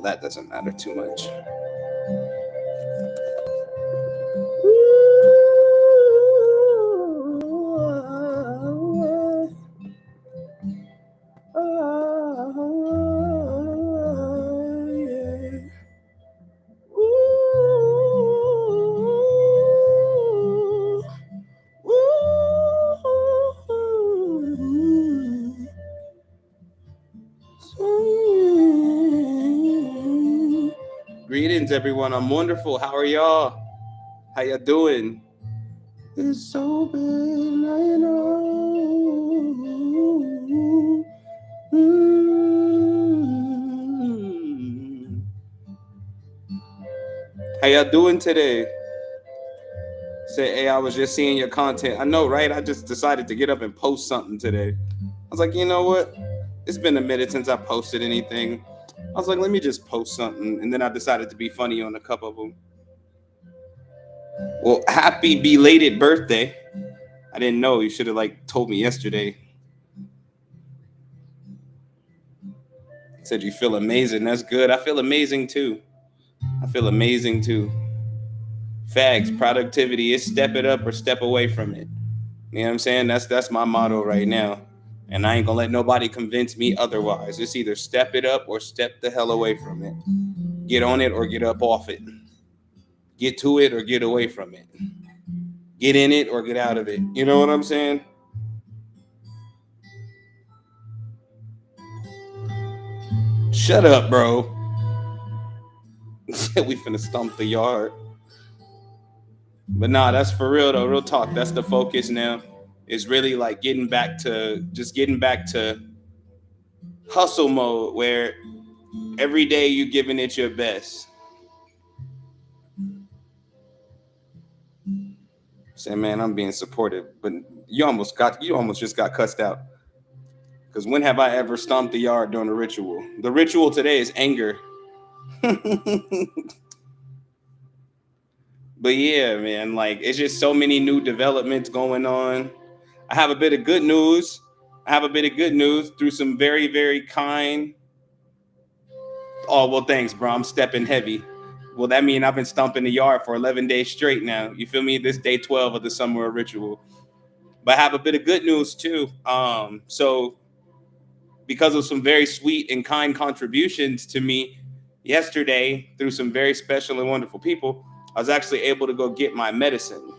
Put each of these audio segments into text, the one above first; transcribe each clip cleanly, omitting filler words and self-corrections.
Well, that doesn't matter too much. Greetings, everyone. I'm wonderful. How are y'all? How y'all doing? It's open, I know. Mm. How y'all doing today? Say, hey, I was just seeing your content. I know, right? I just decided to get up and post something today. I was like, you know what? It's been a minute since I posted anything. I was like, let me just post something. And then I decided to be funny on a couple of them. Well, happy belated birthday. I didn't know. You should have told me yesterday. Said you feel amazing. That's good. I feel amazing too. I feel amazing too. Fags, productivity is step it up or step away from it. You know what I'm saying? That's my motto right now. And I ain't gonna let nobody convince me otherwise. It's either step it up or step the hell away from it. Get on it or get up off it. Get to it or get away from it. Get in it or get out of it. You know what I'm saying? Shut up, bro. We finna stomp the yard. But nah, that's for real though. Real talk. That's the focus now. It's really getting back to hustle mode where every day you giving it your best. Say, man, I'm being supportive, but you almost just got cussed out. Because when have I ever stomped the yard during a ritual? The ritual today is anger. But yeah, man, it's just so many new developments going on. I have a bit of good news. Through some very, very kind. Oh, well, thanks, bro. I'm stepping heavy. Well, that means I've been stomping the yard for 11 days straight now. You feel me? This day 12 of the summer ritual. But I have a bit of good news too. So because of some very sweet and kind contributions to me yesterday through some very special and wonderful people, I was actually able to go get my medicine.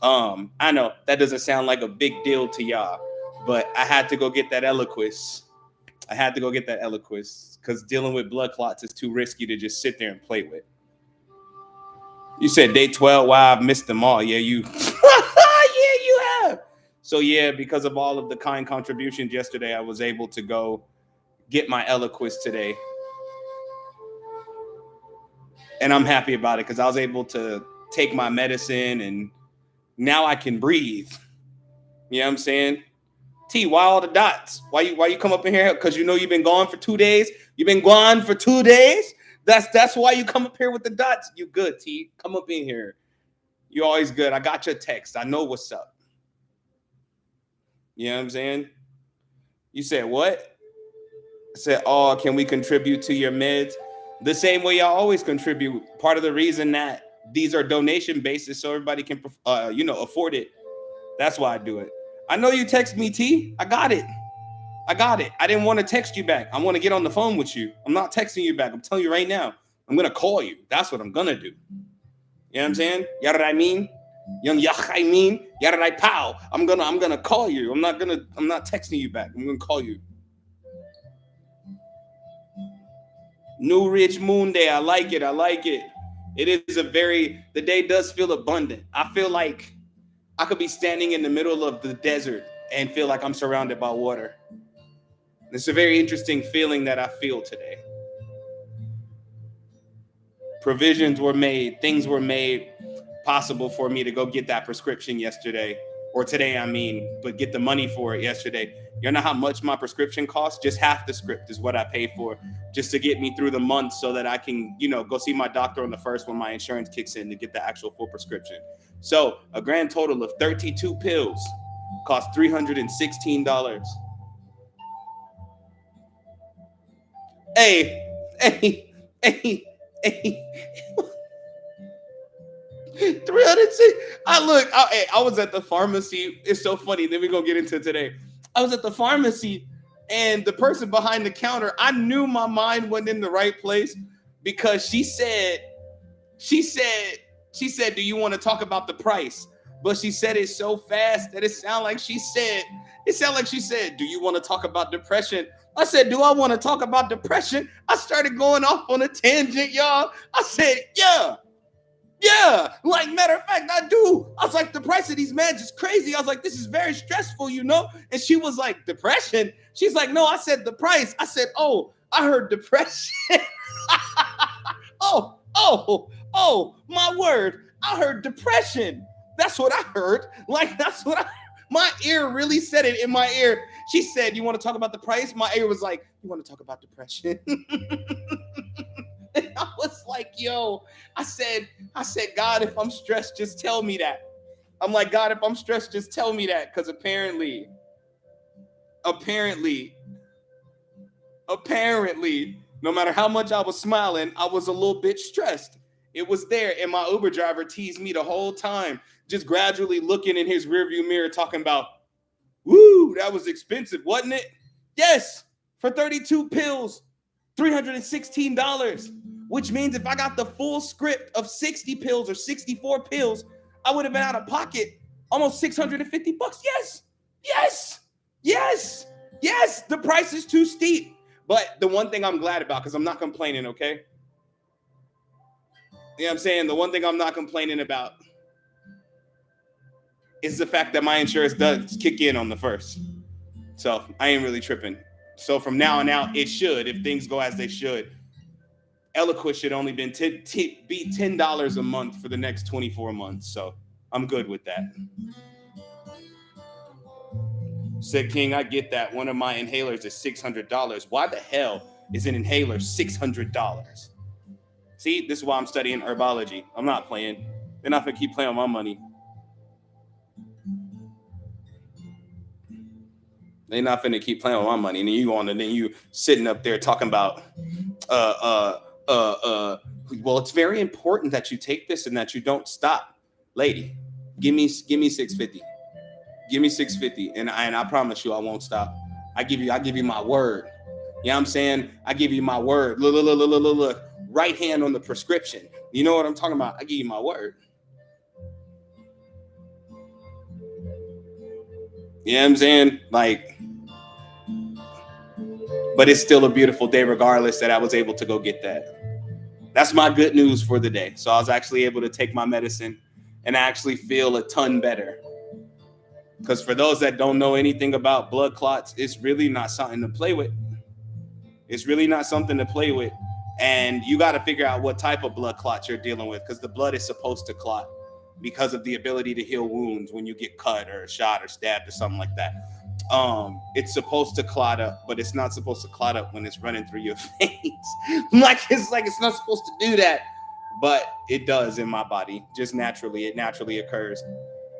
I know that doesn't sound like a big deal to y'all, but I had to go get that Eliquis. Because dealing with blood clots is too risky to just sit there and play with. You said day 12. Wow, I've missed them all. Yeah, you. Yeah, you have. So yeah, because of all of the kind contributions yesterday, I was able to go get my Eliquis today, and I'm happy about it because I was able to take my medicine, and now I can breathe. You know what I'm saying? T, why all the dots? Why you come up in here? Because you know you've been gone for 2 days. You've been gone for 2 days. That's why you come up here with the dots. You good, T? Come up in here. You always good. I got your text. I know what's up. You know what I'm saying? You said what? I said, oh, can we contribute to your meds? The same way y'all always contribute. Part of the reason that these are donation basis so everybody can, afford it. That's why I do it. I know you text me, T. I got it. I didn't want to text you back. I want to get on the phone with you. I'm not texting you back. I'm telling you right now. I'm gonna call you. That's what I'm gonna do. You know what I'm saying? Yada I mean? Young yach I mean? Yada I pow. I'm gonna call you. I'm not texting you back. I'm gonna call you. New Rich Moon Day. I like it. It is the day does feel abundant. I feel like I could be standing in the middle of the desert and feel like I'm surrounded by water. It's a very interesting feeling that I feel today. Provisions were made, things were made possible for me to go get that prescription yesterday, or today, I mean, but get the money for it yesterday. You know how much my prescription costs? Just half the script is what I pay for, just to get me through the month so that I can, go see my doctor on the first when my insurance kicks in to get the actual full prescription. So a grand total of 32 pills cost $316. Hey, Hey, hey, hey. 306. I was at the pharmacy. It's so funny. Then we gonna get into today. I was at the pharmacy, and the person behind the counter, I knew my mind wasn't in the right place because she said, she said, "Do you want to talk about the price?" But she said it so fast that it sounded like she said, "Do you want to talk about depression?" I said, "Do I want to talk about depression?" I started going off on a tangent, y'all. I said, "Yeah. Yeah, like matter of fact, I do." I was like, "The price of these meds is crazy." I was like, "This is very stressful, you know?" And she was like, "Depression?" She's like, "No, I said the price." I said, "Oh, I heard depression." Oh, my word. I heard depression. That's what I heard. Like, my ear really said it in my ear. She said, "You want to talk about the price?" My ear was like, "You want to talk about depression?" And I was like, "Yo," I said, "God, if I'm stressed, just tell me that." I'm like, "God, if I'm stressed, just tell me that." Because apparently, apparently, no matter how much I was smiling, I was a little bit stressed. It was there, and my Uber driver teased me the whole time, just gradually looking in his rearview mirror, talking about, "Woo, that was expensive, wasn't it?" Yes, for 32 pills, $316, which means if I got the full script of 60 pills or 64 pills, I would have been out of pocket almost 650 bucks. Yes, yes, yes, yes. The price is too steep. But the one thing I'm glad about, because I'm not complaining, okay? You know what I'm saying? The one thing I'm not complaining about is the fact that my insurance does kick in on the first. So I ain't really tripping. So from now on out, it should, if things go as they should, Eloquist should only be $10 a month for the next 24 months. So I'm good with that. Said King, I get that. One of my inhalers is $600. Why the hell is an inhaler $600? See, this is why I'm studying herbology. I'm not playing. They're not gonna keep playing with my money. They're not finna keep playing with my money. And then you sitting up there talking about uh uh uh well, it's very important that you take this and that you don't stop. Lady, give me 650. Give me 650. And I promise you I won't stop. I give you my word. You know what I'm saying? I give you my word. Look. Right hand on the prescription. You know what I'm talking about? I give you my word. You know what I'm saying? Like, but it's still a beautiful day regardless that I was able to go get that. That's my good news for the day. So I was actually able to take my medicine and actually feel a ton better. Because for those that don't know anything about blood clots, it's really not something to play with. It's really not something to play with. And you got to figure out what type of blood clots you're dealing with, because the blood is supposed to clot because of the ability to heal wounds when you get cut or shot or stabbed or something like that. It's supposed to clot up, but it's not supposed to clot up when it's running through your veins. Like it's not supposed to do that, but it does in my body. Just naturally, it naturally occurs.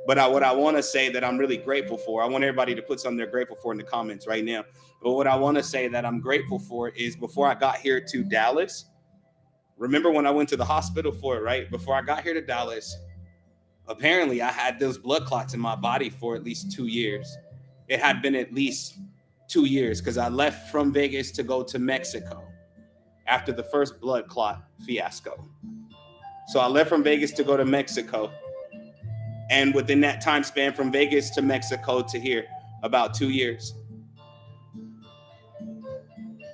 But what I want to say that I'm really grateful for, I want everybody to put something they're grateful for in the comments right now. But what I want to say that I'm grateful for is before I got here to Dallas, remember when I went to the hospital for it, right? Before I got here to Dallas, apparently I had those blood clots in my body for at least 2 years. It had been at least 2 years because I left from Vegas to go to Mexico after the first blood clot fiasco. So I left from Vegas to go to Mexico. And within that time span from Vegas to Mexico to here, about 2 years.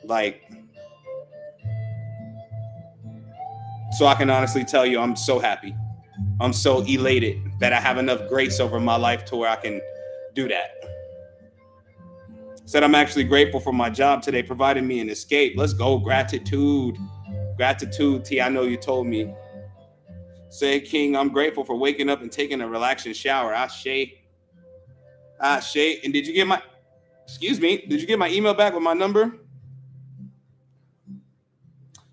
Like, so I can honestly tell you, I'm so happy. I'm so elated that I have enough grace over my life to where I can do that. Said I'm actually grateful for my job today, providing me an escape. Let's go. Gratitude. Gratitude, T. I know you told me. Say, King, I'm grateful for waking up and taking a relaxing shower. Ashe. Ashe. And did you get my, excuse me, did you get my email back with my number?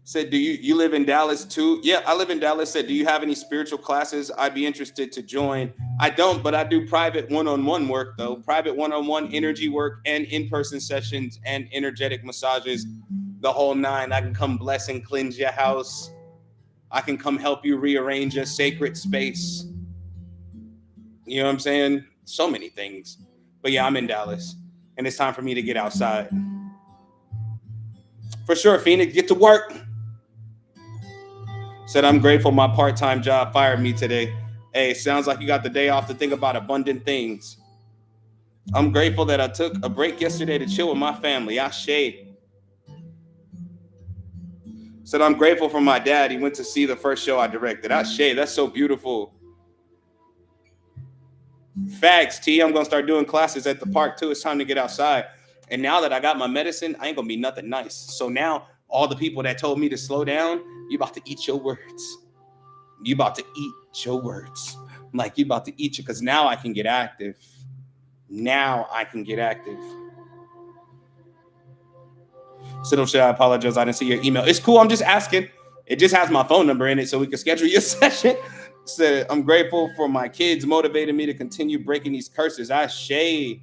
Said, do you live in Dallas too? Yeah, I live in Dallas. Said, do you have any spiritual classes? I'd be interested to join. I don't, but I do private one-on-one work though. Private one-on-one energy work and in-person sessions and energetic massages the whole nine. I can come bless and cleanse your house. I can come help you rearrange your sacred space. You know what I'm saying? So many things. But yeah, I'm in Dallas, and it's time for me to get outside. For sure, Phoenix, get to work. Said, I'm grateful my part time job fired me today. Hey, sounds like you got the day off to think about abundant things. I'm grateful that I took a break yesterday to chill with my family. Ashe. Said, I'm grateful for my dad. He went to see the first show I directed. Ashe, that's so beautiful. Facts, T. I'm going to start doing classes at the park too. It's time to get outside. And now that I got my medicine, I ain't going to be nothing nice. So now all the people that told me to slow down, you about to eat your words. You about to eat your words. I'm like, you about to eat you because now I can get active. Now I can get active. So should I apologize? I didn't see your email. It's cool. I'm just asking. It just has my phone number in it so we can schedule your session. Said, I'm grateful for my kids motivating me to continue breaking these curses. Ashe.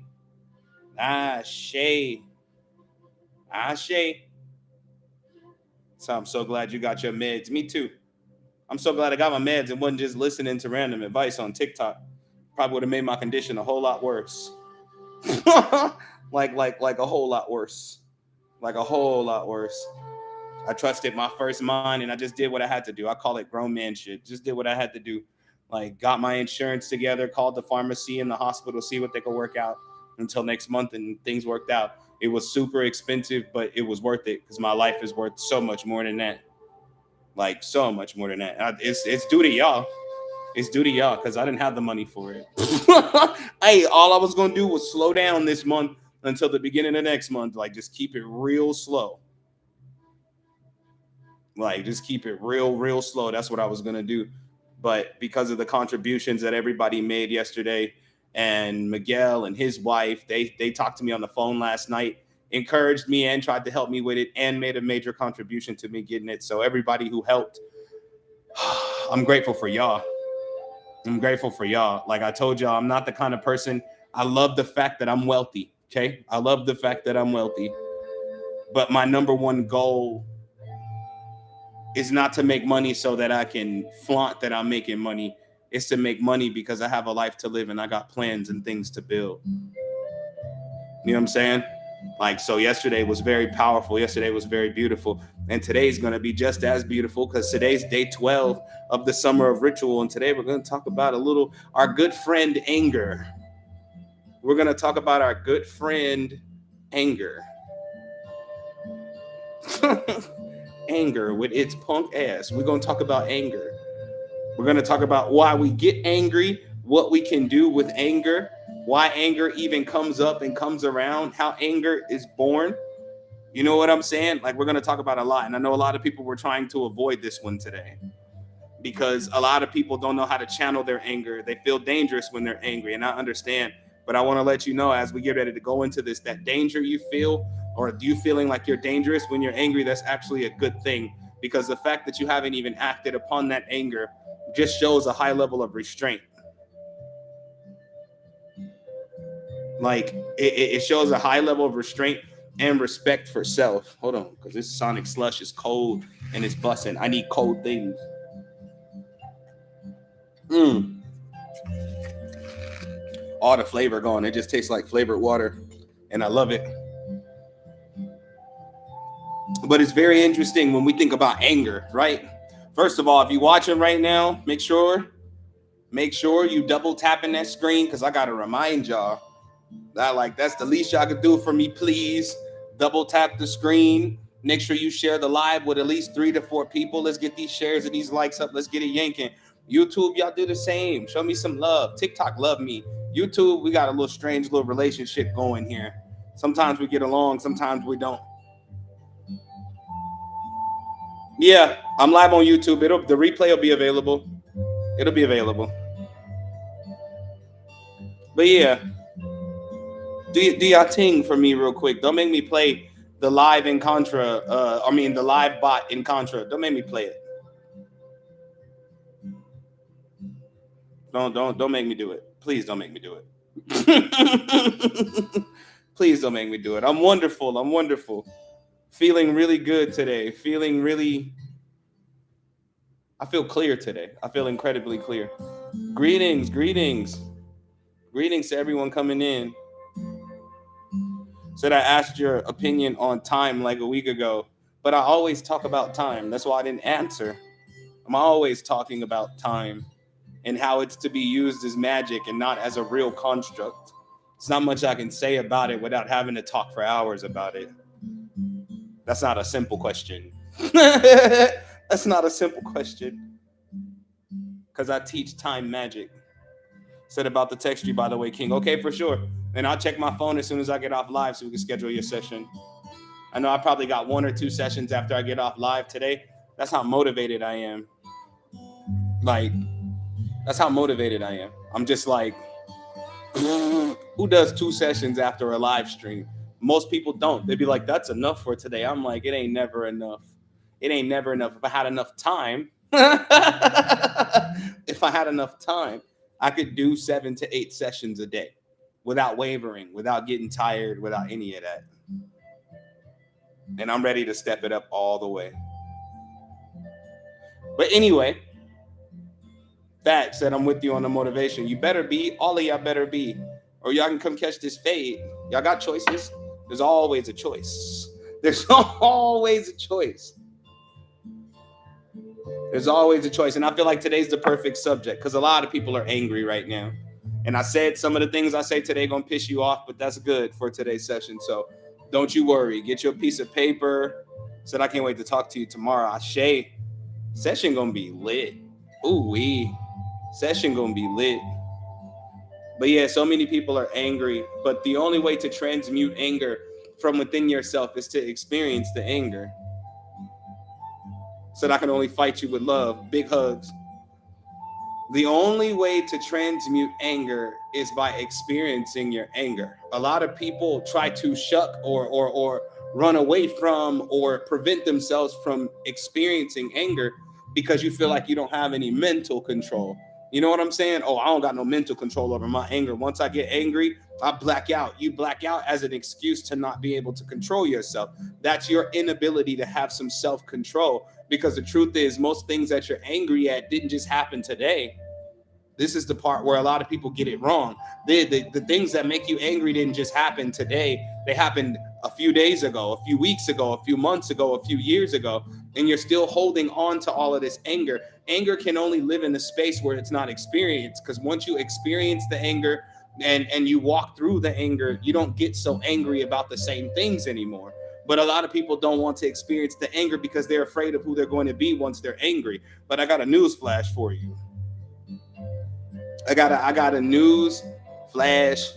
Ashe. Ashe. So I'm so glad you got your meds. Me too. I'm so glad I got my meds and wasn't just listening to random advice on TikTok. Probably would have made my condition a whole lot worse. like a whole lot worse. Like a whole lot worse. I trusted my first mind and I just did what I had to do. I call it grown man shit. Just did what I had to do. Like got my insurance together, called the pharmacy and the hospital, see what they could work out until next month, and things worked out. It was super expensive, but it was worth it because my life is worth so much more than that. Like so much more than that. It's due to y'all. It's due to y'all because I didn't have the money for it. Hey, all I was gonna do was slow down this month until the beginning of next month. Like just keep it real slow. Like just keep it real slow. That's what I was gonna do. But because of the contributions that everybody made yesterday, and Miguel and his wife, they talked to me on the phone last night, encouraged me and tried to help me with it, and made a major contribution to me getting it. So everybody who helped, I'm grateful for y'all. I'm grateful for y'all. Like I told y'all, I'm not the kind of person. I love the fact that I'm wealthy. Okay, I love the fact that I'm wealthy. But my number one goal is not to make money so that I can flaunt that I'm making money. It's to make money because I have a life to live and I got plans and things to build. You know what I'm saying? Like, so yesterday was very powerful. Yesterday was very beautiful. And today's going to be just as beautiful because today's day 12 of the summer of ritual. And today we're going to talk about our good friend, anger. We're going to talk about our good friend, anger. Anger with its punk ass. We're going to talk about anger. We're going to talk about why we get angry, what we can do with anger, why anger even comes up and comes around, how anger is born. You know what I'm saying? Like, we're going to talk about a lot. And I know a lot of people were trying to avoid this one today because a lot of people don't know how to channel their anger. They feel dangerous when they're angry, and I understand. But I want to let you know as we get ready to go into this, that danger you feel, or you feeling like you're dangerous when you're angry, that's actually a good thing, because the fact that you haven't even acted upon that anger just shows a high level of restraint. Like it shows a high level of restraint and respect for self. Hold on, because this Sonic slush is cold and it's busting. I need cold things. All the flavor gone. It just tastes like flavored water, and I love it. But it's very interesting when we think about anger, right? First of all, if you're watching right now, make sure you double tapping that screen, because I gotta remind y'all that, like, that's the least y'all could do for me. Please double tap the screen. Make sure you share the live with at least 3 to 4 people. Let's get these shares and these likes up. Let's get it yanking. YouTube, y'all do the same. Show me some love. TikTok, love me. YouTube, we got a little strange little relationship going here. Sometimes we get along, sometimes we don't. Yeah, I'm live on YouTube. The replay will be available. It'll be available. But yeah, do y'all ting for me real quick. Don't make me play the live in Contra. The live bot in Contra. Don't make me play it. Don't make me do it. Please don't make me do it. Please don't make me do it. I'm wonderful. Feeling really good today. I feel clear today. I feel incredibly clear. Greetings, greetings, greetings to everyone coming in. Said I asked your opinion on time like a week ago, but I always talk about time. That's why I didn't answer. I'm always talking about time and how it's to be used as magic and not as a real construct. It's not much I can say about it without having to talk for hours about it. That's not a simple question. That's not a simple question because I teach time magic. Said about the text you, by the way, King. Okay, for sure. And I'll check my phone as soon as I get off live so we can schedule your session. I know I probably got 1 or 2 sessions after I get off live today. That's how motivated I am. Like, that's how motivated I am. I'm just like, who does 2 sessions after a live stream? Most people don't. They'd be like, that's enough for today. I'm like, it ain't never enough. It ain't never enough. If I had enough time, if I had enough time, I could do 7 to 8 sessions a day without wavering, without getting tired, without any of that. And I'm ready to step it up all the way. But anyway, Fat said I'm with you on the motivation. You better be, all of y'all better be, or y'all can come catch this fade. Y'all got choices. There's always a choice. There's always a choice. There's always a choice. And I feel like today's the perfect subject because a lot of people are angry right now. And I said some of the things I say today gonna piss you off, but that's good for today's session. So don't you worry. Get your piece of paper. Said I can't wait to talk to you tomorrow. Ashe. Session gonna be lit. Ooh wee. Session gonna be lit. But yeah, so many people are angry. But the only way to transmute anger from within yourself is to experience the anger. So that I can only fight you with love. Big hugs. The only way to transmute anger is by experiencing your anger. A lot of people try to shuck or run away from or prevent themselves from experiencing anger because you feel like you don't have any mental control. You know what I'm saying? Oh, I don't got no mental control over my anger. Once I get angry, I black out. You black out as an excuse to not be able to control yourself. That's your inability to have some self-control. Because the truth is, most things that you're angry at didn't just happen today. This is the part where a lot of people get it wrong. The things that make you angry didn't just happen today. They happened a few days ago, a few weeks ago, a few months ago, a few years ago, and you're still holding on to all of this anger. Anger can only live in a space where it's not experienced, because once you experience the anger and you walk through the anger, you don't get so angry about the same things anymore. But a lot of people don't want to experience the anger because they're afraid of who they're going to be once they're angry. But I got a news flash for you. I got a news flash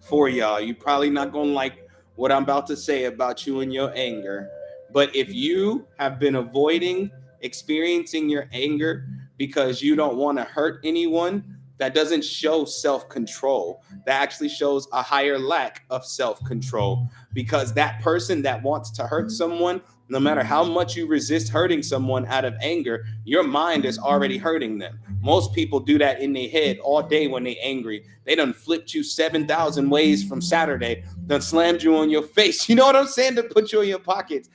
for y'all. You probably not gonna like what I'm about to say about you and your anger. But if you have been avoiding experiencing your anger because you don't want to hurt anyone, that doesn't show self-control. That actually shows a higher lack of self-control. Because that person that wants to hurt someone, no matter how much you resist hurting someone out of anger, your mind is already hurting them. Most people do that in their head all day when they're angry. They done flipped you 7,000 ways from Saturday, done slammed you on your face. You know what I'm saying? To put you in your pockets.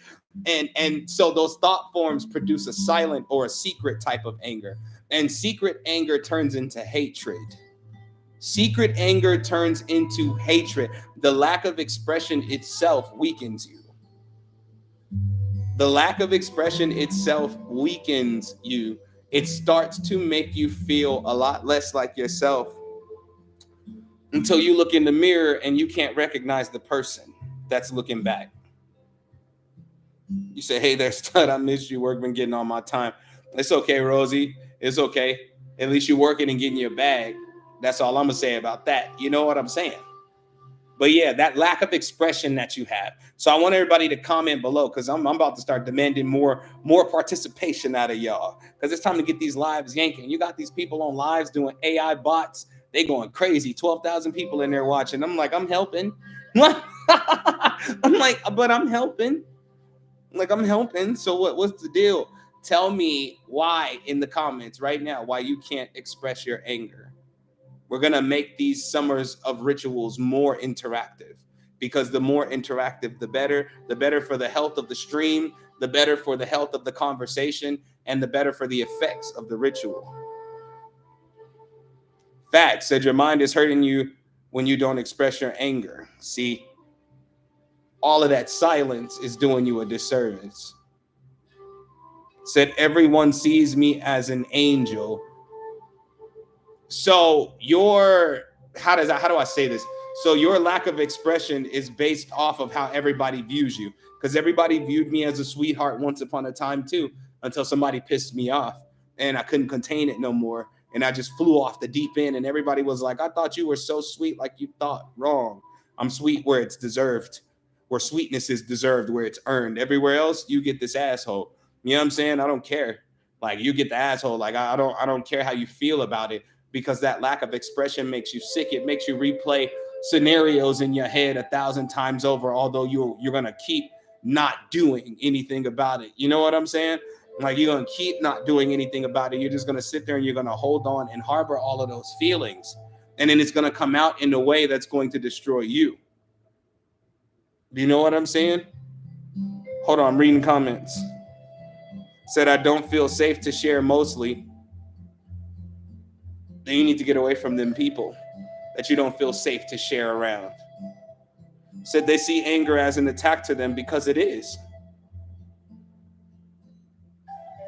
And so those thought forms produce a silent or a secret type of anger. And secret anger turns into hatred. Secret anger turns into hatred. The lack of expression itself weakens you. The lack of expression itself weakens you. It starts to make you feel a lot less like yourself until you look in the mirror and you can't recognize the person that's looking back. You say, hey there, stud, I missed you. Work been getting on my time. It's okay, Rosie. It's okay. At least you're working and getting your bag. That's all I'm going to say about that. You know what I'm saying? But yeah, that lack of expression that you have. So I want everybody to comment below because I'm about to start demanding more participation out of y'all. Because it's time to get these lives yanking. You got these people on lives doing AI bots. They going crazy. 12,000 people in there watching. I'm like, I'm helping. I'm like, but I'm helping. Like, I'm helping. So what's the deal? Tell me why in the comments right now, why you can't express your anger. We're going to make these summers of rituals more interactive because the more interactive, the better for the health of the stream, the better for the health of the conversation, and the better for the effects of the ritual. Facts said your mind is hurting you when you don't express your anger. See, all of that silence is doing you a disservice. Said everyone sees me as an angel. So your how do I say this? So your lack of expression is based off of how everybody views you. Because everybody viewed me as a sweetheart once upon a time too, until somebody pissed me off and I couldn't contain it no more. And I just flew off the deep end. And everybody was like, I thought you were so sweet, like you thought wrong. I'm sweet where it's deserved, where sweetness is deserved, where it's earned. Everywhere else, you get this asshole. You know what I'm saying? I don't care. Like you get the asshole. Like I don't care how you feel about it, because that lack of expression makes you sick. It makes you replay scenarios in your head 1,000 times over, although you're gonna keep not doing anything about it. You know what I'm saying? Like you're gonna keep not doing anything about it. You're just gonna sit there and you're gonna hold on and harbor all of those feelings, and then it's gonna come out in a way that's going to destroy you. Do you know what I'm saying? Hold on, I'm reading comments. Said I don't feel safe to share mostly. Then you need to get away from them people that you don't feel safe to share around. Said they see anger as an attack to them, because it is.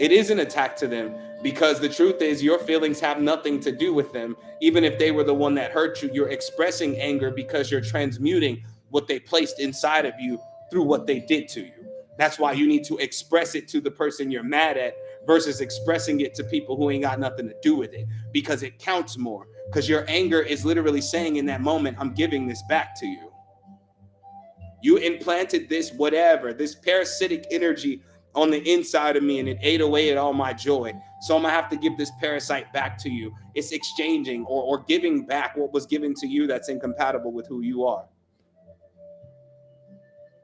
It is an attack to them, because the truth is your feelings have nothing to do with them. Even if they were the one that hurt you, you're expressing anger because you're transmuting what they placed inside of you through what they did to you. That's why you need to express it to the person you're mad at versus expressing it to people who ain't got nothing to do with it, because it counts more. Because your anger is literally saying in that moment, I'm giving this back to you. You implanted this whatever, this parasitic energy on the inside of me, and it ate away at all my joy. So I'm gonna have to give this parasite back to you. It's exchanging or giving back what was given to you that's incompatible with who you are.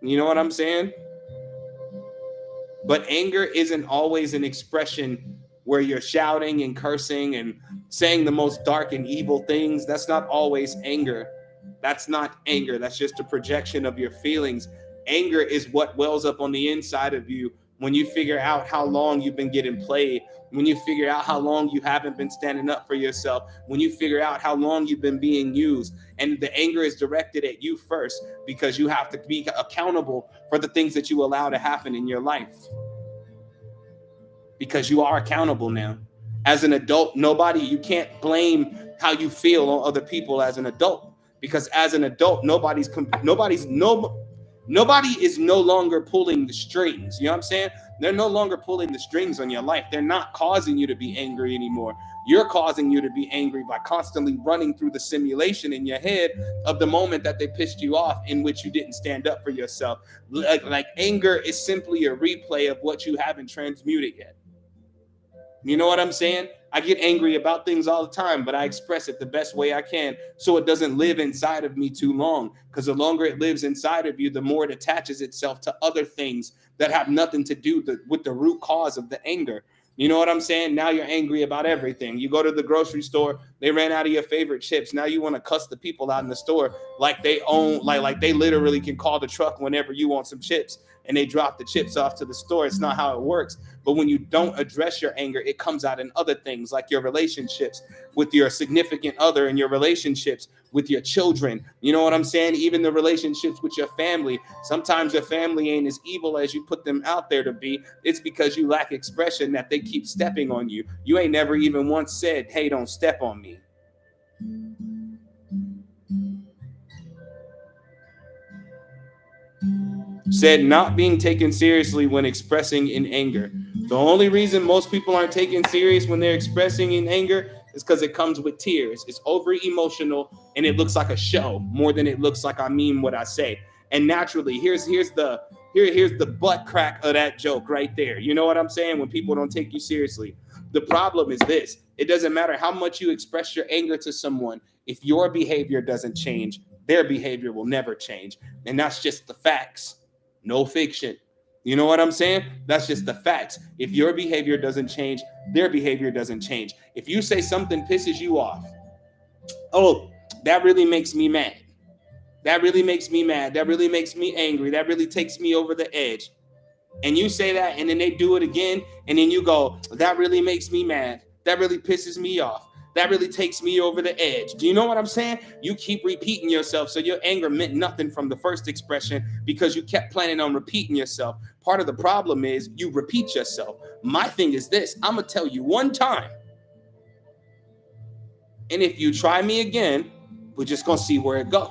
You know what I'm saying? But anger isn't always an expression where you're shouting and cursing and saying the most dark and evil things. That's not always anger. That's not anger. That's just a projection of your feelings. Anger is what wells up on the inside of you when you figure out how long you've been getting played, when you figure out how long you haven't been standing up for yourself, when you figure out how long you've been being used. And the anger is directed at you first, because you have to be accountable for the things that you allow to happen in your life. Because you are accountable now. As an adult, you can't blame how you feel on other people as an adult. Because as an adult, nobody is no longer pulling the strings. You know what I'm saying? They're no longer pulling the strings on your life. They're not causing you to be angry anymore. You're causing you to be angry by constantly running through the simulation in your head of the moment that they pissed you off, in which you didn't stand up for yourself. Like anger is simply a replay of what you haven't transmuted yet. You know what I'm saying? I get angry about things all the time, but I express it the best way I can so it doesn't live inside of me too long. Because the longer it lives inside of you, the more it attaches itself to other things that have nothing to do with the root cause of the anger. You know what I'm saying? Now you're angry about everything. You go to the grocery store, they ran out of your favorite chips. Now you want to cuss the people out in the store like they own, like they literally can call the truck whenever you want some chips and they drop the chips off to the store. It's not how it works. But when you don't address your anger, it comes out in other things, like your relationships with your significant other and your relationships with your children. You know what I'm saying? Even the relationships with your family. Sometimes your family ain't as evil as you put them out there to be. It's because you lack expression that they keep stepping on you. You ain't never even once said, hey, don't step on me. Said not being taken seriously when expressing in anger. The only reason most people aren't taken serious when they're expressing in anger is because it comes with tears. It's over emotional and it looks like a show more than it looks like I mean what I say. And naturally, here's the butt crack of that joke right there. You know what I'm saying? When people don't take you seriously. The problem is this: it doesn't matter how much you express your anger to someone. If your behavior doesn't change, their behavior will never change. And that's just the facts. No fiction. You know what I'm saying? That's just the facts. If your behavior doesn't change, their behavior doesn't change. If you say something pisses you off, oh, that really makes me mad. That really makes me mad. That really makes me angry. That really takes me over the edge. And you say that, and then they do it again, and then you go, that really makes me mad. That really pisses me off. That really takes me over the edge. Do you know what I'm saying? You keep repeating yourself, so your anger meant nothing from the first expression because you kept planning on repeating yourself. Part of the problem is you repeat yourself. My thing is this: I'm gonna tell you one time, and if you try me again, we're just gonna see where it goes.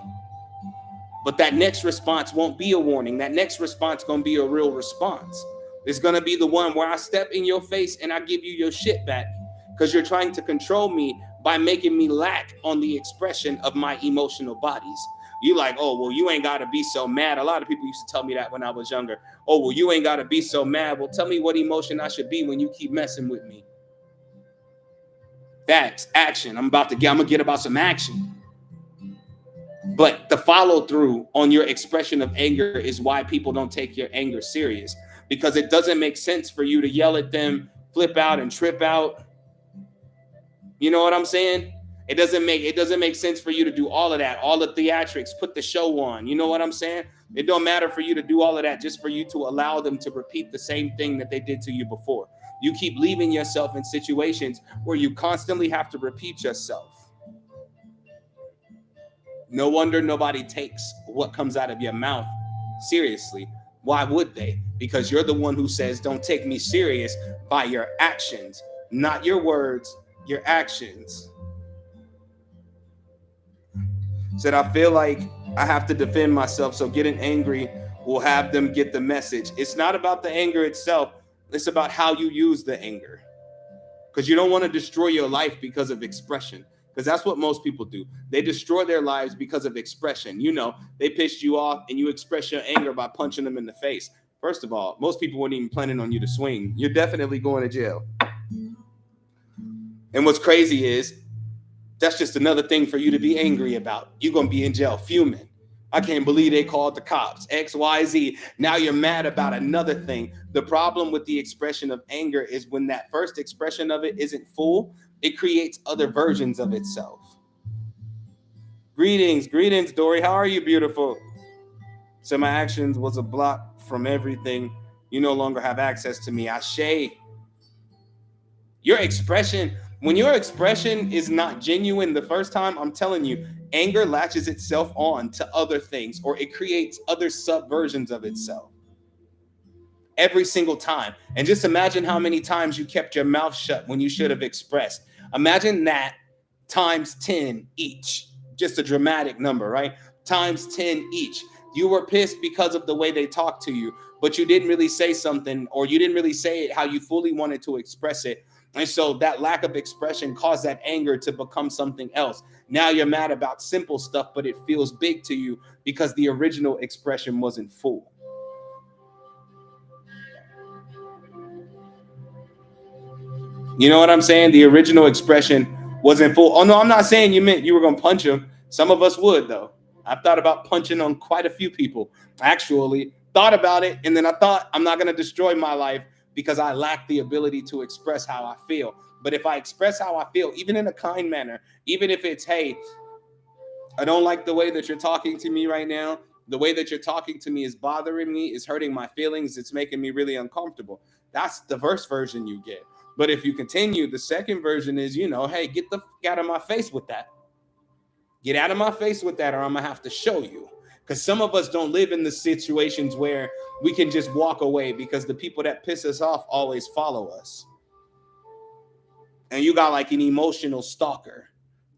But that next response won't be a warning. That next response gonna be a real response. It's gonna be the one where I step in your face and I give you your shit back because you're trying to control me by making me lack on the expression of my emotional bodies. You like, oh well, you ain't gotta be so mad. A lot of people used to tell me that when I was younger. Oh well, you ain't gotta be so mad. Well, tell me what emotion I should be when you keep messing with me. Facts, action. I'm gonna get about some action. But the follow through on your expression of anger is why people don't take your anger serious, because it doesn't make sense for you to yell at them, flip out and trip out. You know what I'm saying? It doesn't make sense for you to do all of that, all the theatrics, put the show on. You know what I'm saying? It don't matter for you to do all of that just for you to allow them to repeat the same thing that they did to you before. You keep leaving yourself in situations where you constantly have to repeat yourself. No wonder nobody takes what comes out of your mouth seriously. Why would they? Because you're the one who says, don't take me serious by your actions, not your words, your actions. Said, I feel like I have to defend myself, so getting angry will have them get the message. It's not about the anger itself, it's about how you use the anger. Because you don't want to destroy your life because of expression, because that's what most people do. They destroy their lives because of expression. You know, they pissed you off and you express your anger by punching them in the face. First of all, most people weren't even planning on you to swing. You're definitely going to jail. And what's crazy is that's just another thing for you to be angry about. You're going to be in jail fuming. I can't believe they called the cops, XYZ. Now you're mad about another thing. The problem with the expression of anger is when that first expression of it isn't full, it creates other versions of itself. Greetings, Dory. How are you, beautiful? So my actions was a block from everything. You no longer have access to me. Ashe. Your expression, when your expression is not genuine the first time, I'm telling you, anger latches itself on to other things, or it creates other subversions of itself every single time. And just imagine how many times you kept your mouth shut when you should have expressed. Imagine that times 10 each. Just a dramatic number, right? Times 10 each. You were pissed because of the way they talked to you, but you didn't really say something, or you didn't really say it how you fully wanted to express it. And so that lack of expression caused that anger to become something else. Now you're mad about simple stuff, but it feels big to you because the original expression wasn't full. You know what I'm saying? The original expression wasn't full. Oh no, I'm not saying you meant you were gonna punch him. Some of us would though. I've thought about punching on quite a few people. Actually, thought about it, and then I thought I'm not gonna destroy my life because I lack the ability to express how I feel. But if I express how I feel, even in a kind manner, even if it's, hey, I don't like the way that you're talking to me right now. The way that you're talking to me is bothering me, is hurting my feelings, it's making me really uncomfortable. That's the first version you get. But if you continue, the second version is, hey, get the out of my face with that. Get out of my face with that, or I'm gonna have to show you. Because some of us don't live in the situations where we can just walk away because the people that piss us off always follow us. And you got like an emotional stalker.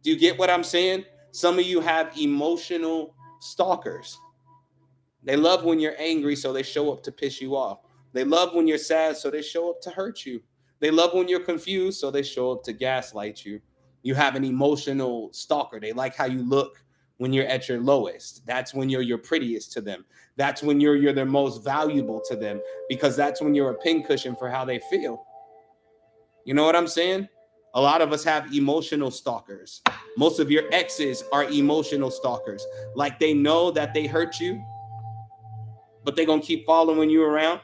Do you get what I'm saying? Some of you have emotional stalkers. They love when you're angry, so they show up to piss you off. They love when you're sad, so they show up to hurt you. They love when you're confused, so they show up to gaslight you. You have an emotional stalker. They like how you look when you're at your lowest. That's when you're your prettiest to them. That's when you're their most valuable to them, because that's when you're a pincushion for how they feel. You know what I'm saying? A lot of us have emotional stalkers. Most of your exes are emotional stalkers. Like they know that they hurt you, but they're going to keep following you around.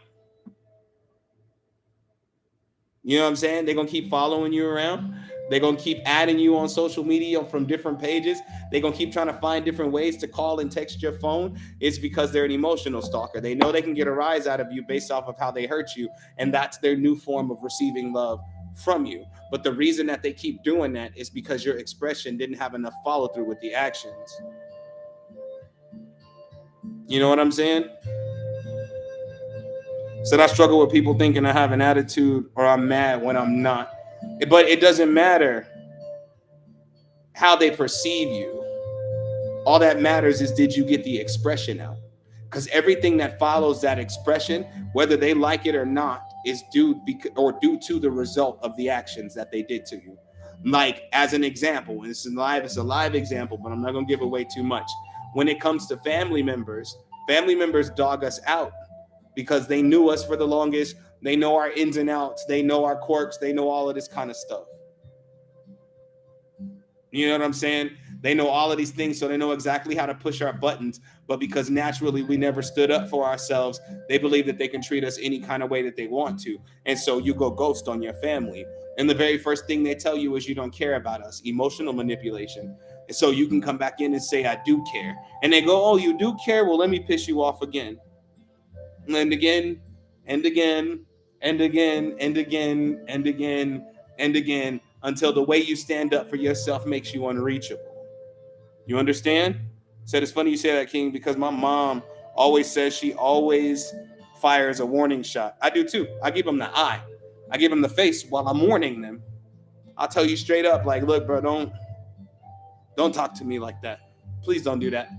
You know what I'm saying? They're gonna keep following you around. They're gonna keep adding you on social media from different pages. They're gonna keep trying to find different ways to call and text your phone. It's because they're an emotional stalker. They know they can get a rise out of you based off of how they hurt you, and that's their new form of receiving love from you. But the reason that they keep doing that is because your expression didn't have enough follow through with the actions. You know what I'm saying? So I struggle with people thinking I have an attitude or I'm mad when I'm not. But it doesn't matter how they perceive you. All that matters is, did you get the expression out? Because everything that follows that expression, whether they like it or not, is due to the result of the actions that they did to you. Like, as an example, and it's a live example, but I'm not gonna give away too much. When it comes to family members dog us out because they knew us for the longest. They know our ins and outs, they know our quirks, they know all of this kind of stuff. You know what I'm saying? They know all of these things, so they know exactly how to push our buttons. But because naturally we never stood up for ourselves, they believe that they can treat us any kind of way that they want to. And so you go ghost on your family. And the very first thing they tell you is you don't care about us, emotional manipulation. And so you can come back in and say, I do care. And they go, oh, you do care? Well, let me piss you off again. And again, and again, and again, and again, and again, and again, until the way you stand up for yourself makes you unreachable. You understand? Said it's funny you say that, King, because my mom always says she always fires a warning shot. I do too. I give them the eye. I give them the face while I'm warning them. I'll tell you straight up, like, look, bro, don't talk to me like that. Please don't do that.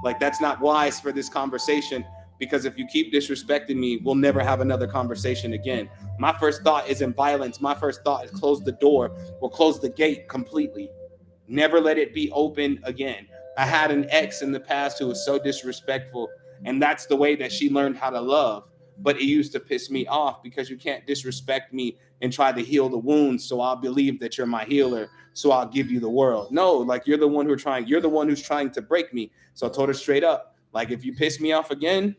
Like, that's not wise for this conversation, because if you keep disrespecting me, we'll never have another conversation again. My first thought isn't violence. My first thought is close the door or close the gate completely. Never let it be open again. I had an ex in the past who was so disrespectful, and that's the way that she learned how to love. But it used to piss me off because you can't disrespect me and try to heal the wounds. So I'll believe that you're my healer. So I'll give you the world. No, like, you're the one you're the one who's trying to break me. So I told her straight up, like, if you piss me off again,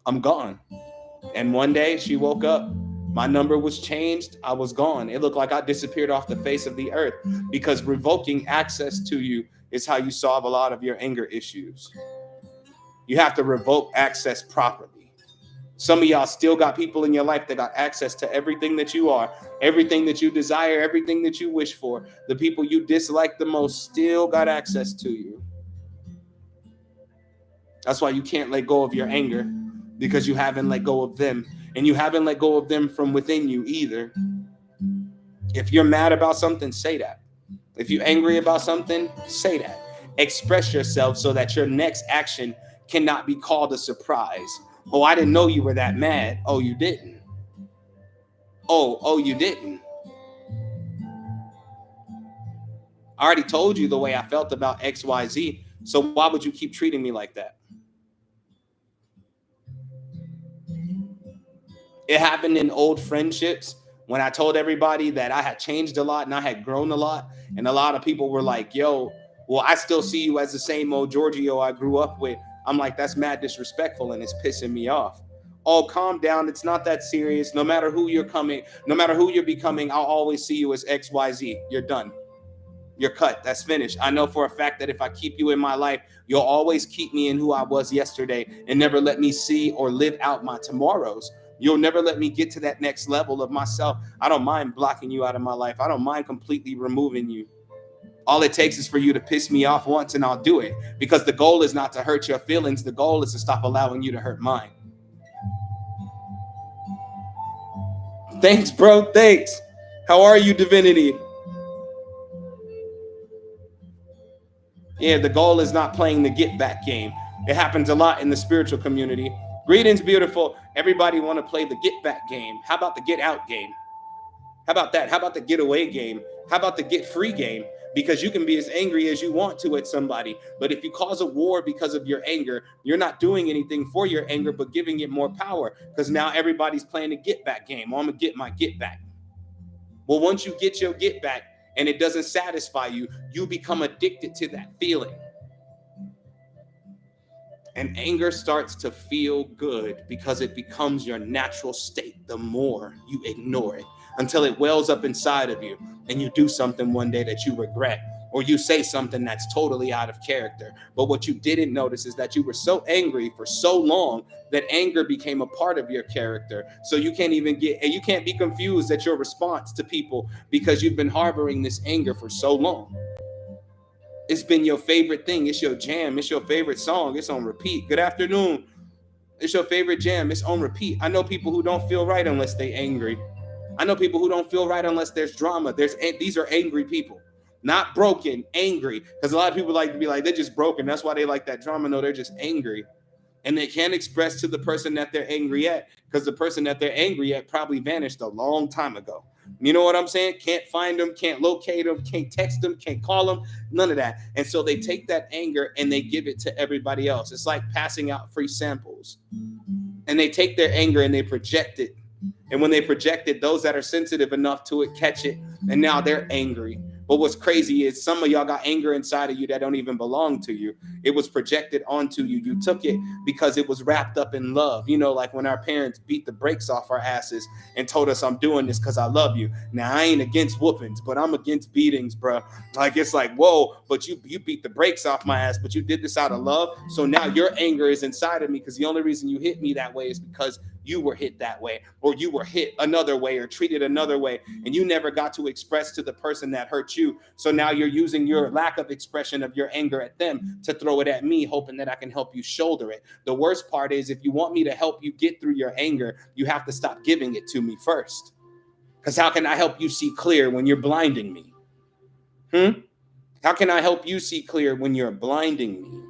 I'm gone. And one day she woke up. My number was changed. I was gone. It looked like I disappeared off the face of the earth, because revoking access to you is how you solve a lot of your anger issues. You have to revoke access properly. Some of y'all still got people in your life that got access to everything that you are, everything that you desire, everything that you wish for. The people you dislike the most still got access to you. That's why you can't let go of your anger, because you haven't let go of them. And you haven't let go of them from within you either. If you're mad about something, say that. If you're angry about something, say that. Express yourself so that your next action cannot be called a surprise. Oh, I didn't know you were that mad. Oh, you didn't. Oh, you didn't. I already told you the way I felt about XYZ. So why would you keep treating me like that? It happened in old friendships when I told everybody that I had changed a lot and I had grown a lot. And a lot of people were like, yo, well, I still see you as the same old Giorgio I grew up with. I'm like, that's mad disrespectful and it's pissing me off. Oh, calm down. It's not that serious. No matter who you're becoming, I'll always see you as XYZ. You're done. You're cut. That's finished. I know for a fact that if I keep you in my life, you'll always keep me in who I was yesterday and never let me see or live out my tomorrows. You'll never let me get to that next level of myself. I don't mind blocking you out of my life. I don't mind completely removing you. All it takes is for you to piss me off once and I'll do it, because the goal is not to hurt your feelings. The goal is to stop allowing you to hurt mine. Thanks, bro. Thanks. How are you, Divinity? Yeah, the goal is not playing the get back game. It happens a lot in the spiritual community. Greetings, beautiful. Everybody want to play the get back game. How about the get out game? How about that? How about the get away game? How about the get free game? Because you can be as angry as you want to at somebody, but if you cause a war because of your anger, you're not doing anything for your anger, but giving it more power, because now everybody's playing a get back game. Oh, I'm gonna get my get back. Well, once you get your get back and it doesn't satisfy you, you become addicted to that feeling. And anger starts to feel good because it becomes your natural state the more you ignore it, until it wells up inside of you and you do something one day that you regret, or you say something that's totally out of character. But what you didn't notice is that you were so angry for so long that anger became a part of your character. So you can't even get, and you can't be confused at your response to people because you've been harboring this anger for so long. It's been your favorite thing. It's your jam. It's your favorite song. It's on repeat. Good afternoon. It's your favorite jam. It's on repeat. I know people who don't feel right unless they angry. I know people who don't feel right unless there's drama. These are angry people, not broken, angry. Because a lot of people like to be like, they're just broken. That's why they like that drama. No, they're just angry. And they can't express to the person that they're angry at, because the person that they're angry at probably vanished a long time ago. You know what I'm saying? Can't find them, can't locate them, can't text them, can't call them, none of that. And so they take that anger and they give it to everybody else. It's like passing out free samples. And they take their anger and they project it. And when they project it, those that are sensitive enough to it catch it, and now they're angry. But what's crazy is some of y'all got anger inside of you that don't even belong to you. It was projected onto you. You took it because it was wrapped up in love. You know, like when our parents beat the brakes off our asses and told us, I'm doing this because I love you. Now, I ain't against whoopings, but I'm against beatings, bro. Like, it's like, whoa, but you beat the brakes off my ass, but you did this out of love. So now your anger is inside of me because the only reason you hit me that way is because you were hit that way, or you were hit another way, or treated another way, and you never got to express to the person that hurt you. So now you're using your lack of expression of your anger at them to throw it at me, hoping that I can help you shoulder it. The worst part is, if you want me to help you get through your anger, you have to stop giving it to me first. Because how can I help you see clear when you're blinding me? How can I help you see clear when you're blinding me?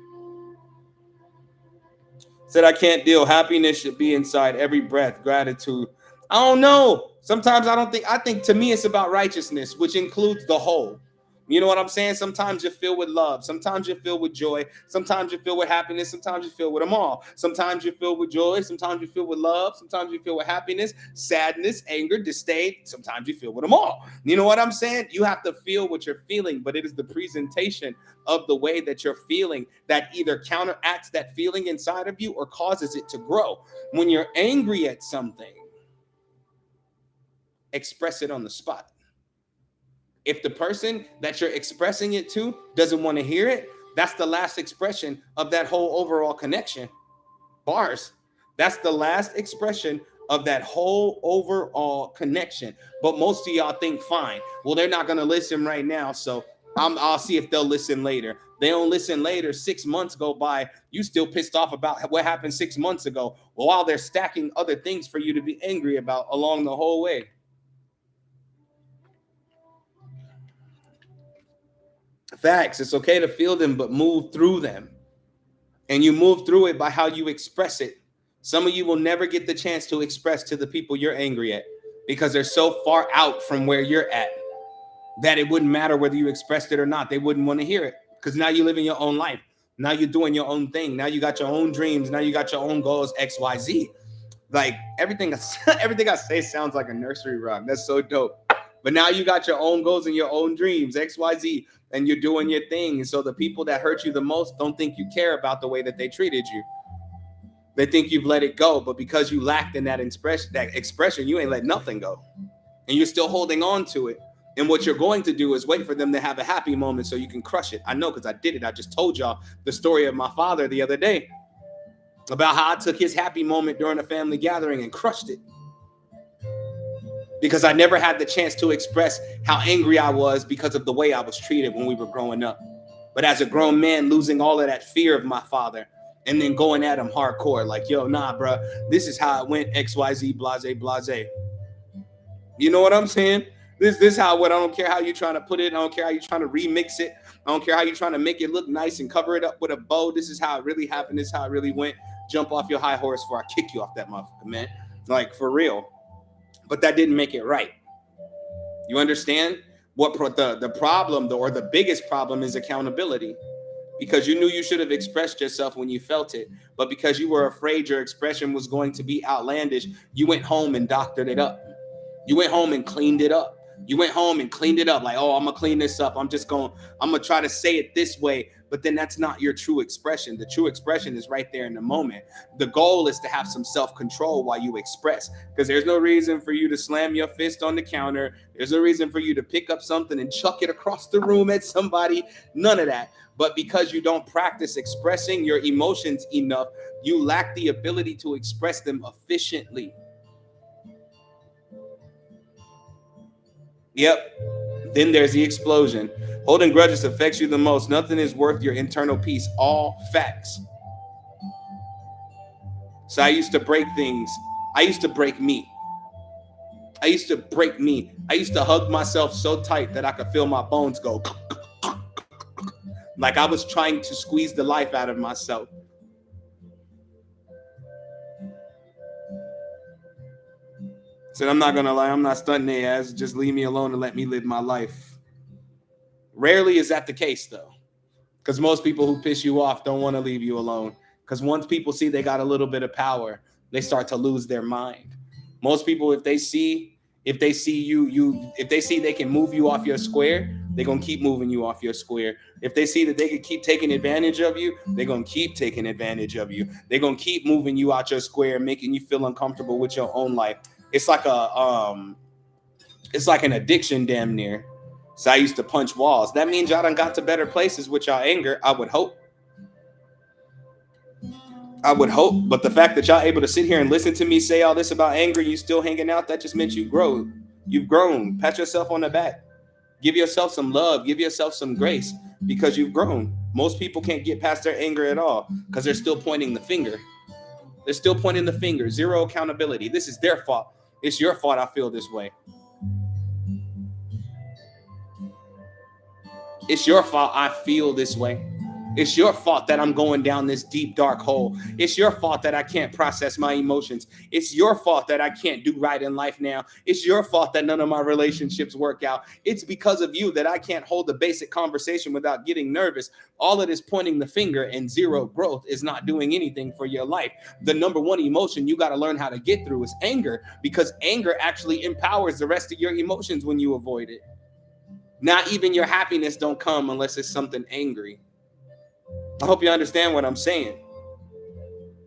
Said I can't deal. Happiness should be inside every breath. Gratitude. I don't know. Sometimes I think to me it's about righteousness, which includes the whole. You know what I'm saying? Sometimes you're filled with love. Sometimes you're filled with joy. Sometimes you're filled with happiness. Sometimes you're filled with them all. Sometimes you're filled with joy. Sometimes you're filled with love. Sometimes you're filled with happiness, sadness, anger, disdain. Sometimes you're filled with them all. You know what I'm saying? You have to feel what you're feeling, but it is the presentation of the way that you're feeling that either counteracts that feeling inside of you or causes it to grow. When you're angry at something, express it on the spot. If the person that you're expressing it to doesn't want to hear it, that's the last expression of that whole overall connection. Bars. That's the last expression of that whole overall connection. But most of y'all think, fine, well, they're not going to listen right now, so I'll see if they'll listen later. They don't listen later. 6 months go by. You still pissed off about what happened 6 months ago, while they're stacking other things for you to be angry about along the whole way. Facts. It's okay to feel them, but move through them. And you move through it by how you express it. Some of you will never get the chance to express to the people you're angry at because they're so far out from where you're at that it wouldn't matter whether you expressed it or not. They wouldn't want to hear it because now you're living your own life. Now you're doing your own thing. Now you got your own dreams. Now you got your own goals, XYZ. Like everything I say sounds like a nursery rhyme. That's so dope. But now you got your own goals and your own dreams, XYZ, and you're doing your thing. And so the people that hurt you the most don't think you care about the way that they treated you. They think you've let it go, but because you lacked in that expression, you ain't let nothing go. And you're still holding on to it. And what you're going to do is wait for them to have a happy moment so you can crush it. I know, because I did it. I just told y'all the story of my father the other day about how I took his happy moment during a family gathering and crushed it. Because I never had the chance to express how angry I was because of the way I was treated when we were growing up. But as a grown man, losing all of that fear of my father and then going at him hardcore, like, yo, nah, bro, this is how it went, XYZ, blase, blase. You know what I'm saying? This is how it went. I don't care how you're trying to put it. I don't care how you're trying to remix it. I don't care how you're trying to make it look nice and cover it up with a bow. This is how it really happened. This is how it really went. Jump off your high horse before I kick you off that motherfucker, man. Like, for real. But that didn't make it right. You understand? What the problem, or the biggest problem, is accountability. Because you knew you should have expressed yourself when you felt it, but because you were afraid your expression was going to be outlandish, you went home and doctored it up. You went home and cleaned it up. You went home and cleaned it up. Like, oh, I'm gonna clean this up. I'm gonna try to say it this way, but then that's not your true expression. The true expression is right there in the moment. The goal is to have some self-control while you express, because there's no reason for you to slam your fist on the counter. There's no reason for you to pick up something and chuck it across the room at somebody. None of that. But because you don't practice expressing your emotions enough, you lack the ability to express them efficiently. Yep. Then there's the explosion. Holding grudges affects you the most. Nothing is worth your internal peace. All facts. So I used to break things. I used to break me. I used to break me. I used to hug myself so tight that I could feel my bones go like I was trying to squeeze the life out of myself. Said, I'm not gonna lie, I'm not stunting their ass. Just leave me alone and let me live my life. Rarely is that the case though, because most people who piss you off don't want to leave you alone. Because once people see they got a little bit of power, they start to lose their mind. Most people, if they see if they see they can move you off your square, they're gonna keep moving you off your square. If they see that they can keep taking advantage of you, they're gonna keep taking advantage of you. They're gonna keep moving you out your square, making you feel uncomfortable with your own life. It's like it's like an addiction, damn near. So I used to punch walls. That means y'all done got to better places with y'all anger. I would hope. But the fact that y'all able to sit here and listen to me say all this about anger, you still hanging out, that just meant you grow. You've grown. Pat yourself on the back. Give yourself some love. Give yourself some grace, because you've grown. Most people can't get past their anger at all because they're still pointing the finger. They're still pointing the finger. Zero accountability. This is their fault. It's your fault I feel this way. It's your fault I feel this way. It's your fault that I'm going down this deep, dark hole. It's your fault that I can't process my emotions. It's your fault that I can't do right in life now. It's your fault that none of my relationships work out. It's because of you that I can't hold a basic conversation without getting nervous. All of this pointing the finger and zero growth is not doing anything for your life. The number one emotion you got to learn how to get through is anger, because anger actually empowers the rest of your emotions when you avoid it. Not even your happiness don't come unless it's something angry. I hope you understand what I'm saying.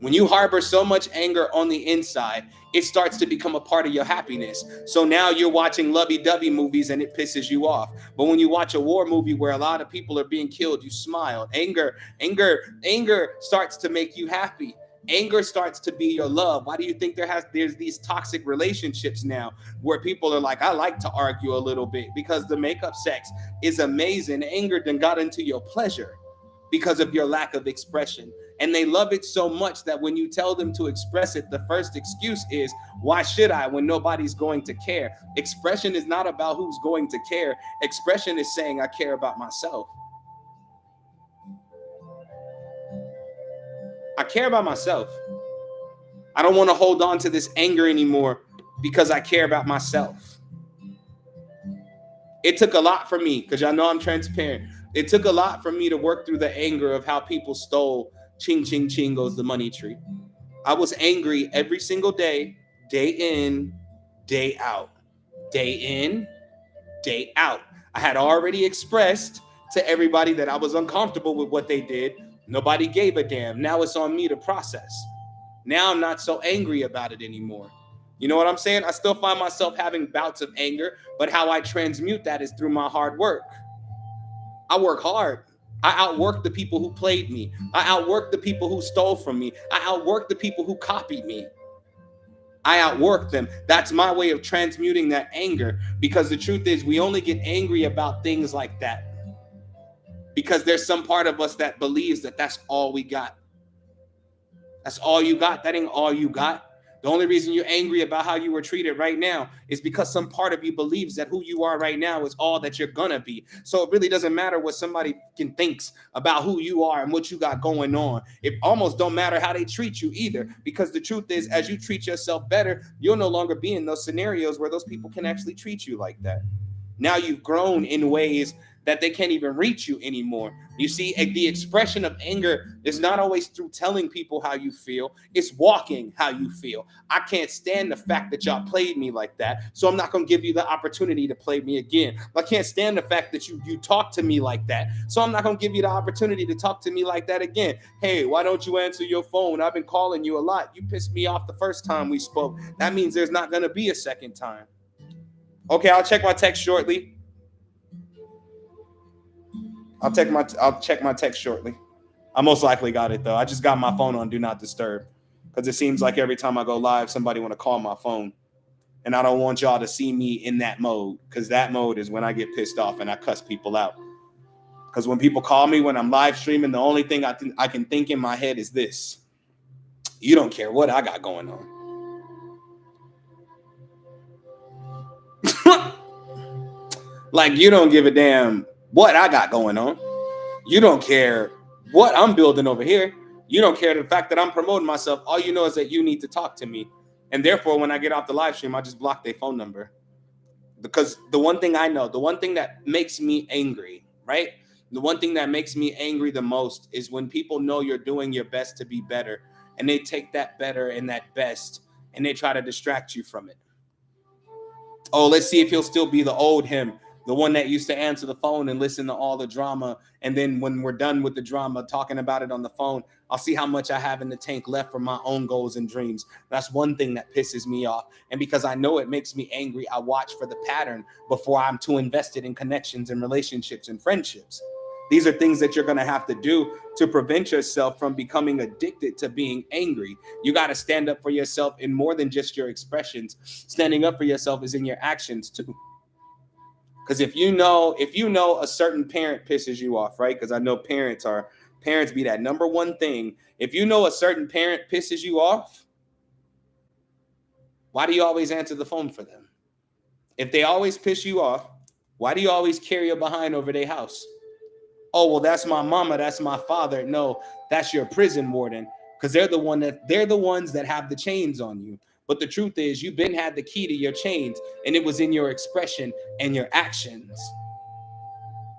When you harbor so much anger on the inside, it starts to become a part of your happiness. So now you're watching lovey-dovey movies and it pisses you off. But when you watch a war movie where a lot of people are being killed, you smile. Anger starts to make you happy. Anger starts to be your love. Why do you think there's these toxic relationships now where people are like, I like to argue a little bit? Because the makeup sex is amazing. Anger then got into your pleasure because of your lack of expression. And they love it so much that when you tell them to express it, the first excuse is, why should I when nobody's going to care? Expression is not about who's going to care. Expression is saying, I care about myself. I care about myself. I don't want to hold on to this anger anymore because I care about myself. It took a lot for me, because y'all know I'm transparent. It took a lot for me to work through the anger of how people stole ching, ching, ching goes the money tree. I was angry every single day, day in, day out. Day in, day out. I had already expressed to everybody that I was uncomfortable with what they did. Nobody gave a damn. Now it's on me to process. Now I'm not so angry about it anymore. You know what I'm saying? I still find myself having bouts of anger, but how I transmute that is through my hard work. I work hard. I outwork the people who played me. I outwork the people who stole from me. I outwork the people who copied me. I outwork them. That's my way of transmuting that anger, because the truth is we only get angry about things like that because there's some part of us that believes that that's all we got. That's all you got. That ain't all you got. The only reason you're angry about how you were treated right now is because some part of you believes that who you are right now is all that you're gonna be. So it really doesn't matter what somebody thinks about who you are and what you got going on. It almost don't matter how they treat you either, because the truth is, as you treat yourself better, you'll no longer be in those scenarios where those people can actually treat you like that. Now you've grown in ways that they can't even reach you anymore. You see, the expression of anger is not always through telling people how you feel, it's walking how you feel. I can't stand the fact that y'all played me like that, so I'm not going to give you the opportunity to play me again. I can't stand the fact that you talk to me like that, so I'm not going to give you the opportunity to talk to me like that again. Hey, why don't you answer your phone? I've been calling you a lot. You pissed me off the first time we spoke. That means there's not going to be a second time. Okay, I'll check my text shortly. I'll check my text shortly. I most likely got it though. I just got my phone on do not disturb because it seems like every time I go live, somebody want to call my phone, and I don't want y'all to see me in that mode because that mode is when I get pissed off and I cuss people out. Because when people call me when I'm live streaming, the only thing I can think in my head is this: you don't care what I got going on. Like, you don't give a damn what I got going on. You don't care what I'm building over here. You don't care the fact that I'm promoting myself. All you know is that you need to talk to me. And therefore, when I get off the live stream, I just block their phone number. Because the one thing I know, the one thing that makes me angry, right? The one thing that makes me angry the most is when people know you're doing your best to be better, and they take that better and that best and they try to distract you from it. Oh, let's see if he'll still be the old him, the one that used to answer the phone and listen to all the drama. And then when we're done with the drama, talking about it on the phone, I'll see how much I have in the tank left for my own goals and dreams. That's one thing that pisses me off. And because I know it makes me angry, I watch for the pattern before I'm too invested in connections and relationships and friendships. These are things that you're going to have to do to prevent yourself from becoming addicted to being angry. You got to stand up for yourself in more than just your expressions. Standing up for yourself is in your actions too. Because if you know a certain parent pisses you off, right? Because I know parents be that number one thing. If you know a certain parent pisses you off, why do you always answer the phone for them? If they always piss you off, why do you always carry a behind over their house? Oh, well, that's my mama, that's my father. No, that's your prison warden, because they're the ones that have the chains on you. But the truth is, you've been had the key to your chains, and it was in your expression and your actions.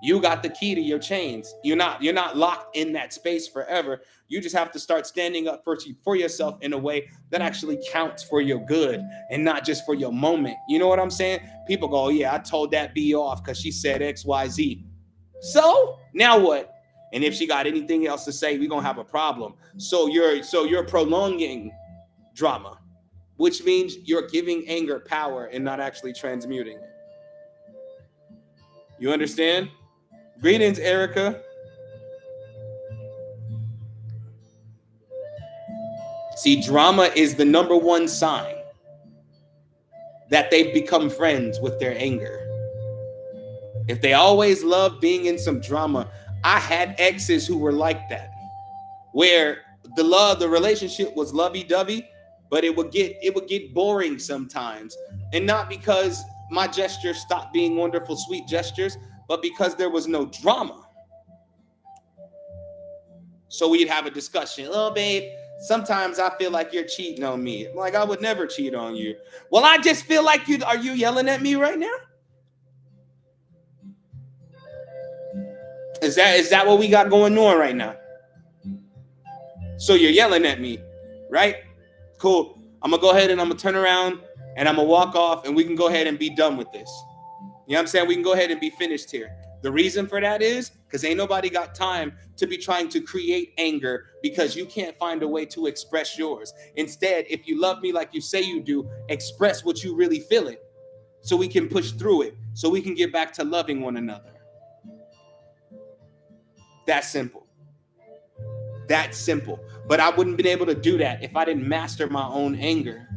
You got the key to your chains. You're not locked in that space forever. You just have to start standing up for yourself in a way that actually counts for your good and not just for your moment. You know what I'm saying? People go, oh, yeah, I told that B off because she said XYZ. So now what? And if she got anything else to say, we're gonna have a problem. So you're prolonging drama, which means you're giving anger power and not actually transmuting it. You understand? Greetings, Erica. See, drama is the number one sign that they've become friends with their anger. If they always love being in some drama, I had exes who were like that, where the relationship was lovey-dovey, but it would get boring sometimes. And not because my gestures stopped being wonderful, sweet gestures, but because there was no drama. So we'd have a discussion. Oh, babe, sometimes I feel like you're cheating on me. Like, I would never cheat on you. Well, I just feel like are you yelling at me right now? Is that what we got going on right now? So you're yelling at me, right? Cool. I'm going to go ahead and I'm going to turn around and I'm going to walk off and we can go ahead and be done with this. You know what I'm saying? We can go ahead and be finished here. The reason for that is because ain't nobody got time to be trying to create anger because you can't find a way to express yours. Instead, if you love me like you say you do, express what you really feeling so we can push through it, so we can get back to loving one another. That's simple. That's simple. But I wouldn't have been able to do that if I didn't master my own anger.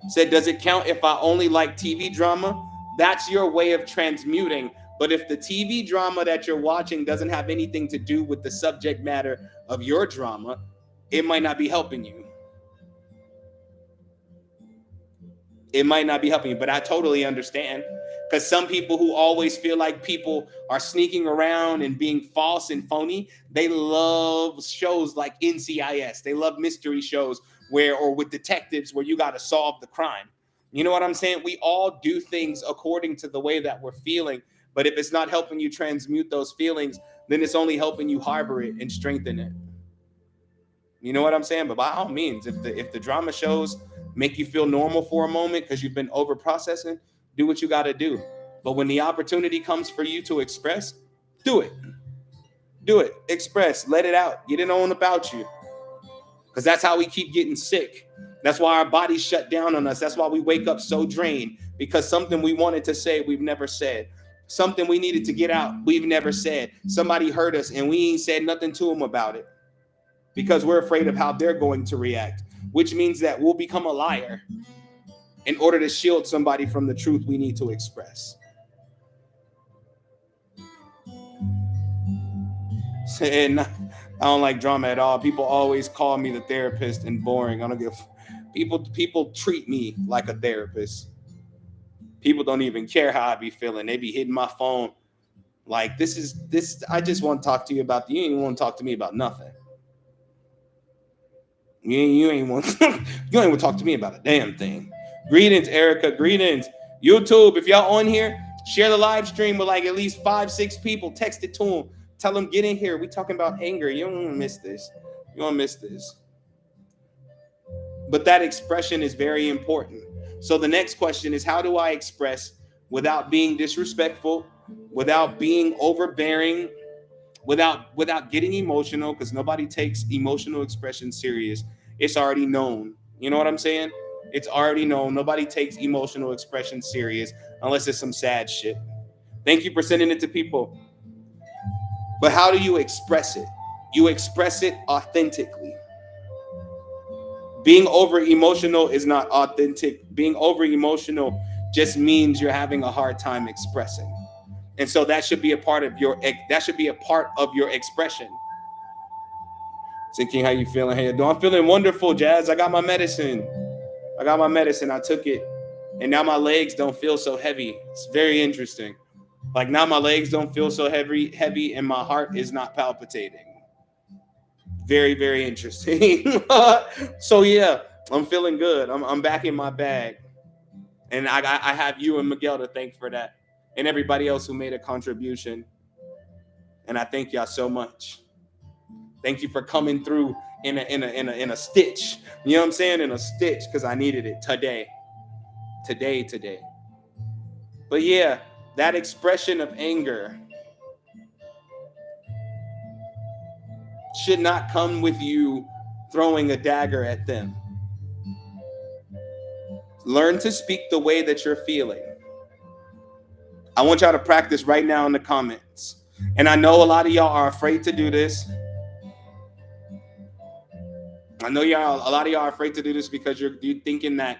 Said, does it count if I only like TV drama? That's your way of transmuting. But if the TV drama that you're watching doesn't have anything to do with the subject matter of your drama, it might not be helping you. It might not be helping you, but I totally understand. Because some people who always feel like people are sneaking around and being false and phony, they love shows like NCIS. They love mystery shows or with detectives where you got to solve the crime. You know what I'm saying? We all do things according to the way that we're feeling. But if it's not helping you transmute those feelings, then it's only helping you harbor it and strengthen it. You know what I'm saying? But by all means, if the drama shows make you feel normal for a moment because you've been over processing, do what you got to do. But when the opportunity comes for you to express, do it. Do it. Express. Let it out. Get it on about you. Because that's how we keep getting sick. That's why our bodies shut down on us. That's why we wake up so drained. Because something we wanted to say, we've never said. Something we needed to get out, we've never said. Somebody hurt us and we ain't said nothing to them about it. Because we're afraid of how they're going to react. Which means that we'll become a liar in order to shield somebody from the truth we need to express. And I don't like drama at all. People always call me the therapist and boring. I don't give. People treat me like a therapist. People don't even care how I be feeling. They be hitting my phone like this. I just want to talk to you about. You ain't want to talk to me about nothing. You ain't want you ain't want to talk to me about a damn thing. Greetings, Erica. Greetings, YouTube. If y'all on here, share the live stream with like at least 5-6 people. Text it to them. Tell them get in here. We talking about anger. You don't want to miss this. You don't miss this. But that expression is very important. So the next question is, how do I express without being disrespectful, without being overbearing, without getting emotional? Because nobody takes emotional expression serious. It's already known. You know what I'm saying? It's already known. Nobody takes emotional expression serious unless it's some sad shit. Thank you for sending it to people. But how do you express it? You express it authentically. Being over emotional is not authentic. Being over emotional just means you're having a hard time expressing. And so that should be a part of your expression. Thinking, how you feeling? Hey, I'm feeling wonderful, Jazz. I got my medicine. I took it. And now my legs don't feel so heavy. It's very interesting. Like now my legs don't feel so heavy, and my heart is not palpitating. Very, very interesting. So yeah, I'm feeling good. I'm back in my bag. And I have you and Miguel to thank for that. And everybody else who made a contribution. And I thank y'all so much. Thank you for coming through in a stitch. You know what I'm saying? In a stitch, because I needed it today. Today. But yeah, that expression of anger should not come with you throwing a dagger at them. Learn to speak the way that you're feeling. I want y'all to practice right now in the comments. And I know a lot of y'all are afraid to do this. I know a lot of y'all are afraid to do this because you're thinking that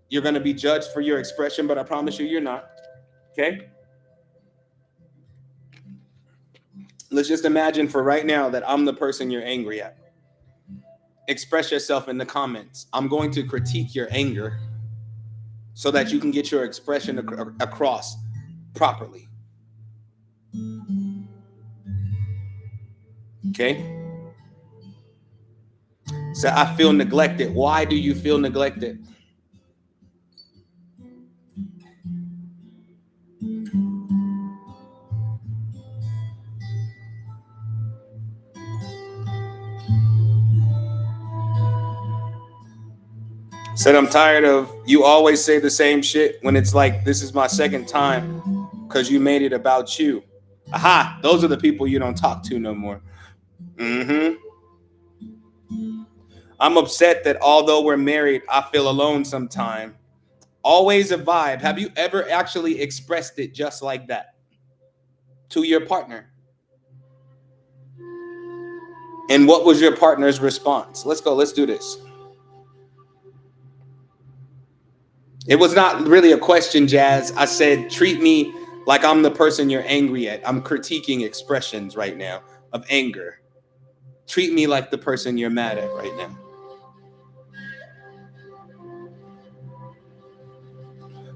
you're going to be judged for your expression, but I promise you're not. Okay? Let's just imagine for right now that I'm the person you're angry at. Express yourself in the comments. I'm going to critique your anger so that you can get your expression across properly. Okay? So I feel neglected. Why do you feel neglected? Said I'm tired of you always say the same shit when it's like this is my second time because you made it about you. Aha, those are the people you don't talk to no more. I'm upset that although we're married, I feel alone sometime. Always a vibe. Have you ever actually expressed it just like that to your partner? And what was your partner's response? Let's go. Let's do this. It was not really a question, Jazz. I said, treat me like I'm the person you're angry at. I'm critiquing expressions right now of anger. Treat me like the person you're mad at right now.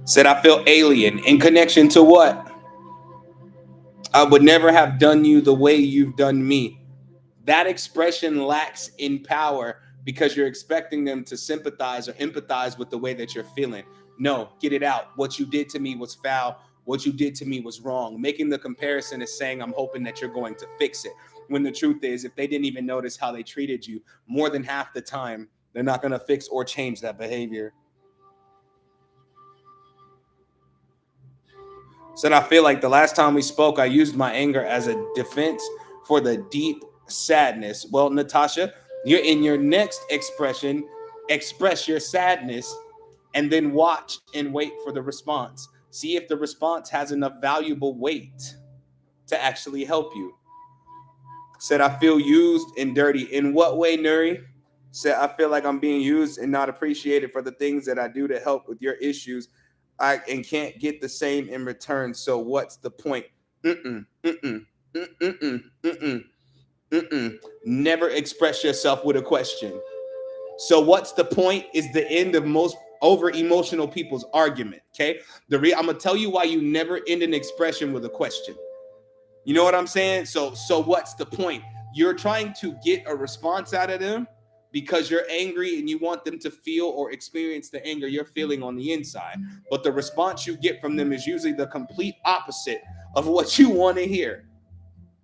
Said, I feel alien. In connection to what? I would never have done you the way you've done me. That expression lacks in power because you're expecting them to sympathize or empathize with the way that you're feeling. No, get it out. What you did to me was foul. what you did to me was wrong. Making the comparison is saying, I'm hoping that you're going to fix it. When the truth is, if they didn't even notice how they treated you, more than half the time, they're not going to fix or change that behavior. Said, I feel like the last time we spoke, I used my anger as a defense for the deep sadness. Well, Natasha, you're in your next expression, express your sadness and then watch and wait for the response. See if the response has enough valuable weight to actually help you. Said, I feel used and dirty. In what way, Nuri? Said, I feel like I'm being used and not appreciated for the things that I do to help with your issues. And can't get the same in return. So what's the point? Mm-mm, mm-mm, mm-mm, mm-mm, mm-mm. Never express yourself with a question. So what's the point is the end of most over emotional people's argument. Okay. I'm gonna tell you why you never end an expression with a question. You know what I'm saying? So what's the point? You're trying to get a response out of them because you're angry and you want them to feel or experience the anger you're feeling on the inside. But the response you get from them is usually the complete opposite of what you want to hear.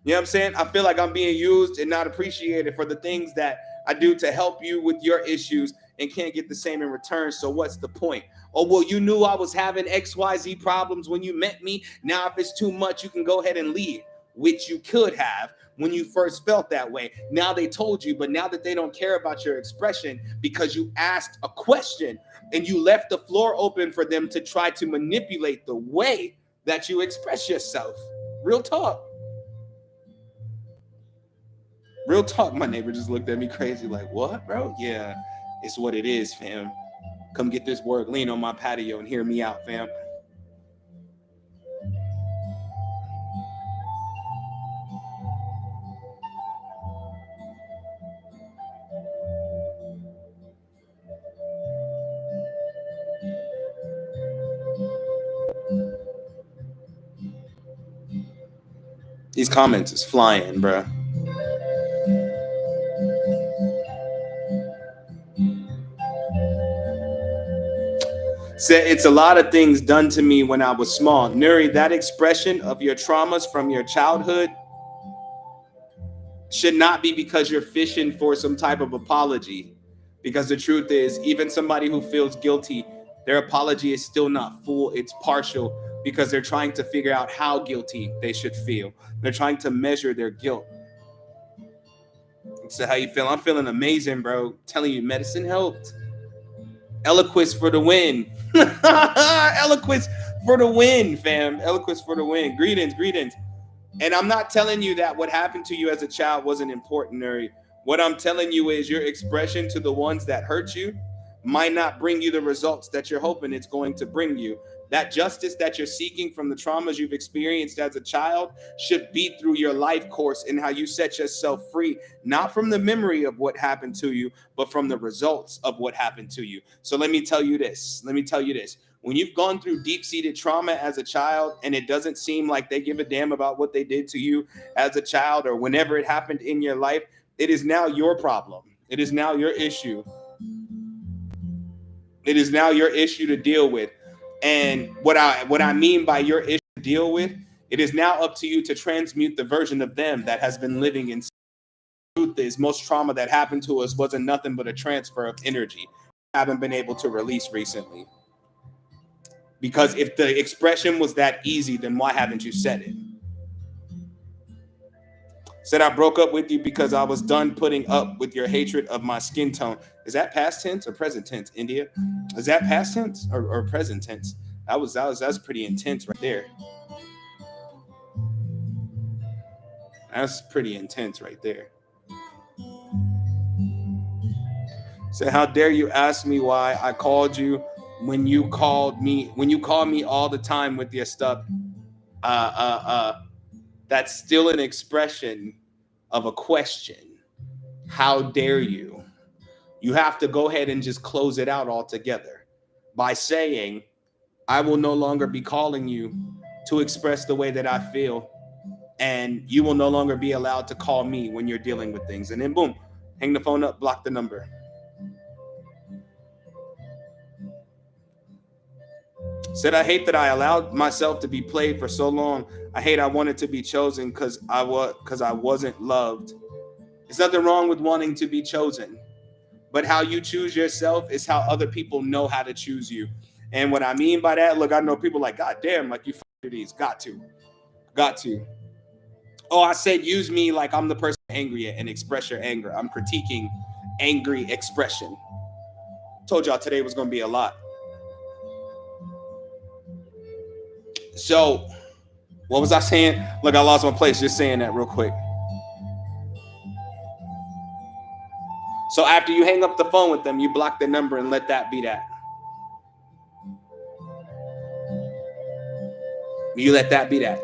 You know what I'm saying? I feel like I'm being used and not appreciated for the things that I do to help you with your issues and can't get the same in return. So what's the point? Oh, well, you knew I was having XYZ problems when you met me. Now, if it's too much, you can go ahead and leave, which you could have when you first felt that way. Now they told you, but now that they don't care about your expression because you asked a question and you left the floor open for them to try to manipulate the way that you express yourself. Real talk. Real talk, my neighbor just looked at me crazy like, what, bro? Yeah, it's what it is, fam. Come get this work, lean on my patio and hear me out, fam. These comments is flying, bro. Said it's a lot of things done to me when I was small. Nuri, that expression of your traumas from your childhood should not be because you're fishing for some type of apology. Because the truth is, even somebody who feels guilty, their apology is still not full, it's partial because they're trying to figure out how guilty they should feel. They're trying to measure their guilt. So, how you feel? I'm feeling amazing, bro. Telling you, medicine helped. Eloquence for the win. Eloquence for the win, fam. Eloquence for the win. Greetings, greetings. And I'm not telling you that what happened to you as a child wasn't important, Nuri. What I'm telling you is your expression to the ones that hurt you might not bring you the results that you're hoping it's going to bring you. That justice that you're seeking from the traumas you've experienced as a child should be through your life course and how you set yourself free, not from the memory of what happened to you, but from the results of what happened to you. So let me tell you this. Let me tell you this. When you've gone through deep-seated trauma as a child and it doesn't seem like they give a damn about what they did to you as a child or whenever it happened in your life, it is now your problem. It is now your issue. It is now your issue to deal with. And what I mean by your issue to deal with, it is now up to you to transmute the version of them that has been living in. Truth is, most trauma that happened to us wasn't nothing but a transfer of energy we haven't been able to release recently. Because if the expression was that easy, then why haven't you said it? Said I broke up with you because I was done putting up with your hatred of my skin tone. Is that past tense or present tense, India? Is that past tense or present tense? That's pretty intense right there. That's pretty intense right there. So how dare you ask me why I called you when you call me all the time with your stuff? Uh uh uh that's still an expression of a question. How dare you? You have to go ahead and just close it out altogether by saying, I will no longer be calling you to express the way that I feel, and you will no longer be allowed to call me when you're dealing with things. And then, boom, hang the phone up, block the number. Said, I hate that I allowed myself to be played for so long. I hate I wanted to be chosen because I wasn't loved. There's nothing wrong with wanting to be chosen, but how you choose yourself is how other people know how to choose you. And what I mean by that, look, I know people like, God damn, like you do these. Got to. Oh, I said use me like I'm the person angry at and express your anger. I'm critiquing angry expression. Told y'all today was gonna be a lot. So, what was I saying? Look, I lost my place just saying that real quick. So after you hang up the phone with them, you block their number and let that be that. You let that be that.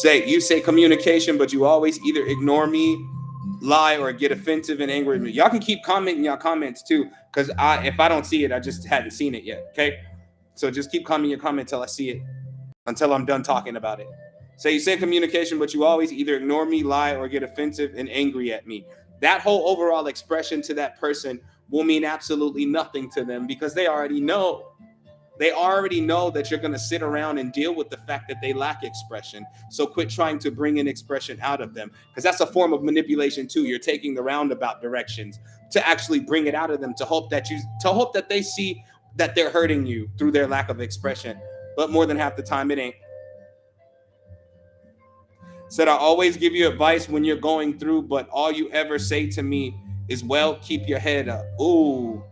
You say communication, but you always either ignore me, lie, or get offensive and angry with me. Y'all can keep commenting y'all comments too, because if I don't see it, I just hadn't seen it yet. Okay, so just keep commenting your comment till I see it, until I'm done talking about it. So you say communication, but you always either ignore me, lie, or get offensive and angry at me. That whole overall expression to that person will mean absolutely nothing to them because they already know. They already know that you're going to sit around and deal with the fact that they lack expression. So quit trying to bring an expression out of them, because that's a form of manipulation too. You're taking the roundabout directions to actually bring it out of them, to hope that they see that they're hurting you through their lack of expression. But more than half the time it ain't. Said, I always give you advice when you're going through, but all you ever say to me is, well, keep your head up. Ooh,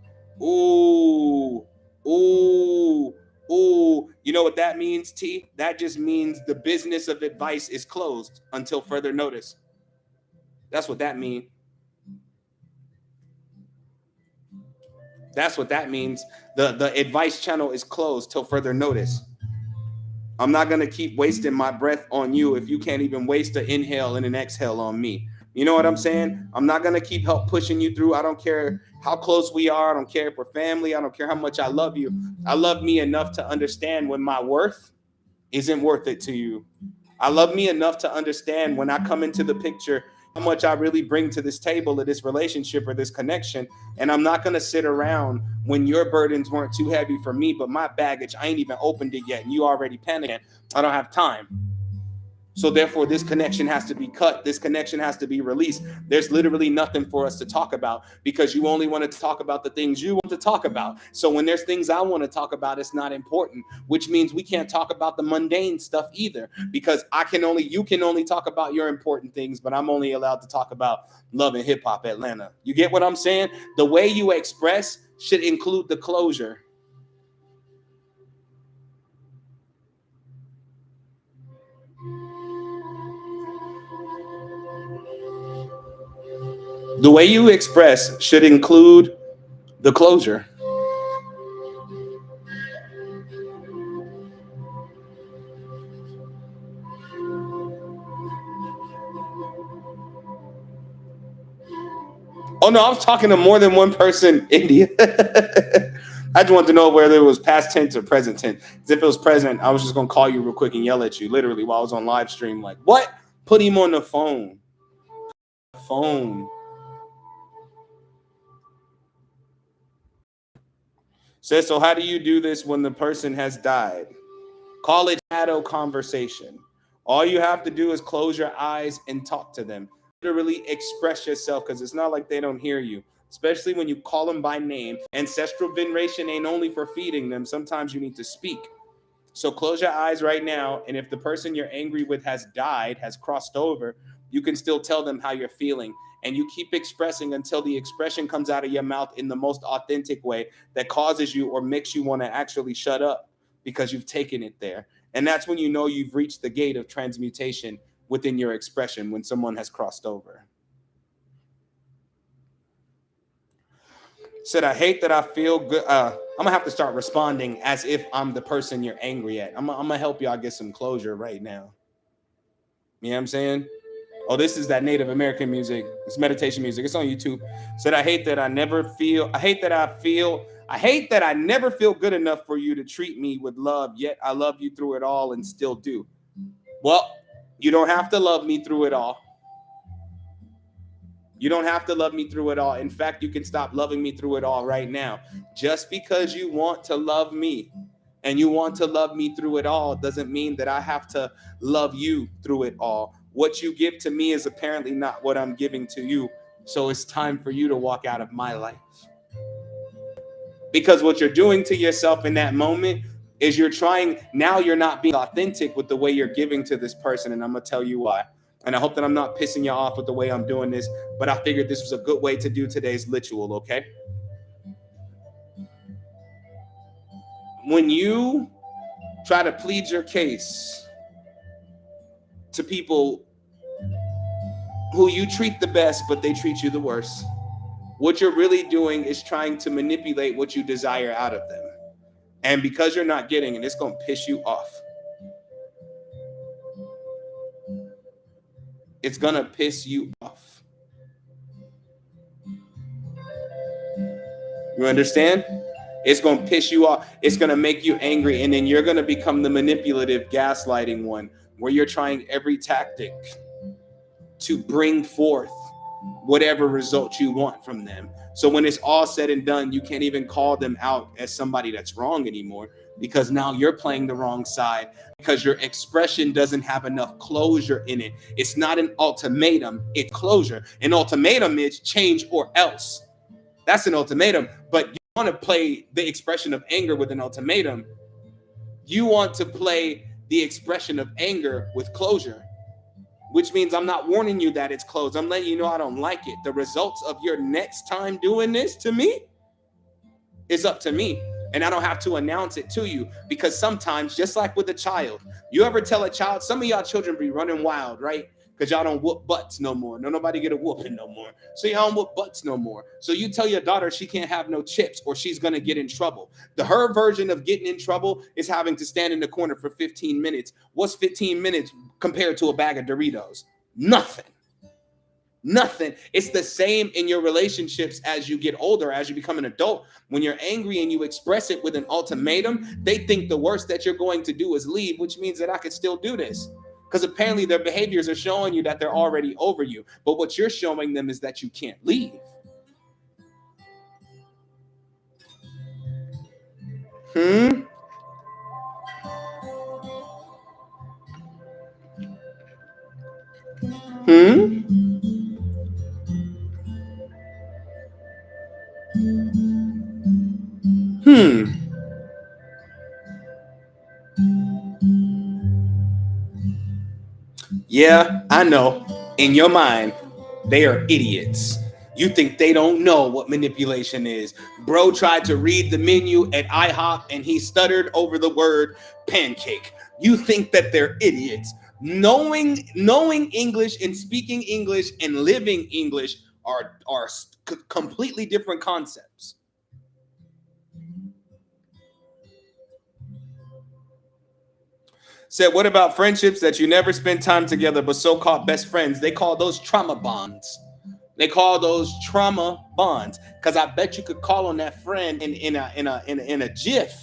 ooh, ooh, ooh. You know what that means, T? That just means the business of advice is closed until further notice. That's what that means. That's what that means. The advice channel is closed till further notice. I'm not going to keep wasting my breath on you if you can't even waste an inhale and an exhale on me. You know what I'm saying? I'm not going to keep help pushing you through. I don't care how close we are. I don't care if we're family. I don't care how much I love you. I love me enough to understand when my worth isn't worth it to you. I love me enough to understand when I come into the picture how much I really bring to this table or this relationship or this connection. And I'm not going to sit around when your burdens weren't too heavy for me, but my baggage, I ain't even opened it yet. And you already panicking. I don't have time. So therefore, this connection has to be cut. This connection has to be released. There's literally nothing for us to talk about because you only want to talk about the things you want to talk about. So when there's things I want to talk about, it's not important, which means we can't talk about the mundane stuff either because you can only talk about your important things, but I'm only allowed to talk about Love and Hip Hop Atlanta. You get what I'm saying? The way you express should include the closure. The way you express should include the closure. Oh no, I was talking to more than one person, India. I just wanted to know whether it was past tense or present tense. If it was present, I was just gonna call you real quick and yell at you, literally, while I was on live stream. Like, what? Put him on the phone. Phone. Says, so how do you do this when the person has died? Call it shadow conversation. All you have to do is close your eyes and talk to them. Literally express yourself because it's not like they don't hear you, especially when you call them by name. Ancestral veneration ain't only for feeding them. Sometimes you need to speak. So close your eyes right now. And if the person you're angry with has died, has crossed over, you can still tell them how you're feeling. And you keep expressing until the expression comes out of your mouth in the most authentic way that causes you or makes you want to actually shut up because you've taken it there. And that's when you know you've reached the gate of transmutation within your expression when someone has crossed over. Said, I hate that I feel good. I'm gonna have to start responding as if I'm the person you're angry at. I'm gonna help y'all get some closure right now. You know what I'm saying? Oh, this is that Native American music. It's meditation music. It's on YouTube. Said, I hate that I never feel good enough for you to treat me with love, yet I love you through it all and still do. Well, you don't have to love me through it all. You don't have to love me through it all. In fact, you can stop loving me through it all right now. Just because you want to love me and you want to love me through it all doesn't mean that I have to love you through it all. What you give to me is apparently not what I'm giving to you. So it's time for you to walk out of my life. Because what you're doing to yourself in that moment is you're not being authentic with the way you're giving to this person. And I'm going to tell you why. And I hope that I'm not pissing you off with the way I'm doing this, but I figured this was a good way to do today's ritual, okay? When you try to plead your case to people who you treat the best, but they treat you the worst, what you're really doing is trying to manipulate what you desire out of them. And because you're not getting it, it's going to piss you off. It's going to piss you off. You understand? It's going to piss you off. It's going to make you angry. And then you're going to become the manipulative, gaslighting one, where you're trying every tactic to bring forth whatever result you want from them. So when it's all said and done, you can't even call them out as somebody that's wrong anymore, because now you're playing the wrong side, because your expression doesn't have enough closure in it. It's not an ultimatum, it's closure. An ultimatum is change or else. That's an ultimatum. But you want to play the expression of anger with an ultimatum. You want to play the expression of anger with closure, which means I'm not warning you that it's closed. I'm letting you know I don't like it. The results of your next time doing this to me is up to me. And I don't have to announce it to you, because sometimes, just like with a child, you ever tell a child, some of y'all children be running wild, right? Because y'all don't whoop butts no more. No, nobody get a whooping no more. So y'all don't whoop butts no more. So you tell your daughter she can't have no chips or she's going to get in trouble. Her version of getting in trouble is having to stand in the corner for 15 minutes. What's 15 minutes compared to a bag of Doritos? Nothing. Nothing. It's the same in your relationships as you get older, as you become an adult. When you're angry and you express it with an ultimatum, they think the worst that you're going to do is leave, which means that I could still do this. Because apparently their behaviors are showing you that they're already over you. But what you're showing them is that you can't leave. Hmm? Hmm? Hmm. Yeah, I know. In your mind, they are idiots. You think they don't know what manipulation is. Bro tried to read the menu at IHOP and he stuttered over the word pancake. You think that they're idiots. Knowing English and speaking English and living English are completely different concepts. Said, what about friendships that you never spend time together but so-called best friends? They call those trauma bonds. They call those trauma bonds, because I bet you could call on that friend in a jiff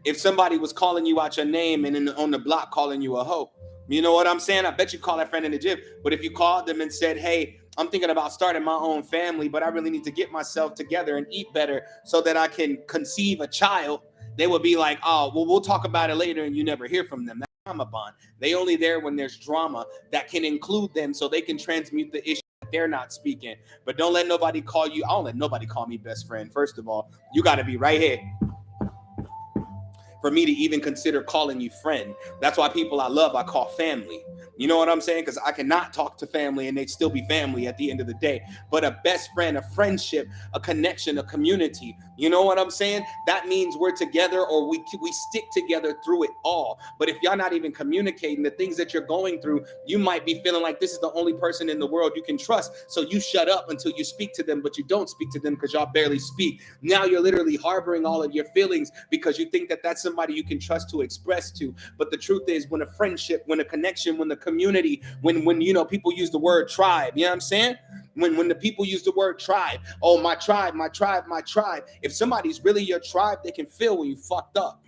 if somebody was calling you out your name and on the block calling you a hoe. You know what I'm saying? I bet you call that friend in a jiff. But if you called them and said, hey, I'm thinking about starting my own family, but I really need to get myself together and eat better so that I can conceive a child, they would be like, oh, well, we'll talk about it later, and you never hear from them. That's drama bond. They only there when there's drama that can include them so they can transmute the issue. They're not speaking. But don't let nobody call you. I don't let nobody call me best friend. First of all, you got to be right here for me to even consider calling you friend. That's why people I love, I call family. You know what I'm saying? Because I cannot talk to family and they'd still be family at the end of the day. But a best friend, a friendship, a connection, a community, you know what I'm saying? That means we're together, or we stick together through it all. But if y'all not even communicating the things that you're going through, you might be feeling like this is the only person in the world you can trust. So you shut up until you speak to them, but you don't speak to them because y'all barely speak. Now you're literally harboring all of your feelings because you think that that's somebody you can trust to express to. But the truth is, when a friendship, when a connection, when the community, when you know, people use the word tribe, you know what I'm saying? When the people use the word tribe, oh, my tribe, my tribe, my tribe. If somebody's really your tribe, they can feel when you fucked up.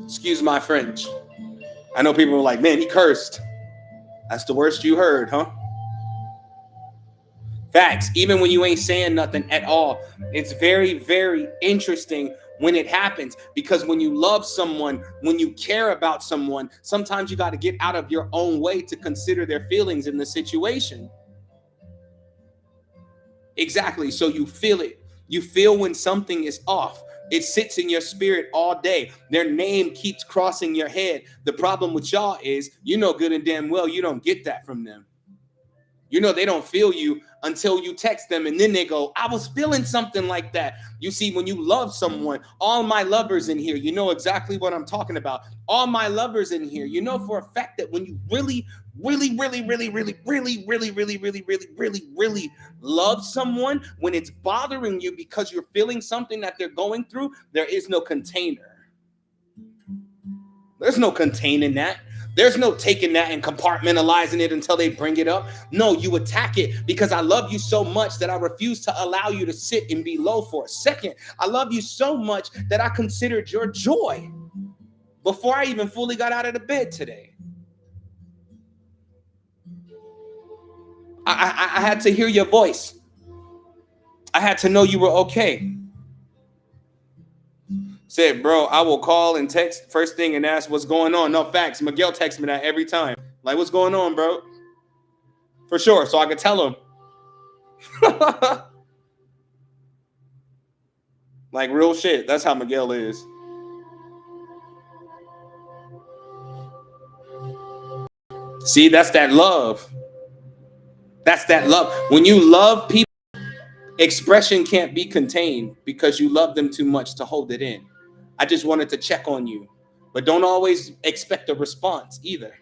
Excuse my French. I know people are like, man, he cursed. That's the worst you heard, huh? Facts. Even when you ain't saying nothing at all. It's very, very interesting when it happens, because when you love someone, when you care about someone, sometimes you got to get out of your own way to consider their feelings in the situation. Exactly. So you feel it. You feel when something is off. It sits in your spirit all day. Their name keeps crossing your head. The problem with y'all is, you know good and damn well you don't get that from them. You know they don't feel you until you text them, and then they go, I was feeling something like that. You see, when you love someone, all my lovers in here, you know exactly what I'm talking about. All my lovers in here, you know for a fact that when you really, really, really, really, really, really, really, really, really, really, really, really love someone, when it's bothering you because you're feeling something that they're going through, there is no container. There's no containing that. There's no taking that and compartmentalizing it until they bring it up. No, you attack it, because I love you so much that I refuse to allow you to sit and be low for a second. I love you so much that I considered your joy before I even fully got out of the bed today. I had to hear your voice. I had to know you were okay. Said, bro, I will call and text first thing and ask what's going on. No, facts. Miguel texts me that every time. Like, what's going on, bro? For sure. So I could tell him. Like, real shit. That's how Miguel is. See, that's that love. That's that love. When you love people, expression can't be contained because you love them too much to hold it in. I just wanted to check on you. But don't always expect a response either.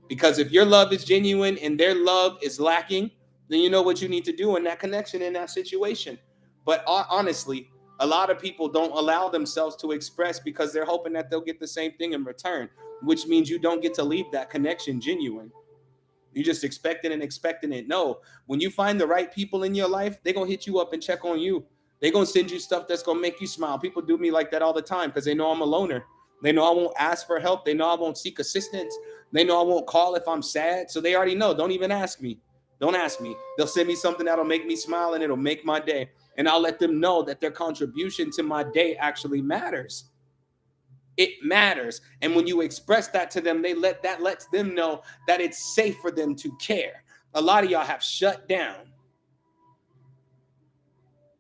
Because if your love is genuine and their love is lacking, then you know what you need to do in that connection, in that situation. But honestly, a lot of people don't allow themselves to express because they're hoping that they'll get the same thing in return, which means you don't get to leave that connection genuine. You just expecting and expecting it. No, when you find the right people in your life, they're going to hit you up and check on you. They're going to send you stuff that's going to make you smile. People do me like that all the time because they know I'm a loner. They know I won't ask for help. They know I won't seek assistance. They know I won't call if I'm sad. So they already know. Don't even ask me. Don't ask me. They'll send me something that'll make me smile and it'll make my day. And I'll let them know that their contribution to my day actually matters. It matters. And when you express that to them, that lets them know that it's safe for them to care. A lot of y'all have shut down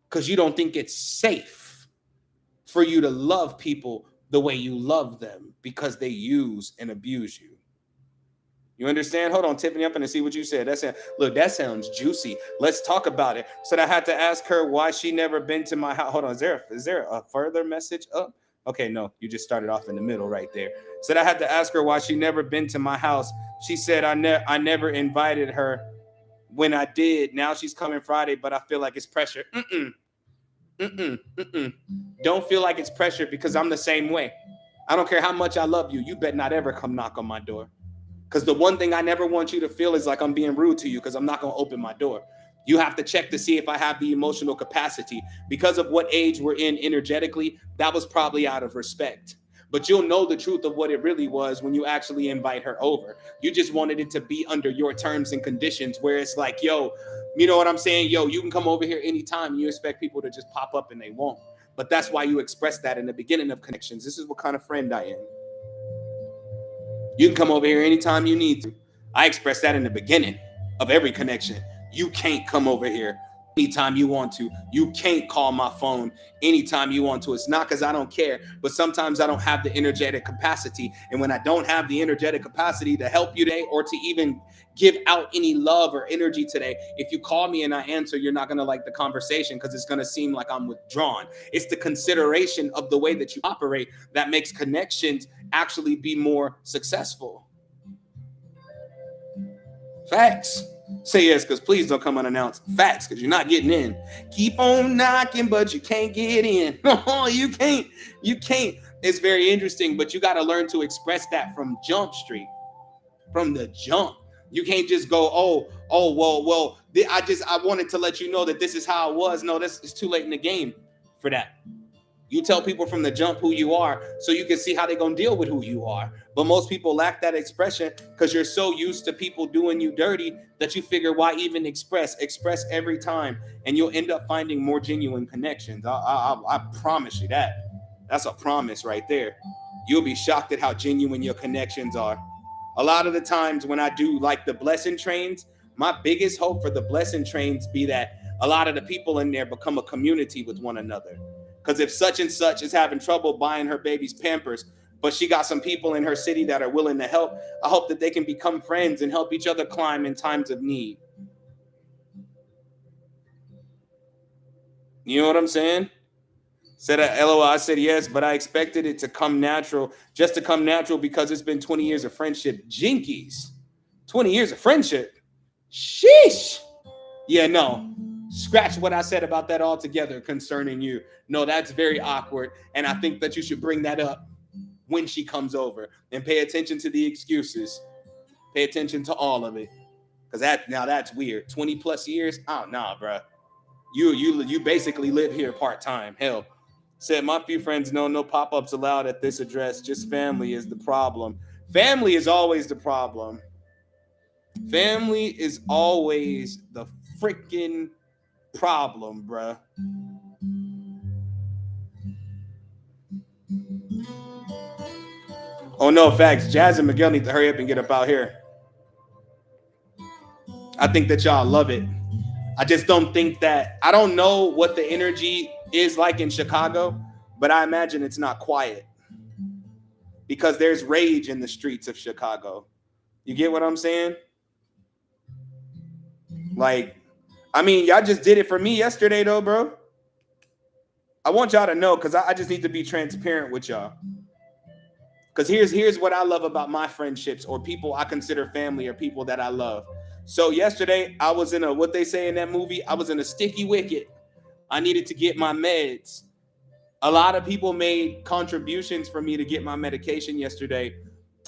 because you don't think it's safe for you to love people the way you love them because they use and abuse you. You understand? Hold on, Tiffany, I'm going to see what you said. Look, that sounds juicy. Let's talk about it. So I had to ask her why she never been to my house. Hold on, is there a further message up? Okay, no, you just started off in the middle right there. So I had to ask her why she never been to my house. She said I never invited her. When I did, now she's coming Friday, but I feel like it's pressure. Don't feel like it's pressure because I'm the same way. I don't care how much I love you. You better not ever come knock on my door. Because the one thing I never want you to feel is like I'm being rude to you because I'm not going to open my door. You have to check to see if I have the emotional capacity. Because of what age we're in energetically, that was probably out of respect. But you'll know the truth of what it really was when you actually invite her over. You just wanted it to be under your terms and conditions where it's like, yo, you know what I'm saying? Yo, you can come over here anytime. And you expect people to just pop up and they won't. But that's why you express that in the beginning of connections. This is what kind of friend I am. You can come over here anytime you need to. I express that in the beginning of every connection. You can't come over here anytime you want to. You can't call my phone anytime you want to. It's not because I don't care, but sometimes I don't have the energetic capacity. And when I don't have the energetic capacity to help you today or to even give out any love or energy today, if you call me and I answer, you're not going to like the conversation because it's going to seem like I'm withdrawn. It's the consideration of the way that you operate that makes connections actually be more successful. Facts. Say yes, because please don't come unannounced. Facts, because you're not getting in. Keep on knocking, but you can't get in. Oh, you can't. You can't. It's very interesting, but you got to learn to express that from Jump Street, from the jump. You can't just go, well. I wanted to let you know that this is how it was. No, it's too late in the game for that. You tell people from the jump who you are so you can see how they're going to deal with who you are. But most people lack that expression because you're so used to people doing you dirty that you figure why even express. Express every time, and you'll end up finding more genuine connections. I promise you that. That's a promise right there. You'll be shocked at how genuine your connections are. A lot of the times when I do like the blessing trains, my biggest hope for the blessing trains be that a lot of the people in there become a community with one another. Because if such and such is having trouble buying her baby's Pampers, but she got some people in her city that are willing to help, I hope that they can become friends and help each other climb in times of need. You know what I'm saying? Said LOL. I said yes, but I expected it to come natural, just to come natural because it's been 20 years of friendship. Jinkies. 20 years of friendship. Sheesh. Yeah, no. Scratch what I said about that altogether concerning you. No, that's very awkward. And I think that you should bring that up when she comes over and pay attention to the excuses. Pay attention to all of it. Cause that's weird. 20 plus years? Oh nah, bro. You basically live here part-time. Hell. Said my few friends know no pop-ups allowed at this address. Just family is the problem. Family is always the problem. Family is always the freaking problem, bruh. Oh no, facts. Jazz and Miguel need to hurry up and get up out here. I think that y'all love it. I just don't think that I don't know what the energy is like in Chicago, but I imagine it's not quiet because there's rage in the streets of Chicago. You get what I'm saying? Like, I mean, y'all just did it for me yesterday, though, bro. I want y'all to know because I just need to be transparent with y'all. Because here's what I love about my friendships or people I consider family or people that I love. So yesterday I was in a what they say in that movie. I was in a sticky wicket. I needed to get my meds. A lot of people made contributions for me to get my medication yesterday,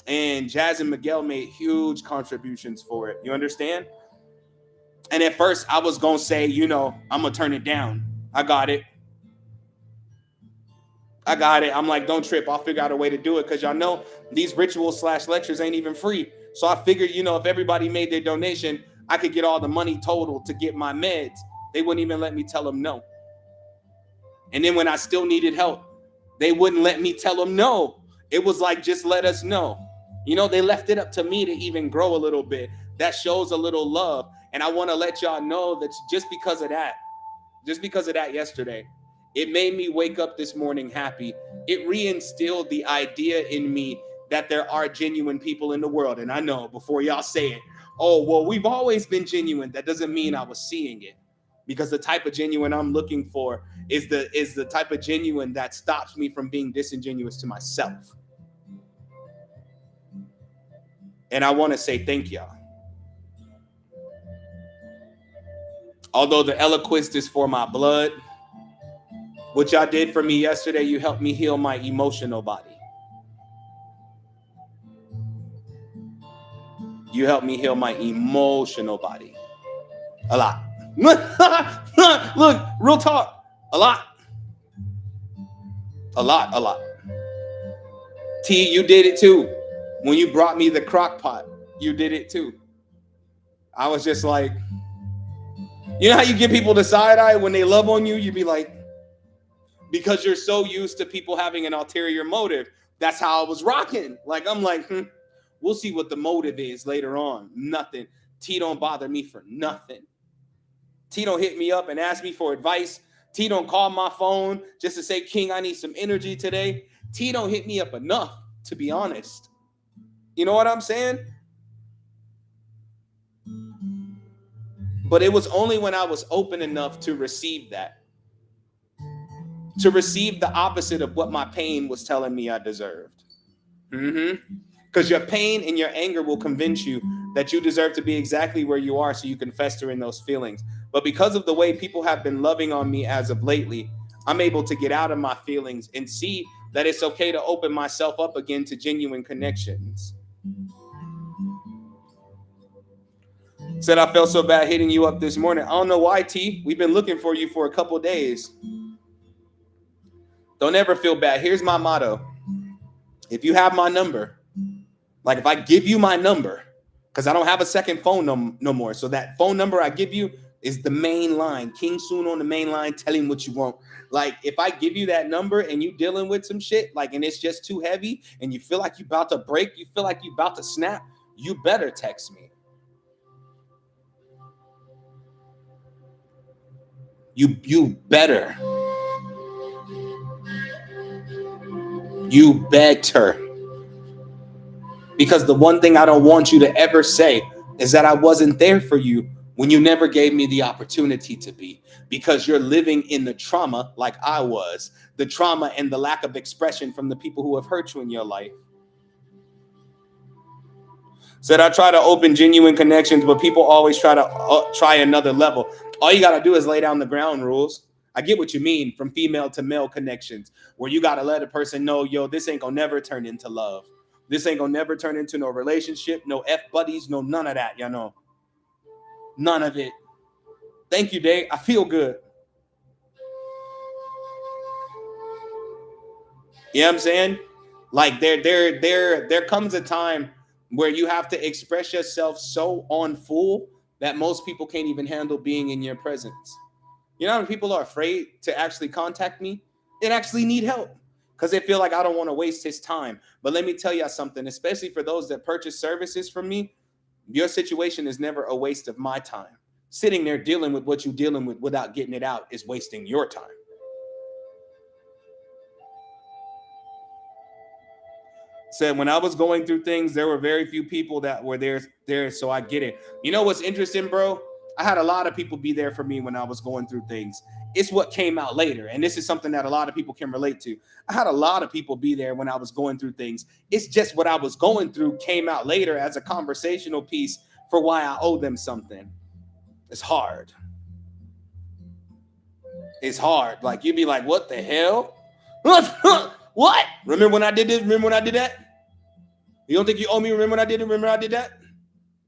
and Jazz and Miguel made huge contributions for it. You understand? And at first I was gonna say, I'm gonna turn it down. I got it. I got it. I'm like, don't trip. I'll figure out a way to do it because y'all know these rituals / lectures ain't even free. So I figured, if everybody made their donation, I could get all the money total to get my meds. They wouldn't even let me tell them no. And then when I still needed help, they wouldn't let me tell them no. It was like, just let us know. They left it up to me to even grow a little bit. That shows a little love. And I want to let y'all know that just because of that yesterday, it made me wake up this morning happy. It reinstilled the idea in me that there are genuine people in the world. And I know before y'all say it, oh, well, we've always been genuine. That doesn't mean I was seeing it. Because the type of genuine I'm looking for is the type of genuine that stops me from being disingenuous to myself. And I want to say thank y'all. Although the eloquist is for my blood, what y'all did for me yesterday, you helped me heal my emotional body. You helped me heal my emotional body. A lot. Look, real talk. A lot. A lot. T, you did it too. When you brought me the crock pot, you did it too. I was just like, how you give people the side eye when they love on you? You'd be like, because you're so used to people having an ulterior motive. That's how I was rocking. Like, I'm like, we'll see what the motive is later on. Nothing. T don't bother me for nothing. T don't hit me up and ask me for advice. T don't call my phone just to say, King, I need some energy today. T don't hit me up enough, to be honest. You know what I'm saying? But it was only when I was open enough to receive that. To receive the opposite of what my pain was telling me I deserved. Because your pain and your anger will convince you that you deserve to be exactly where you are so you can fester in those feelings. But because of the way people have been loving on me as of lately, I'm able to get out of my feelings and see that it's okay to open myself up again to genuine connections. Said I felt so bad hitting you up this morning. I don't know why, T. We've been looking for you for a couple days. Don't ever feel bad. Here's my motto. If you have my number, like if I give you my number, because I don't have a second phone no more. So that phone number I give you is the main line. King Soon on the main line, tell him what you want. Like if I give you that number and you dealing with some shit, like and it's just too heavy and you feel like you about to break, you feel like you about to snap, you better text me. You better. You better. Because the one thing I don't want you to ever say is that I wasn't there for you when you never gave me the opportunity to be. Because you're living in the trauma like I was, the trauma and the lack of expression from the people who have hurt you in your life. Said I try to open genuine connections, but people always try to try another level. All you got to do is lay down the ground rules. I get what you mean from female to male connections, where you got to let a person know, yo, this ain't gonna never turn into love. This ain't gonna never turn into no relationship, no F buddies, no none of that, you know. None of it. Thank you, Dave. I feel good. You know what I'm saying? Like there comes a time where you have to express yourself so on full that most people can't even handle being in your presence. You know how many people are afraid to actually contact me and actually need help because they feel like I don't want to waste his time. But let me tell you something, especially for those that purchase services from me, your situation is never a waste of my time. Sitting there dealing with what you're dealing with without getting it out is wasting your time. Said when I was going through things, there were very few people that were there, so I get it. You know what's interesting, bro? I had a lot of people be there for me when I was going through things. It's what came out later, and this is something that a lot of people can relate to. I had a lot of people be there when I was going through things. It's just what I was going through came out later as a conversational piece for why I owe them something. It's hard. It's hard. Like you'd be like, what the hell? What? Remember when I did this? Remember when I did that? You don't think you owe me? Remember when I did it? Remember when I did that?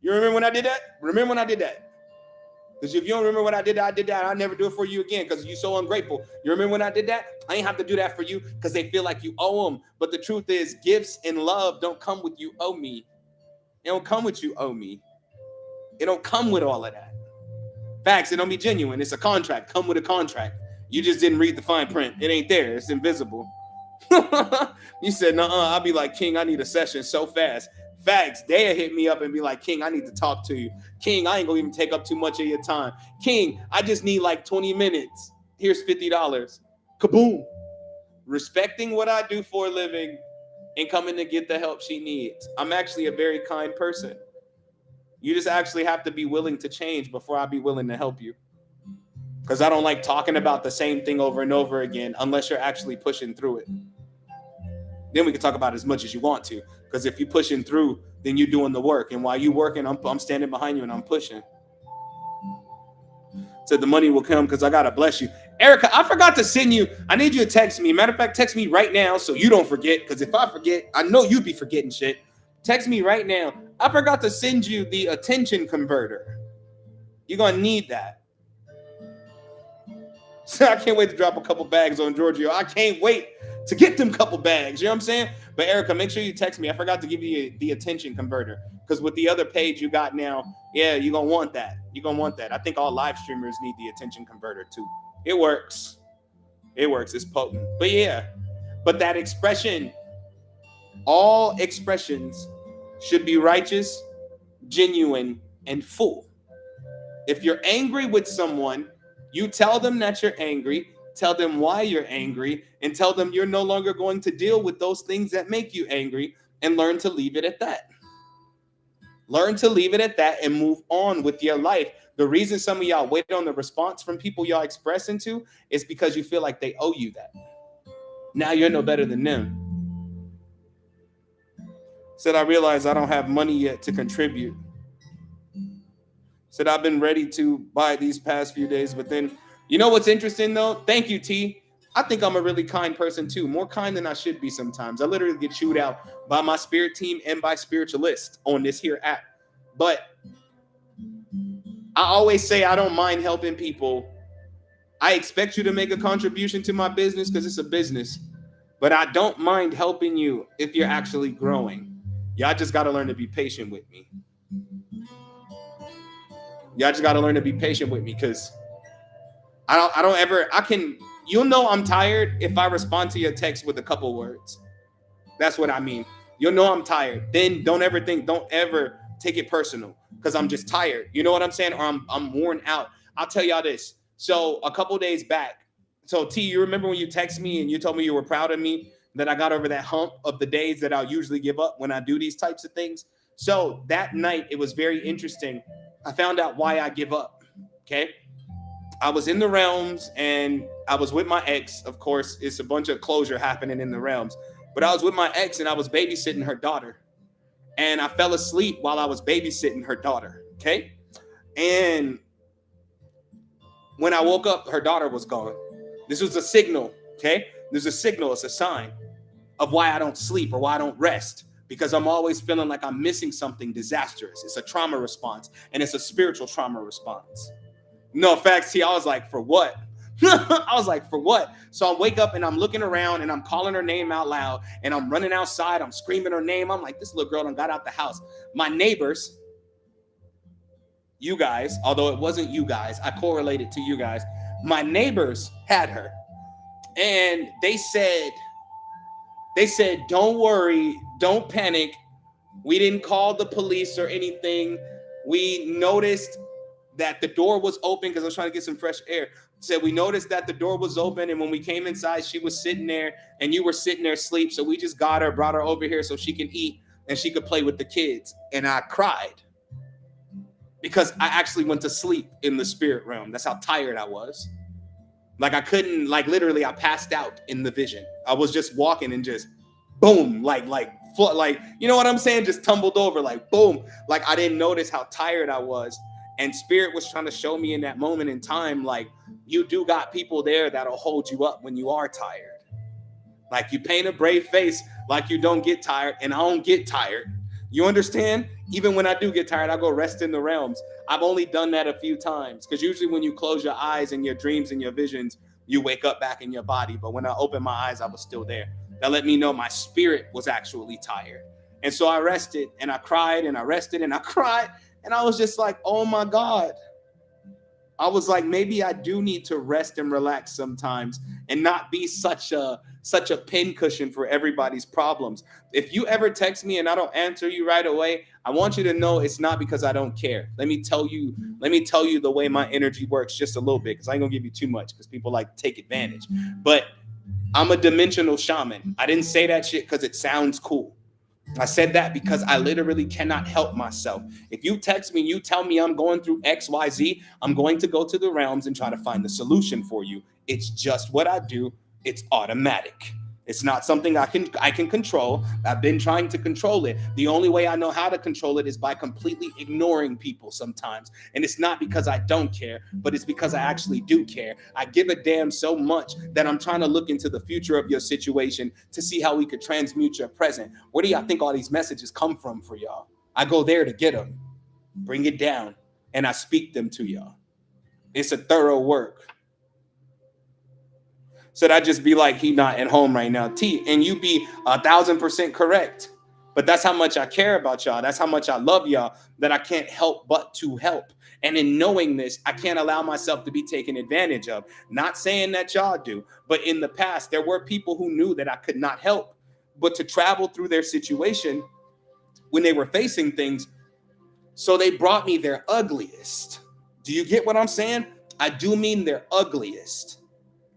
You remember when I did that? Remember when I did that? Because if you don't remember when I did that, I'll never do it for you again because you're so ungrateful. You remember when I did that? I ain't have to do that for you because they feel like you owe them. But the truth is, gifts and love don't come with you owe me. It don't come with you owe me. It don't come with all of that. Facts, it don't be genuine. It's a contract. Come with a contract. You just didn't read the fine print. It ain't there. It's invisible. You said, I'll be like, King, I need a session so fast. Facts, they'll hit me up and be like, King, I need to talk to you. King, I ain't gonna even take up too much of your time. King, I just need like 20 minutes. Here's $50. Kaboom. Respecting what I do for a living and coming to get the help she needs. I'm actually a very kind person. You just actually have to be willing to change before I be willing to help you. Because I don't like talking about the same thing over and over again unless you're actually pushing through it. Then we can talk about it as much as you want to. Because if you're pushing through, then you're doing the work. And while you're working, I'm standing behind you and I'm pushing. Said the money will come because I got to bless you. Erica, I forgot to send you. I need you to text me. Matter of fact, text me right now so you don't forget. Because if I forget, I know you be forgetting shit. Text me right now. I forgot to send you the attention converter. You're going to need that. I can't wait to drop a couple bags on Giorgio. I can't wait to get them couple bags. You know what I'm saying? But Erica, make sure you text me. I forgot to give you the attention converter because with the other page you got now, yeah, you're going to want that. You're going to want that. I think all live streamers need the attention converter too. It works. It works. It's potent. But yeah, but that expression, all expressions should be righteous, genuine, and full. If you're angry with someone, you tell them that you're angry, tell them why you're angry, and tell them you're no longer going to deal with those things that make you angry and learn to leave it at that. Learn to leave it at that and move on with your life. The reason some of y'all wait on the response from people y'all expressing to is because you feel like they owe you that. Now you're no better than them. Said I realize I don't have money yet to contribute. Said I've been ready to buy these past few days, but then, you know what's interesting though? Thank you, T. I think I'm a really kind person too, more kind than I should be sometimes. I literally get chewed out by my spirit team and by spiritualists on this here app. But I always say I don't mind helping people. I expect you to make a contribution to my business because it's a business, but I don't mind helping you if you're actually growing. Y'all just got to learn to be patient with me. Y'all just got to learn to be patient with me because I don't ever, I can, you'll know I'm tired if I respond to your text with a couple words. That's what I mean. You'll know I'm tired. Then don't ever take it personal because I'm just tired. You know what I'm saying? Or I'm worn out. I'll tell y'all this. So a couple days back, so T, you remember when you text me and you told me you were proud of me that I got over that hump of the days that I'll usually give up when I do these types of things? So that night, it was very interesting. I found out why I give up. Okay. I was in the realms and I was with my ex. Of course, it's a bunch of closure happening in the realms. But I was with my ex and I was babysitting her daughter. And I fell asleep while I was babysitting her daughter. Okay. And when I woke up, her daughter was gone. This was a signal. Okay. There's a signal. It's a sign of why I don't sleep or why I don't rest. Because I'm always feeling like I'm missing something disastrous. It's a trauma response and it's a spiritual trauma response. No facts. I was like, for what? I was like, for what? So I wake up and I'm looking around and I'm calling her name out loud and I'm running outside. I'm screaming her name. I'm like, this little girl done got out the house. My neighbors, you guys, although it wasn't you guys, I correlated to you guys. My neighbors had her and they said, don't worry, don't panic. We didn't call the police or anything. We noticed that the door was open because I was trying to get some fresh air. Said we noticed that the door was open, and when we came inside, she was sitting there, and you were sitting there asleep. So we just got her, brought her over here so she can eat and she could play with the kids. And I cried because I actually went to sleep in the spirit realm. That's how tired I was. Like I couldn't, like literally, I passed out in the vision. I was just walking and just boom, like you know what I'm saying? Just tumbled over, like boom. Like I didn't notice how tired I was. And spirit was trying to show me in that moment in time, like you do got people there that'll hold you up when you are tired. Like you paint a brave face like you don't get tired, and I don't get tired. You understand? Even when I do get tired, I go rest in the realms. I've only done that a few times because usually when you close your eyes and your dreams and your visions, you wake up back in your body. But when I opened my eyes, I was still there. That let me know my spirit was actually tired. And so I rested and I cried and I rested and I cried. And I was just like, oh my God. I was like, maybe I do need to rest and relax sometimes and not be such a pincushion for everybody's problems. If you ever text me and I don't answer you right away, I want you to know it's not because I don't care. Let me tell you the way my energy works just a little bit, because I ain't gonna give you too much because people like to take advantage. But I'm a dimensional shaman. I didn't say that shit because it sounds cool. I said that because I literally cannot help myself. If you text me and you tell me I'm going through XYZ, I'm going to go to the realms and try to find the solution for you. It's just what I do. It's automatic. It's not something I can control. I've been trying to control it. The only way I know how to control it is by completely ignoring people sometimes. And it's not because I don't care, but it's because I actually do care. I give a damn so much that I'm trying to look into the future of your situation to see how we could transmute your present. Where do y'all think all these messages come from for y'all? I go there to get them, bring it down, and I speak them to y'all. It's a thorough work. So that just be like, he not at home right now, T. And you be 1,000% correct. But that's how much I care about y'all. That's how much I love y'all, that I can't help but to help. And in knowing this, I can't allow myself to be taken advantage of. Not saying that y'all do, but in the past, there were people who knew that I could not help but to travel through their situation when they were facing things. So they brought me their ugliest. Do you get what I'm saying? I do mean their ugliest.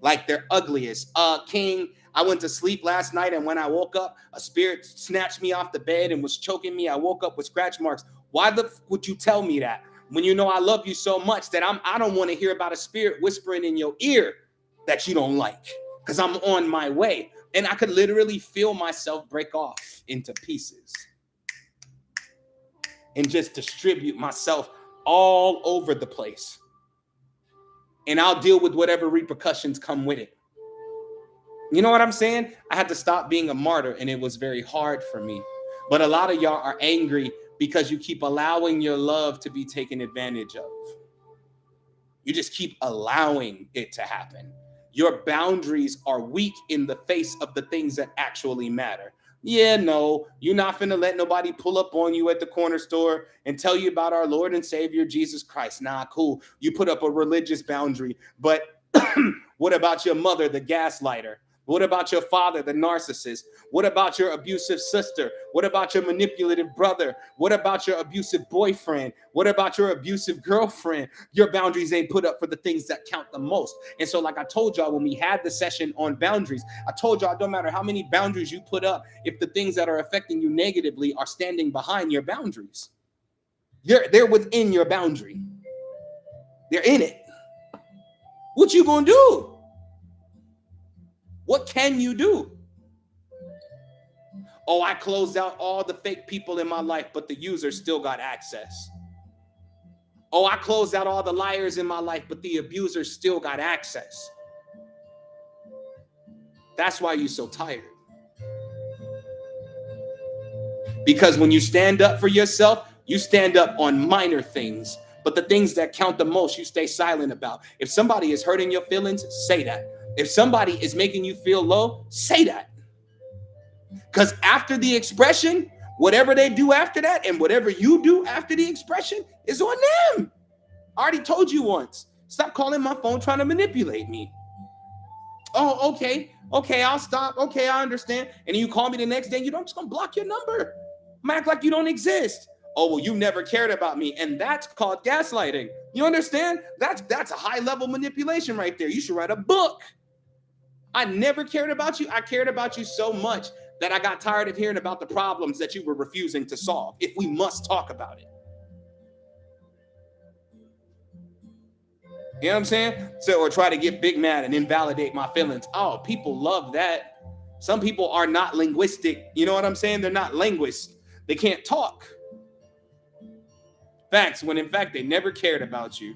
Like their ugliest. King, I went to sleep last night, and when I woke up, a spirit snatched me off the bed and was choking me. I woke up with scratch marks. Why the would you tell me that when you know I love you so much that I don't want to hear about a spirit whispering in your ear that you don't like, because I'm on my way. And I could literally feel myself break off into pieces and just distribute myself all over the place. And I'll deal with whatever repercussions come with it. You know what I'm saying? I had to stop being a martyr, and it was very hard for me. But a lot of y'all are angry because you keep allowing your love to be taken advantage of. You just keep allowing it to happen. Your boundaries are weak in the face of the things that actually matter. Yeah, no, you're not finna let nobody pull up on you at the corner store and tell you about our Lord and Savior Jesus Christ. Nah, cool. You put up a religious boundary, but what about your mother, the gaslighter? What about your father, the narcissist? What about your abusive sister? What about your manipulative brother? What about your abusive boyfriend? What about your abusive girlfriend? Your boundaries ain't put up for the things that count the most. And so, like I told y'all when we had the session on boundaries, I told y'all it don't matter how many boundaries you put up if the things that are affecting you negatively are standing behind your boundaries. They're within your boundary. They're in it. What you gonna do? What can you do? Oh, I closed out all the fake people in my life, but the users still got access. Oh, I closed out all the liars in my life, but the abusers still got access. That's why you're so tired. Because when you stand up for yourself, you stand up on minor things, but the things that count the most, you stay silent about. If somebody is hurting your feelings, say that. If somebody is making you feel low, say that. Because after the expression, whatever they do after that and whatever you do after the expression is on them. I already told you once. Stop calling my phone trying to manipulate me. Oh, okay. Okay, I'll stop. Okay, I understand. And then you call me the next day, I'm just going to block your number. I'm act like you don't exist. Oh, well, you never cared about me. And that's called gaslighting. You understand? That's a high level manipulation right there. You should write a book. I never cared about you. I cared about you so much that I got tired of hearing about the problems that you were refusing to solve. If we must talk about it. You know what I'm saying? So, or try to get big mad and invalidate my feelings. Oh, people love that. Some people are not linguistic. You know what I'm saying? They're not linguists. They can't talk. Facts, when in fact they never cared about you.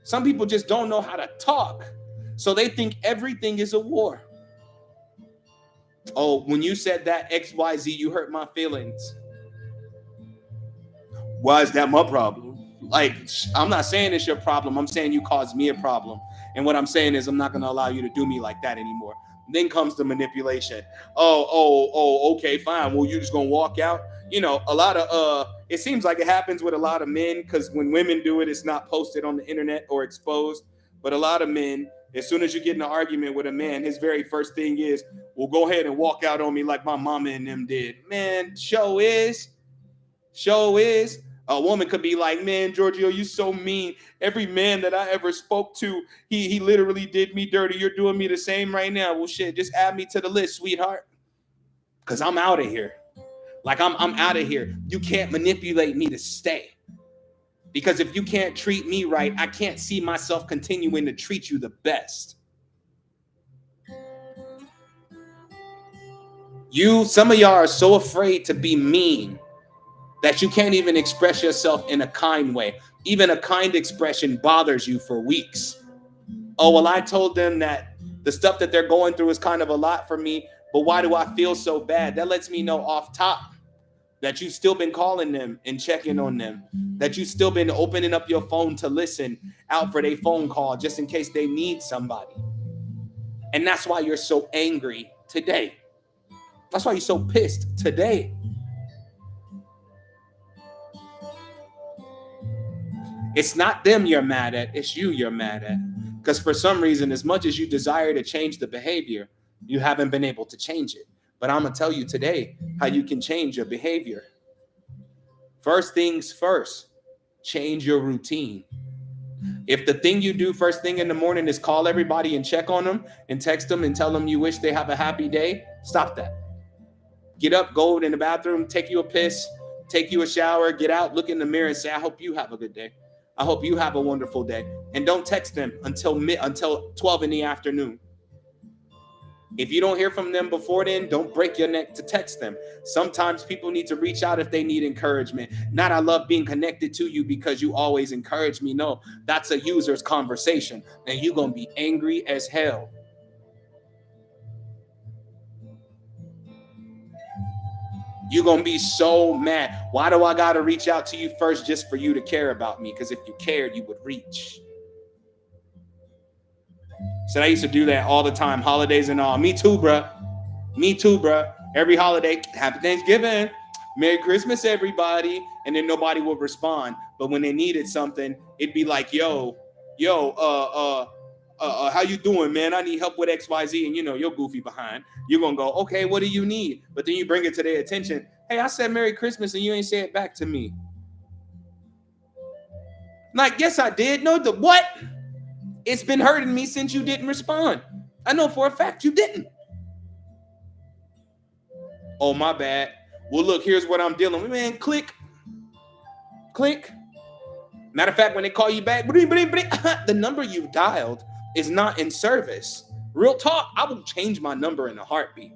Some people just don't know how to talk. So they think everything is a war. Oh, when you said that XYZ, you hurt my feelings. Why is that my problem? Like, I'm not saying it's your problem. I'm saying you caused me a problem. And what I'm saying is I'm not going to allow you to do me like that anymore. Then comes the manipulation. Okay, fine. Well, you're just going to walk out? You know, a lot of, it seems like it happens with a lot of men because when women do it, it's not posted on the internet or exposed. But a lot of men, as soon as you get in an argument with a man, his very first thing is, well, go ahead and walk out on me like my mama and them did. Man, show is. A woman could be like, man, Giorgio, you so mean. Every man that I ever spoke to, he literally did me dirty. You're doing me the same right now. Well, shit, just add me to the list, sweetheart. Because I'm out of here. Like, I'm out of here. You can't manipulate me to stay. Because if you can't treat me right, I can't see myself continuing to treat you the best. Some of y'all are so afraid to be mean that you can't even express yourself in a kind way. Even a kind expression bothers you for weeks. Oh, well, I told them that the stuff that they're going through is kind of a lot for me, but why do I feel so bad? That lets me know off top that you've still been calling them and checking on them, that you've still been opening up your phone to listen out for their phone call just in case they need somebody. And that's why you're so angry today. That's why you're so pissed today. It's not them you're mad at, it's you're mad at. Because for some reason, as much as you desire to change the behavior, you haven't been able to change it. But I'm going to tell you today how you can change your behavior. First things first, change your routine. If the thing you do first thing in the morning is call everybody and check on them and text them and tell them you wish they have a happy day, stop that. Get up, go in the bathroom, take you a piss, take you a shower, get out, look in the mirror and say, I hope you have a good day. I hope you have a wonderful day. And don't text them until 12 in the afternoon. If you don't hear from them before then, don't break your neck to text them. Sometimes people need to reach out if they need encouragement. Not I love being connected to you because you always encourage me. No, that's a user's conversation. And you're going to be angry as hell. You're going to be so mad. Why do I got to reach out to you first just for you to care about me? Because if you cared, you would reach. So I used to do that all the time, holidays and all. Me too, bruh. Me too, bruh. Every holiday, happy Thanksgiving, Merry Christmas, everybody. And then nobody would respond. But when they needed something, it'd be like, yo, how you doing, man? I need help with XYZ. And you're goofy behind. You're going to go, okay, what do you need? But then you bring it to their attention. Hey, I said Merry Christmas and you ain't say it back to me. Like, yes, I did. No, the what? It's been hurting me since you didn't respond. I know for a fact you didn't. Oh, my bad. Well, look, here's what I'm dealing with. Man, click. Matter of fact, when they call you back, the number you've dialed is not in service. Real talk, I will change my number in a heartbeat.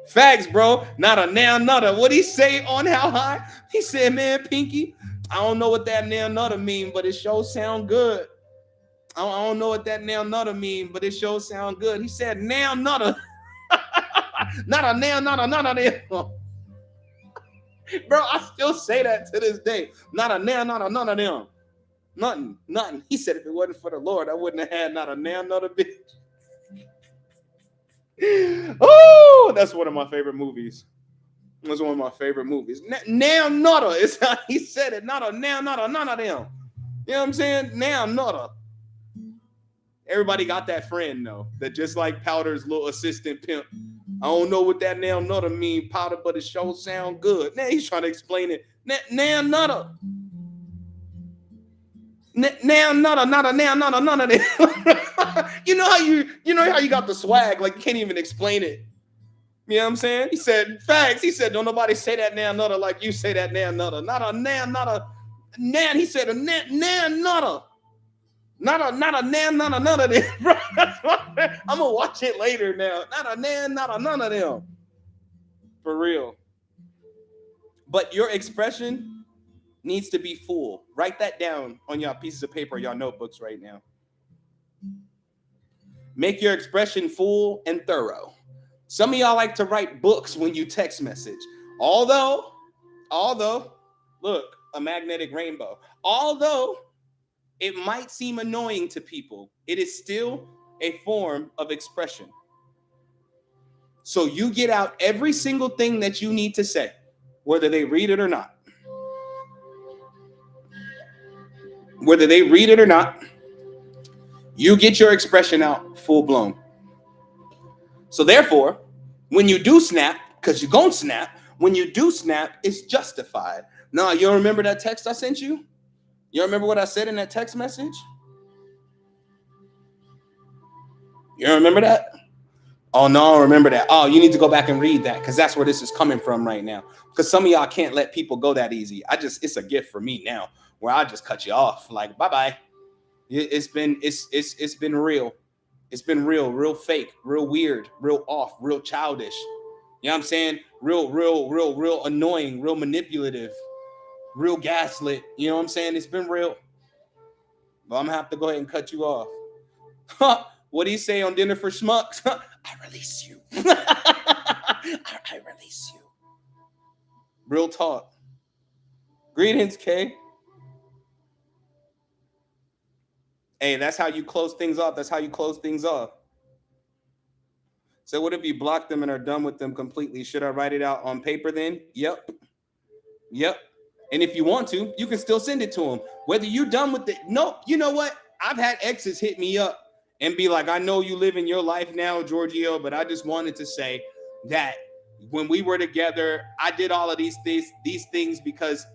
Facts, bro. Not a now, not a. What'd he say on How High? He said, man, Pinky, I don't know what that now, not a mean, but it sure sound good. I don't know what that now, not a mean, but it sure sound good. He said, now, not a. Not a now, not a, not a now. Bro, I still say that to this day. Not a now, not a none of them. Nothing. He said if it wasn't for the Lord, I wouldn't have had not a now, not a bitch. Oh, that's one of my favorite movies. That's one of my favorite movies. Now, not a. It's how he said it. Not a now, not a none of them. You know what I'm saying? Now, not a. Everybody got that friend, though, that just like Powder's little assistant pimp. I don't know what that now, not a mean, Powder, but it sure sound good. Now he's trying to explain it. Now, not a. Now, not a, now, not a, none of them. you know how you got the swag, like you can't even explain it. You know what I'm saying? He said, facts. He said, don't nobody say that now, not a, like you say that now, not a, not a, now, not a, now. He said, a now, not a. Not a nan, not a none of them. Bro, I'm gonna watch it later now. Not a nan, not a none of them. For real. But your expression needs to be full. Write that down on your pieces of paper, your notebooks right now. Make your expression full and thorough. Some of y'all like to write books when you text message. Although, look, a magnetic rainbow. Although it might seem annoying to people, it is still a form of expression. So you get out every single thing that you need to say, whether they read it or not. Whether they read it or not, you get your expression out full blown. So therefore, when you do snap, because you're going to snap, when you do snap, it's justified. Now, you don't remember that text I sent you? You remember what I said in that text message? You don't remember that? Oh, no, I don't remember that. Oh, you need to go back and read that because that's where this is coming from right now. Because some of y'all can't let people go that easy. It's a gift for me now where I just cut you off. Like, bye-bye. It's been real. It's been real fake, real weird, real off, real childish. You know what I'm saying? Real annoying, real manipulative, real gaslit. You know what I'm saying? It's been real. But I'm going to have to go ahead and cut you off. What do you say on Dinner for Schmucks? I release you. I release you. Real talk. Greetings, Kay. Hey, that's how you close things off. That's how you close things off. So what if you block them and are done with them completely? Should I write it out on paper then? Yep. And if you want to, you can still send it to them. Whether you're done with it. Nope. You know what? I've had exes hit me up and be like, I know you live in your life now, Giorgio, but I just wanted to say that when we were together, I did all of these things because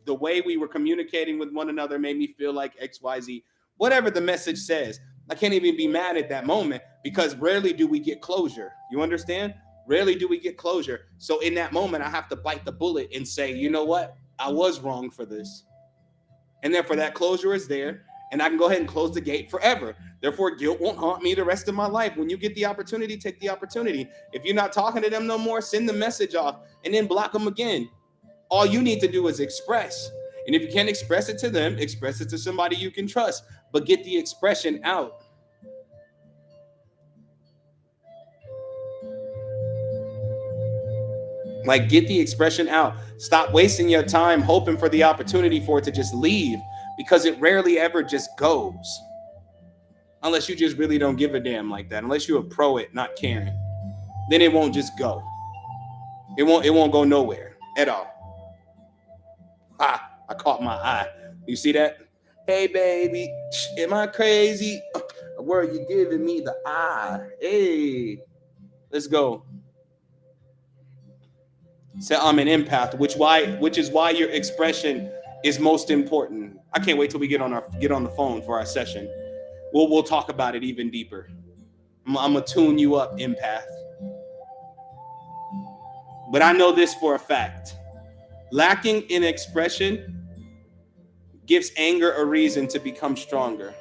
the way we were communicating with one another made me feel like XYZ. Whatever the message says, I can't even be mad at that moment because rarely do we get closure. You understand? Rarely do we get closure. So in that moment, I have to bite the bullet and say, you know what? I was wrong for this. And therefore that closure is there and I can go ahead and close the gate forever. Therefore, guilt won't haunt me the rest of my life. When you get the opportunity, take the opportunity. If you're not talking to them no more, send the message off and then block them again. All you need to do is express. And if you can't express it to them, express it to somebody you can trust. But get the expression out. Like, get the expression out. Stop wasting your time hoping for the opportunity for it to just leave, because it rarely ever just goes. Unless you just really don't give a damn like that. Unless you're a pro at not caring. Then it won't just go. It won't go nowhere at all. Ah, I caught my eye. You see that? Hey baby, am I crazy? Where you giving me the eye? Hey, let's go. So I'm an empath, which is why your expression is most important. I can't wait till we get on the phone for our session. We'll talk about it even deeper. I'm gonna tune you up, empath. But I know this for a fact: lacking in expression gives anger a reason to become stronger.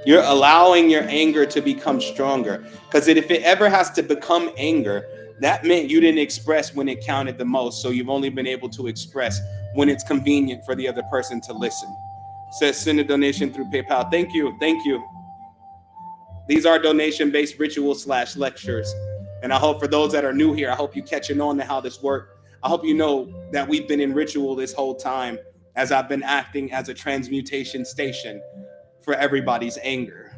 You're allowing your anger to become stronger. Because if it ever has to become anger, that meant you didn't express when it counted the most. So you've only been able to express when it's convenient for the other person to listen. Says send a donation through PayPal. Thank you. Thank you. These are donation-based rituals / lectures. And I hope for those that are new here, I hope you catching on to how this works. I hope you know that we've been in ritual this whole time as I've been acting as a transmutation station for everybody's anger.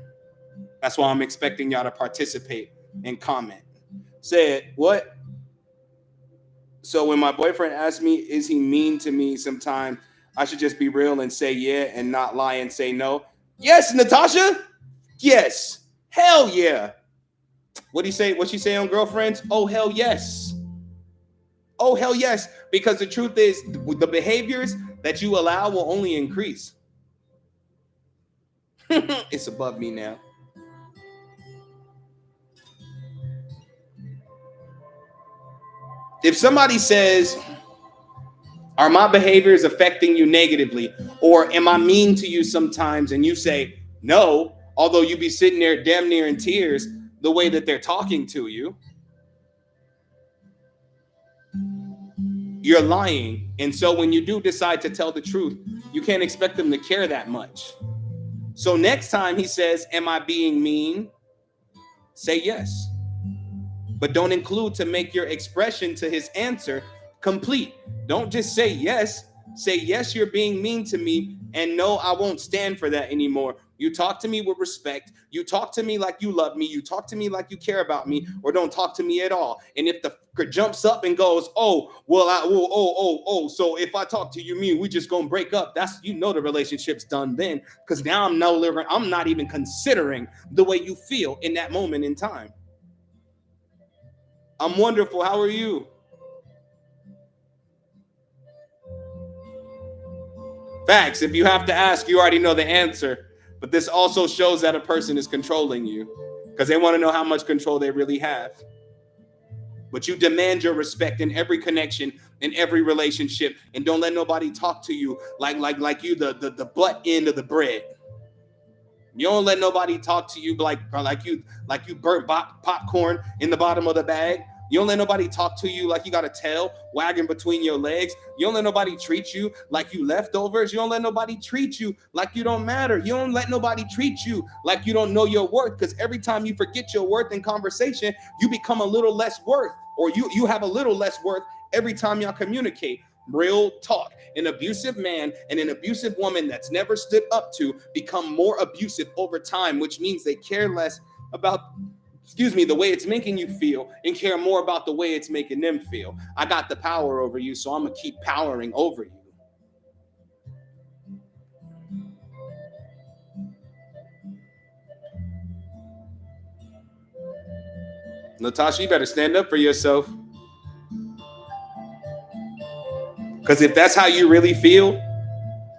That's why I'm expecting y'all to participate and comment. Said, what? So when my boyfriend asks me, is he mean to me sometimes, I should just be real and say yeah and not lie and say no? Yes, Natasha. Yes. Hell yeah. What do you say? What she say on Girlfriends? Oh, hell yes. Oh, hell yes. Because the truth is, the behaviors that you allow will only increase. It's above me now. If somebody says, are my behaviors affecting you negatively? Or am I mean to you sometimes? And you say, no, although you be sitting there damn near in tears the way that they're talking to you, you're lying. And so when you do decide to tell the truth, you can't expect them to care that much. So next time he says, am I being mean? Say yes. But don't include to make your expression to his answer complete. Don't just say yes. Say yes, you're being mean to me, and no, I won't stand for that anymore. You talk to me with respect. You talk to me like you love me. You talk to me like you care about me, or don't talk to me at all. And if the fucker jumps up and goes, oh, well, so if I talk to you, me, we just gonna break up. That's, you know, the relationship's done then, because now I'm not even considering the way you feel in that moment in time. I'm wonderful. How are you? Facts. If you have to ask, you already know the answer. But this also shows that a person is controlling you because they want to know how much control they really have. But you demand your respect in every connection, in every relationship, and don't let nobody talk to you like you the butt end of the bread. You don't let nobody talk to you like you burnt popcorn in the bottom of the bag. You don't let nobody talk to you like you got a tail wagging between your legs. You don't let nobody treat you like you leftovers. You don't let nobody treat you like you don't matter. You don't let nobody treat you like you don't know your worth, because every time you forget your worth in conversation, you become a little less worth, or you have a little less worth every time y'all communicate. Real talk. An abusive man and an abusive woman that's never stood up to become more abusive over time, which means they care less about, the way it's making you feel and care more about the way it's making them feel. I got the power over you, so I'm going to keep powering over you. Natasha, you better stand up for yourself. Because if that's how you really feel,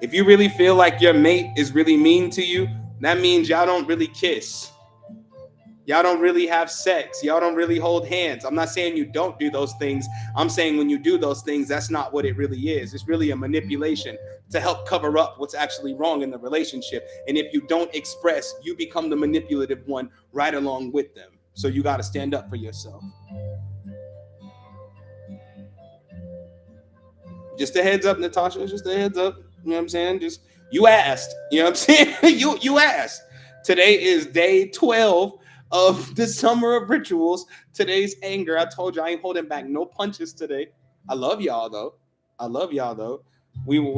if you really feel like your mate is really mean to you, that means y'all don't really kiss. Y'all don't really have sex. Y'all don't really hold hands. I'm not saying you don't do those things. I'm saying when you do those things, that's not what it really is. It's really a manipulation to help cover up what's actually wrong in the relationship. And if you don't express, you become the manipulative one right along with them. So you got to stand up for yourself. Just a heads up, Natasha. Just a heads up. You know what I'm saying? Just, you asked. You know what I'm saying? you asked. Today is day 12 of the summer of rituals. Today's anger. I told you I ain't holding back no punches today. I love y'all though. I love y'all though.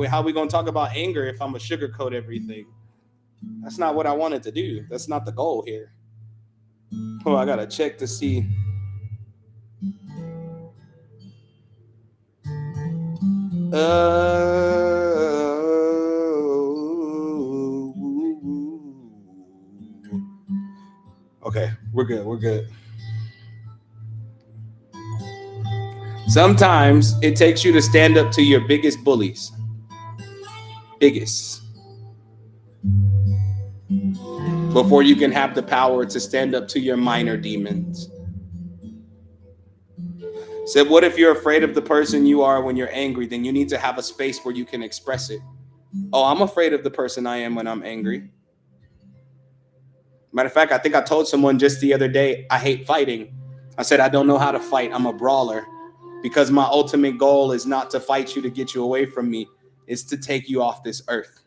How we gonna talk about anger if I'm gonna sugarcoat everything? That's not what I wanted to do. That's not the goal here. Oh, I gotta check to see. Okay, we're good. We're good. Sometimes it takes you to stand up to your biggest bullies. Biggest. Before you can have the power to stand up to your minor demons. Said, what if you're afraid of the person you are when you're angry? Then you need to have a space where you can express it. Oh, I'm afraid of the person I am when I'm angry. Matter of fact, I think I told someone just the other day, I hate fighting. I said, I don't know how to fight. I'm a brawler because my ultimate goal is not to fight you to get you away from me. It's to take you off this earth.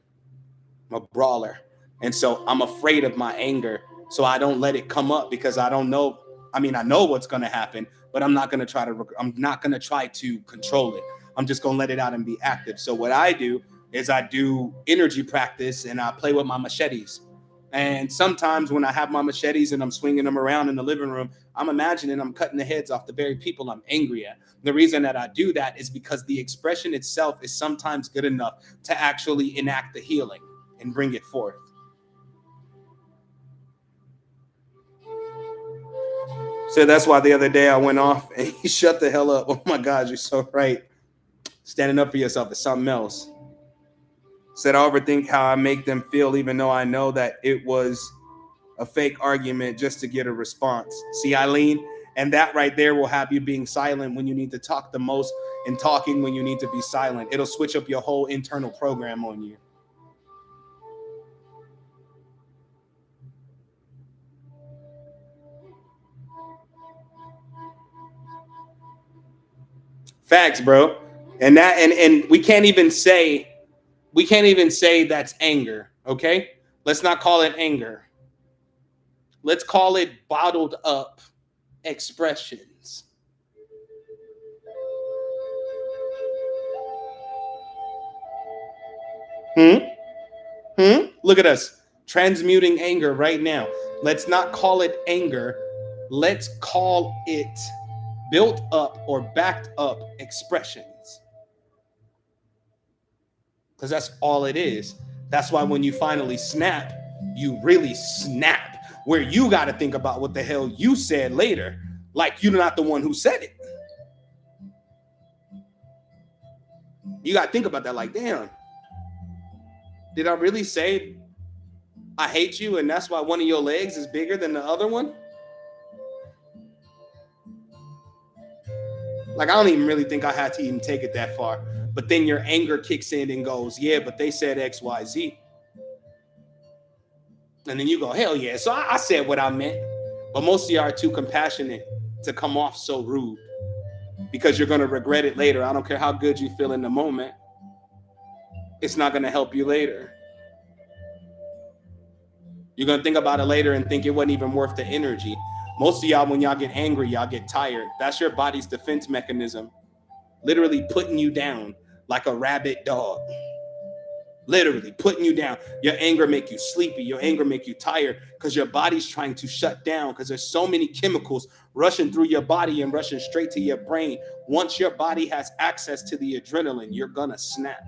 I'm a brawler. And so I'm afraid of my anger. So I don't let it come up because I don't know. I mean, I know what's going to happen, but I'm not going to try to control it. I'm just going to let it out and be active. So what I do is I do energy practice and I play with my machetes. And sometimes when I have my machetes and I'm swinging them around in the living room, I'm imagining I'm cutting the heads off the very people I'm angry at. The reason that I do that is because the expression itself is sometimes good enough to actually enact the healing and bring it forth. So that's why the other day I went off and he shut the hell up. Oh my God, you're so right. Standing up for yourself is something else. Said I overthink how I make them feel, even though I know that it was a fake argument just to get a response. See, Eileen, and that right there will have you being silent when you need to talk the most and talking when you need to be silent. It'll switch up your whole internal program on you. Facts, bro. And we can't even say that's anger, okay? Let's not call it anger. Let's call it bottled up expressions. Hmm? Look at us transmuting anger right now. Let's not call it anger. Let's call it built up or backed up expressions. Because that's all it is. That's why when you finally snap, you really snap. Where you got to think about what the hell you said later, like you're not the one who said it. You got to think about that, like, damn, did I really say I hate you and that's why one of your legs is bigger than the other one? Like, I don't even really think I had to even take it that far. But then your anger kicks in and goes, yeah, but they said X, Y, Z. And then you go, hell yeah. So I said what I meant. But most of y'all are too compassionate to come off so rude because you're going to regret it later. I don't care how good you feel in the moment. It's not going to help you later. You're going to think about it later and think it wasn't even worth the energy. Most of y'all, when y'all get angry, y'all get tired. That's your body's defense mechanism. Literally putting you down like a rabid dog. Literally putting you down. Your anger make you sleepy. Your anger make you tired because your body's trying to shut down because there's so many chemicals rushing through your body and rushing straight to your brain. Once your body has access to the adrenaline, you're gonna snap.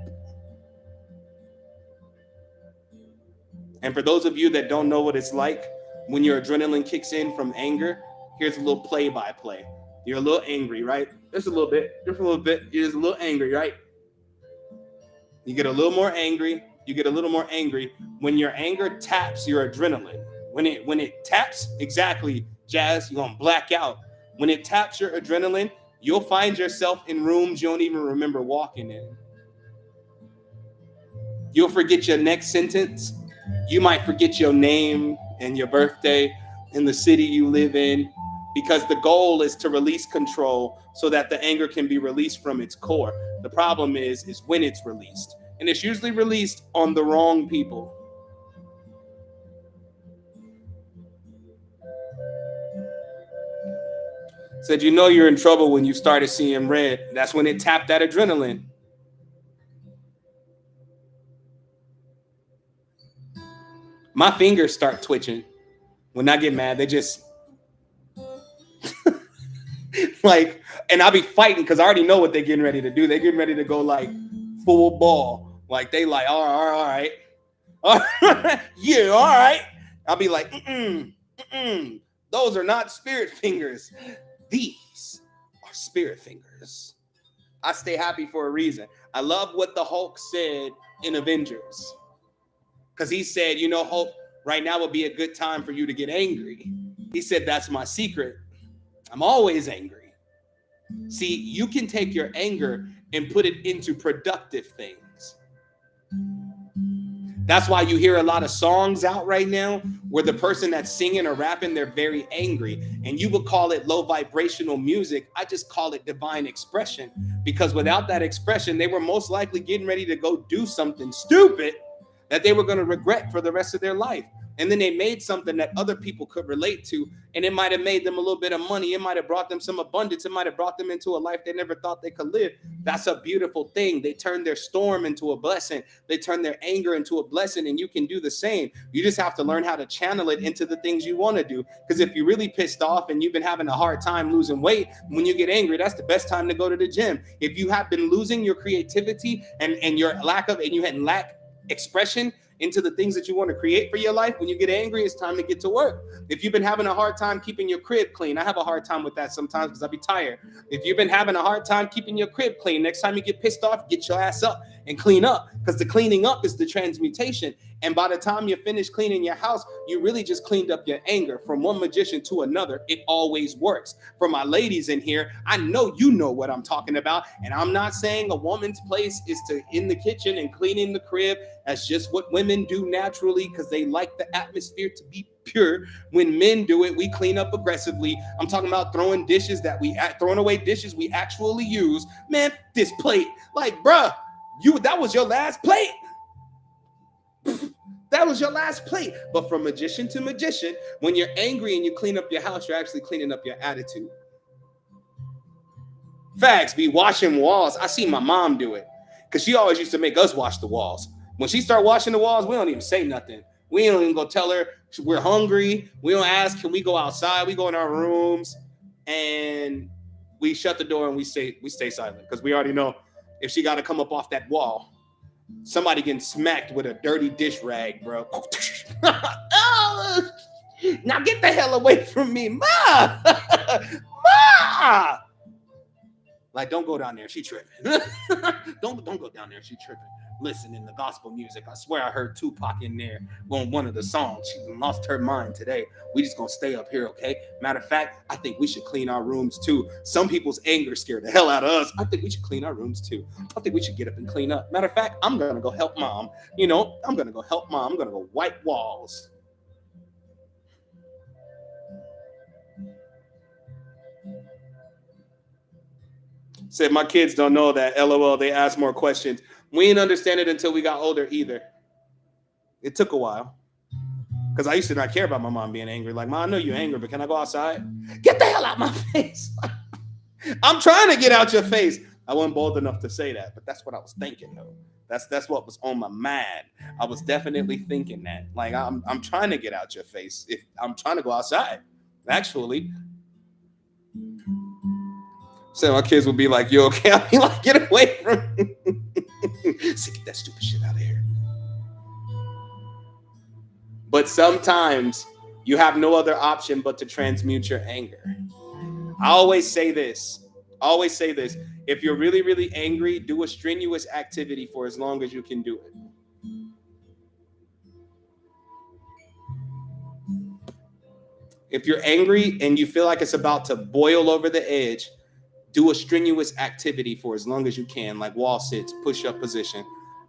And for those of you that don't know what it's like when your adrenaline kicks in from anger, here's a little play-by-play. You're a little angry, right? Just a little bit. Just a little bit. You're just a little angry, right? You get a little more angry. You get a little more angry when your anger taps your adrenaline. When it taps, exactly, Jazz, you're gonna black out. When it taps your adrenaline, you'll find yourself in rooms you don't even remember walking in. You'll forget your next sentence. You might forget your name and your birthday and the city you live in because the goal is to release control so that the anger can be released from its core. The problem is when it's released. And it's usually released on the wrong people. Said, you know you're in trouble when you started seeing red. That's when it tapped that adrenaline. My fingers start twitching when I get mad. They just like, and I'll be fighting because I already know what they're getting ready to do. They're getting ready to go like full ball. Like they like, all right, all right, yeah, all right. I'll be like, those are not spirit fingers. These are spirit fingers. I stay happy for a reason. I love what the Hulk said in Avengers. Because he said, you know, Hulk, right now would be a good time for you to get angry. He said, that's my secret. I'm always angry. See, you can take your anger and put it into productive things. That's why you hear a lot of songs out right now where the person that's singing or rapping, they're very angry. And you would call it low vibrational music. I just call it divine expression, because without that expression, they were most likely getting ready to go do something stupid that they were going to regret for the rest of their life. And then they made something that other people could relate to, and it might have made them a little bit of money. It might have brought them some abundance. It might have brought them into a life they never thought they could live. That's a beautiful thing. They turned their storm into a blessing. They turned their anger into a blessing, and you can do the same. You just have to learn how to channel it into the things you want to do. Because if you're really pissed off and you've been having a hard time losing weight, when you get angry, that's the best time to go to the gym. If you have been losing your creativity and your lack expression into the things that you want to create for your life, when you get angry, it's time to get to work. If you've been having a hard time keeping your crib clean, I have a hard time with that sometimes because I'll be tired. If you've been having a hard time keeping your crib clean, next time you get pissed off, get your ass up and clean up, because the cleaning up is the transmutation. And by the time you finish cleaning your house, you really just cleaned up your anger from one magician to another. It always works. For my ladies in here, I know you know what I'm talking about. And I'm not saying a woman's place is to in the kitchen and cleaning the crib. That's just what women do naturally because they like the atmosphere to be pure. When men do it, we clean up aggressively. I'm talking about throwing away dishes we actually use. Man, this plate, like, bruh, that was your last plate. That was your last plate. But from magician to magician, when you're angry and you clean up your house, you're actually cleaning up your attitude. Facts, be washing walls. I see my mom do it because she always used to make us wash the walls. When she start washing the walls, we don't even say nothing. We don't even go tell her we're hungry. We don't ask, can we go outside? We go in our rooms and we shut the door and we stay silent because we already know if she got to come up off that wall, somebody getting smacked with a dirty dish rag, bro. Now get the hell away from me, Ma! Ma! Like, don't go down there. She tripping. don't go down there. She tripping. Listen, in the gospel music, I swear I heard Tupac in there on one of the songs. She lost her mind today. We just gonna stay up here, okay? Matter of fact, I think we should clean our rooms too. Some people's anger scared the hell out of us. I think we should clean our rooms too. I think we should get up and clean up. Matter of fact, I'm gonna go help Mom. I'm gonna go help Mom. I'm gonna go wipe walls. Said my kids don't know that. LOL, they ask more questions. We didn't understand it until we got older either. It took a while. Because I used to not care about my mom being angry. Like, Mom, I know you're angry, but can I go outside? Get the hell out my face. I'm trying to get out your face. I wasn't bold enough to say that, but that's what I was thinking, though. That's what was on my mind. I was definitely thinking that. Like, I'm trying to get out your face. If I'm trying to go outside, actually. So my kids would be like, you okay? I'll be like, get away from me. So get that stupid shit out of here. But sometimes you have no other option but to transmute your anger. I always say this. If you're really, really angry, do a strenuous activity for as long as you can do it. If you're angry and you feel like it's about to boil over the edge, do a strenuous activity for as long as you can, like wall sits, push-up position.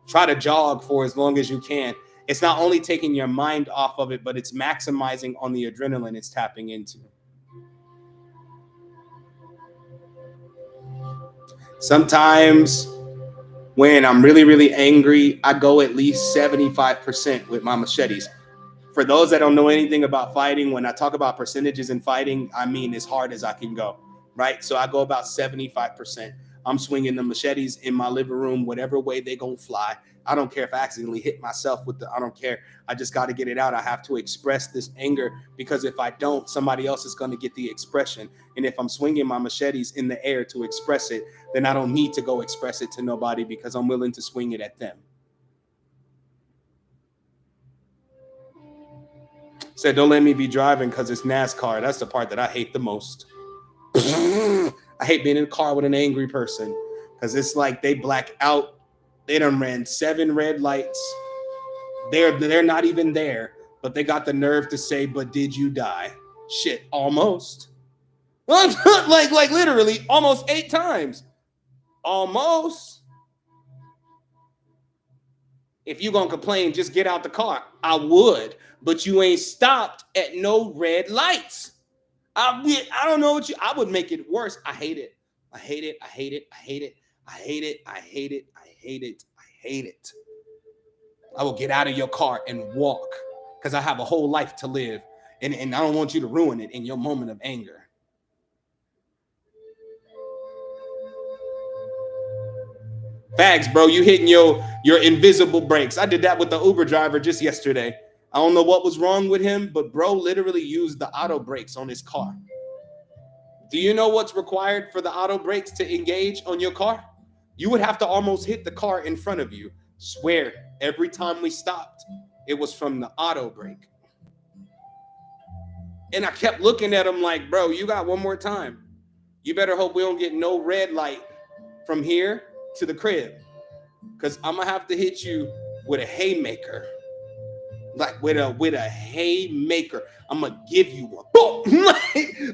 Try to jog for as long as you can. It's not only taking your mind off of it, but it's maximizing on the adrenaline it's tapping into. Sometimes when I'm really, really angry, I go at least 75% with my machetes. For those that don't know anything about fighting, when I talk about percentages in fighting, I mean as hard as I can go. right? So I go about 75%. I'm swinging the machetes in my living room, whatever way they gonna fly. I don't care if I accidentally hit myself with I don't care. I just got to get it out. I have to express this anger because if I don't, somebody else is going to get the expression. And if I'm swinging my machetes in the air to express it, then I don't need to go express it to nobody because I'm willing to swing it at them. Said, don't let me be driving because it's NASCAR. That's the part that I hate the most. I hate being in a car with an angry person because it's like they black out. They done ran 7 red lights. They're not even there, but they got the nerve to say, "But did you die?" Shit, almost. like literally almost 8 times. Almost. If you gonna complain, just get out the car. I would, but you ain't stopped at no red lights. I don't know what you. I would make it worse. I hate it. I hate it. I hate it. I hate it. I hate it. I hate it. I hate it. I hate it. I will get out of your car and walk because I have a whole life to live, and I don't want you to ruin it in your moment of anger. Facts, bro. You hitting your invisible brakes. I did that with the Uber driver just yesterday. I don't know what was wrong with him, but bro literally used the auto brakes on his car. Do you know what's required for the auto brakes to engage on your car? You would have to almost hit the car in front of you. Swear, every time we stopped, it was from the auto brake. And I kept looking at him like, bro, you got one more time. You better hope we don't get no red light from here to the crib. Because I'm going to have to hit you with a haymaker. Like with a haymaker. I'm gonna give you one. Boom!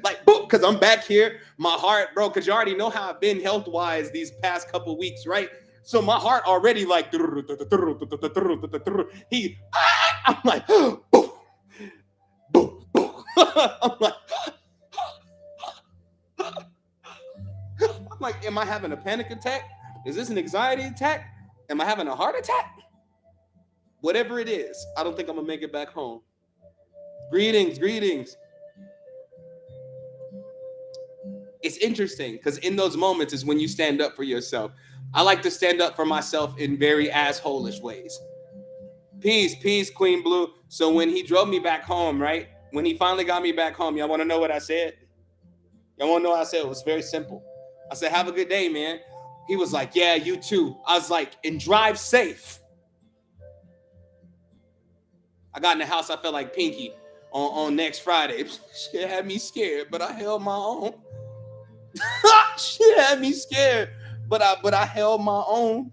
like boom, because I'm back here. My heart, bro, because you already know how I've been health-wise these past couple weeks, right? So my heart already like I'm like boom, boom, boom. I'm like, am I having a panic attack? Is this an anxiety attack? Am I having a heart attack? Whatever it is, I don't think I'm gonna make it back home. Greetings. It's interesting because in those moments is when you stand up for yourself. I like to stand up for myself in very asshole-ish ways. Peace, Queen Blue. So when he drove me back home, right? When he finally got me back home, y'all want to know what I said? Y'all want to know what I said? It was very simple. I said, have a good day, man. He was like, yeah, you too. I was like, and drive safe. I got in the house, I felt like Pinky on next Friday. Shit had me scared, but I held my own. Shit had me scared, but I held my own.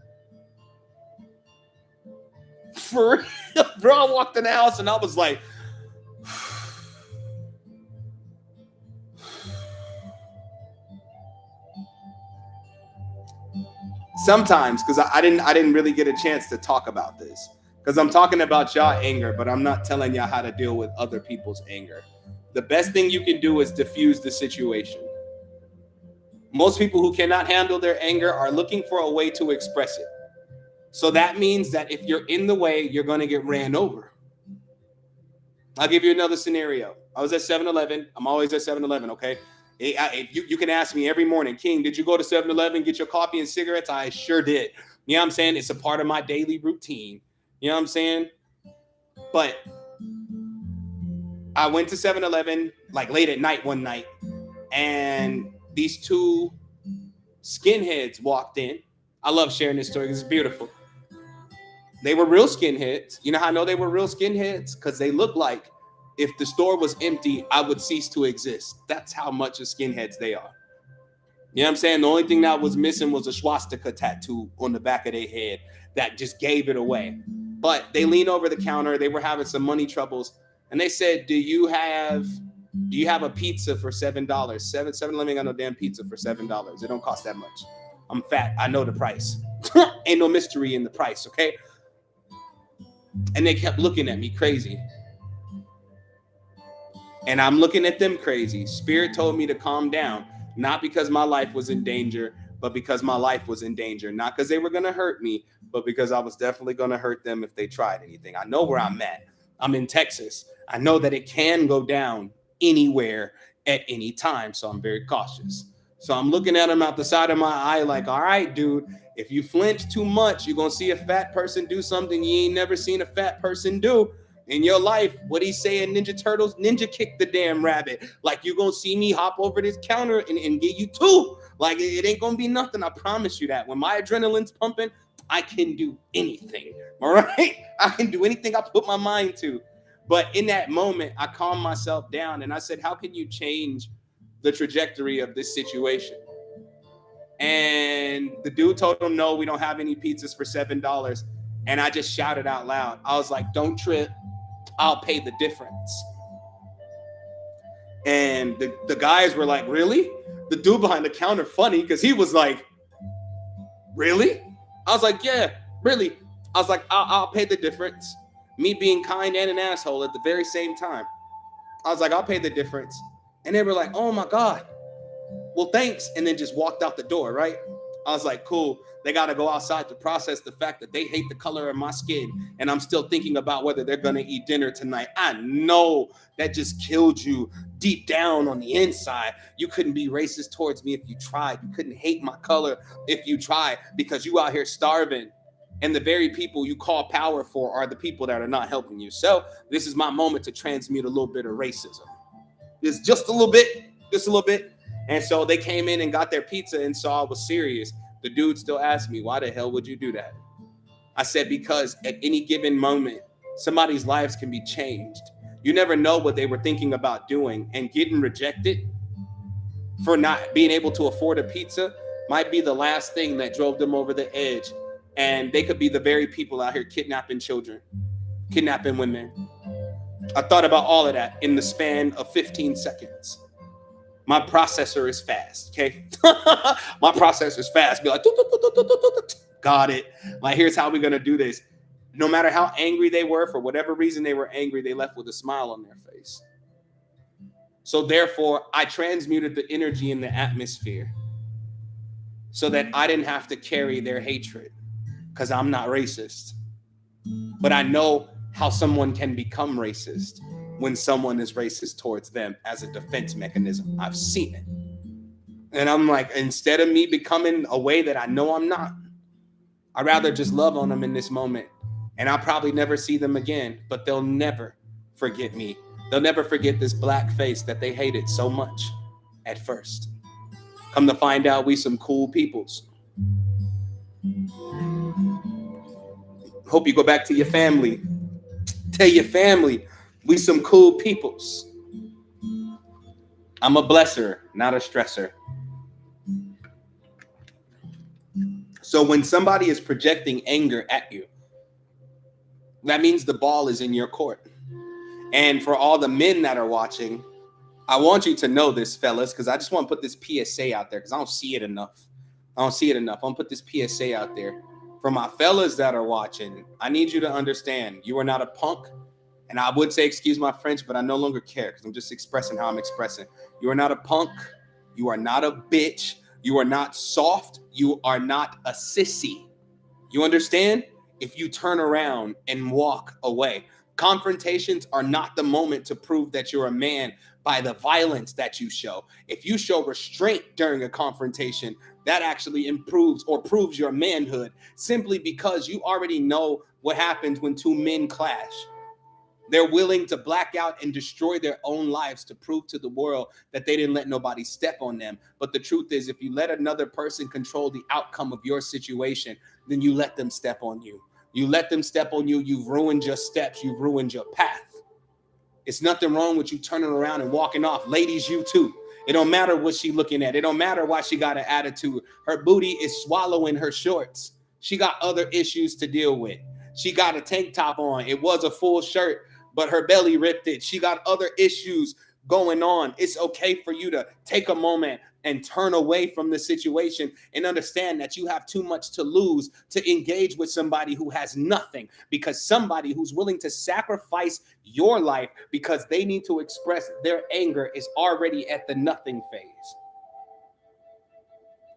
For real, bro. I walked in the house and I was like, sometimes because I didn't really get a chance to talk about this because I'm talking about y'all anger, but I'm not telling y'all how to deal with other people's anger. The best thing you can do is diffuse the situation. Most people who cannot handle their anger are looking for a way to express it. So that means that if you're in the way, you're going to get ran over. I'll give you another scenario. I was at 7-Eleven. I'm always at 7-Eleven, okay? You can ask me every morning, King, did you go to 7-Eleven, get your coffee and cigarettes? I sure did. You know what I'm saying? It's a part of my daily routine. You know what I'm saying? But I went to 7-Eleven like late at night one night, and these 2 skinheads walked in. I love sharing this story because it's beautiful. They were real skinheads. You know how I know they were real skinheads? Because they look like if the store was empty, I would cease to exist. That's how much of skinheads they are. You know what I'm saying? The only thing that was missing was a swastika tattoo on the back of their head that just gave it away. But they leaned over the counter. They were having some money troubles. And they said, do you have a pizza for $7? 7-Eleven got no damn pizza for $7. It don't cost that much. I'm fat. I know the price. Ain't no mystery in the price, okay? And they kept looking at me crazy. And I'm looking at them crazy. Spirit told me to calm down, not because my life was in danger, but because my life was in danger. Not because they were going to hurt me, but because I was definitely going to hurt them if they tried anything. I know where I'm at. I'm in Texas. I know that it can go down anywhere at any time, so I'm very cautious. So I'm looking at him out the side of my eye, like, all right, dude, if you flinch too much, you're gonna see a fat person do something you ain't never seen a fat person do in your life. What he say in Ninja Turtles? Ninja kick the damn rabbit. Like, you gonna see me hop over this counter and give you two. Like, it ain't gonna be nothing. I promise you that. When my adrenaline's pumping, I can do anything. All right? I can do anything I put my mind to. But in that moment, I calmed myself down and I said, how can you change the trajectory of this situation? And the dude told him, no, we don't have any pizzas for $7. And I just shouted out loud. I was like, don't trip. I'll pay the difference. And the guys were like, really? The dude behind the counter, funny, because he was like, really? I was like, yeah, really. I was like, I'll pay the difference. Me being kind and an asshole at the very same time. I was like, I'll pay the difference. And they were like, oh my God. Well, thanks. And then just walked out the door, right? I was like, cool. They got to go outside to process the fact that they hate the color of my skin. And I'm still thinking about whether they're going to eat dinner tonight. I know that just killed you deep down on the inside. You couldn't be racist towards me if you tried. You couldn't hate my color if you tried, because you out here starving. And the very people you call powerful are the people that are not helping you. So this is my moment to transmute a little bit of racism. It's just a little bit, just a little bit. And so they came in and got their pizza and saw I was serious. The dude still asked me, why the hell would you do that? I said, because at any given moment, somebody's lives can be changed. You never know what they were thinking about doing, and getting rejected for not being able to afford a pizza might be the last thing that drove them over the edge. And they could be the very people out here kidnapping children, kidnapping women. I thought about all of that in the span of 15 seconds. My processor is fast, okay? My processor is fast. Be like, got it. Like, here's how we're going to do this. No matter how angry they were, for whatever reason they were angry, they left with a smile on their face. So therefore, I transmuted the energy in the atmosphere so that I didn't have to carry their hatred, because I'm not racist. But I know how someone can become racist when someone is racist towards them as a defense mechanism. I've seen it. And I'm like, instead of me becoming a way that I know I'm not, I'd rather just love on them in this moment. And I'll probably never see them again, but they'll never forget me. They'll never forget this black face that they hated so much at first. Come to find out, we some cool peoples. Hope you go back to your family. Tell your family, we some cool peoples. I'm a blesser, not a stressor. So when somebody is projecting anger at you, that means the ball is in your court. And for all the men that are watching, I want you to know this, fellas, because I just want to put this PSA out there because I don't see it enough. I want to put this PSA out there. For my fellas that are watching, I need you to understand, you are not a punk. And I would say, excuse my French, but I no longer care because I'm just expressing how I'm expressing. You are not a punk. You are not a bitch. You are not soft. You are not a sissy. You understand? If you turn around and walk away. Confrontations are not the moment to prove that you're a man by the violence that you show. If you show restraint during a confrontation, that actually improves or proves your manhood, simply because you already know what happens when two men clash. They're willing to black out and destroy their own lives to prove to the world that they didn't let nobody step on them. But the truth is, if you let another person control the outcome of your situation, then you let them step on you. You let them step on you, you've ruined your steps, you've ruined your path. It's nothing wrong with you turning around and walking off. Ladies, you too. It don't matter what she looking at. It don't matter why she got an attitude. Her booty is swallowing her shorts. She got other issues to deal with. She got a tank top on. It was a full shirt, but her belly ripped it. She got other issues going on. It's okay for you to take a moment and turn away from the situation and understand that you have too much to lose to engage with somebody who has nothing, because somebody who's willing to sacrifice your life because they need to express their anger is already at the nothing phase.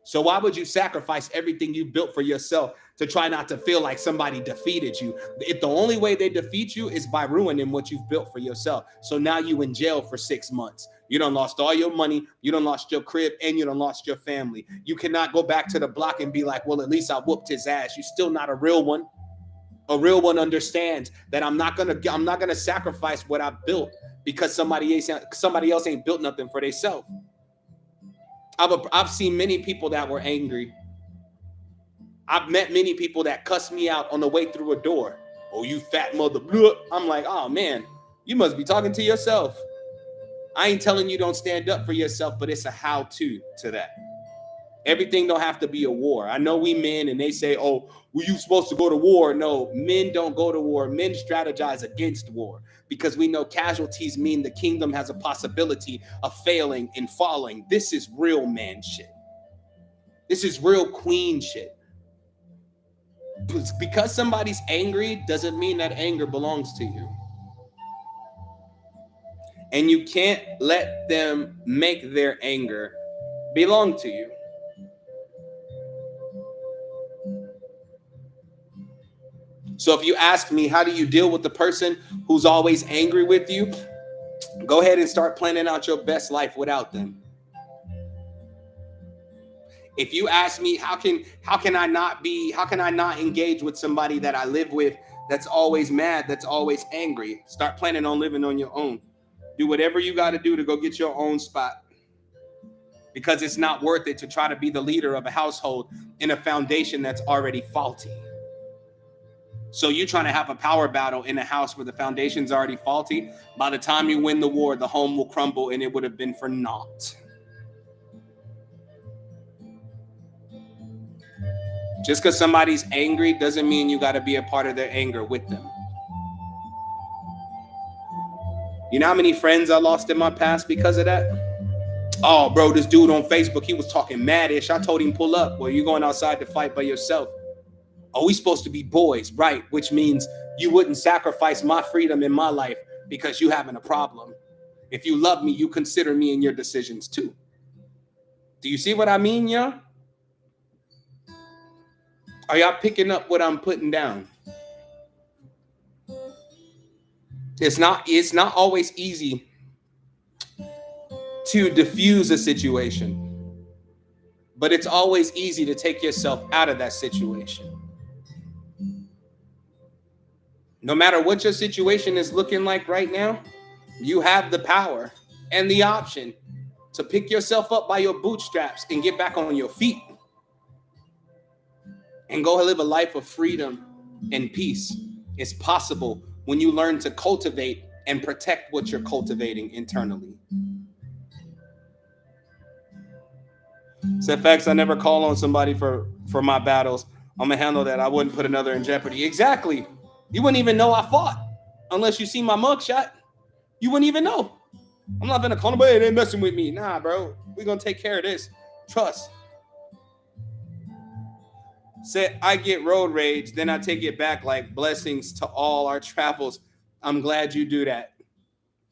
So why would you sacrifice everything you built for yourself to try not to feel like somebody defeated you? If the only way they defeat you is by ruining what you've built for yourself. So now you in jail for 6 months. You done lost all your money, you done lost your crib, and you done lost your family. You cannot go back to the block and be like, well, at least I whooped his ass. You're still not a real one. A real one understands that I'm not gonna sacrifice what I've built because somebody else ain't built nothing for themselves. I've seen many people that were angry. I've met many people that cussed me out on the way through a door. Oh, you fat mother. I'm like, oh man, you must be talking to yourself. I ain't telling you don't stand up for yourself, but it's a how-to to that. Everything don't have to be a war. I know we men and they say, oh, were you supposed to go to war? No, men don't go to war. Men strategize against war because we know casualties mean the kingdom has a possibility of failing and falling. This is real man shit. This is real queen shit. Because somebody's angry doesn't mean that anger belongs to you. And you can't let them make their anger belong to you. So if you ask me, how do you deal with the person who's always angry with you? Go ahead and start planning out your best life without them. If you ask me, how can I not engage with somebody that I live with that's always mad, that's always angry? Start planning on living on your own. Do whatever you got to do to go get your own spot. Because it's not worth it to try to be the leader of a household in a foundation that's already faulty. So you trying to have a power battle in a house where the foundation's already faulty. By the time you win the war, the home will crumble and it would have been for naught. Just because somebody's angry doesn't mean you got to be a part of their anger with them. You know how many friends I lost in my past because of that? Oh, bro, this dude on Facebook, he was talking mad-ish. I told him, pull up. Well, you're going outside to fight by yourself. Oh, we supposed to be boys, right? Which means you wouldn't sacrifice my freedom in my life because you having a problem. If you love me, you consider me in your decisions too. Do you see what I mean, y'all? Are y'all picking up what I'm putting down? It's not always easy to diffuse a situation, but it's always easy to take yourself out of that situation. No matter what your situation is looking like right now, you have the power and the option to pick yourself up by your bootstraps and get back on your feet and go live a life of freedom and peace. It's possible when you learn to cultivate and protect what you're cultivating internally. Said facts, I never call on somebody for my battles. I'm gonna handle that. I wouldn't put another in jeopardy. Exactly. You wouldn't even know I fought unless you see my mugshot. You wouldn't even know. I'm not gonna call them, hey, they messing with me. Nah, bro. We're gonna take care of this. Trust. Said I get road rage, then I take it back like blessings to all our travels. I'm glad you do that.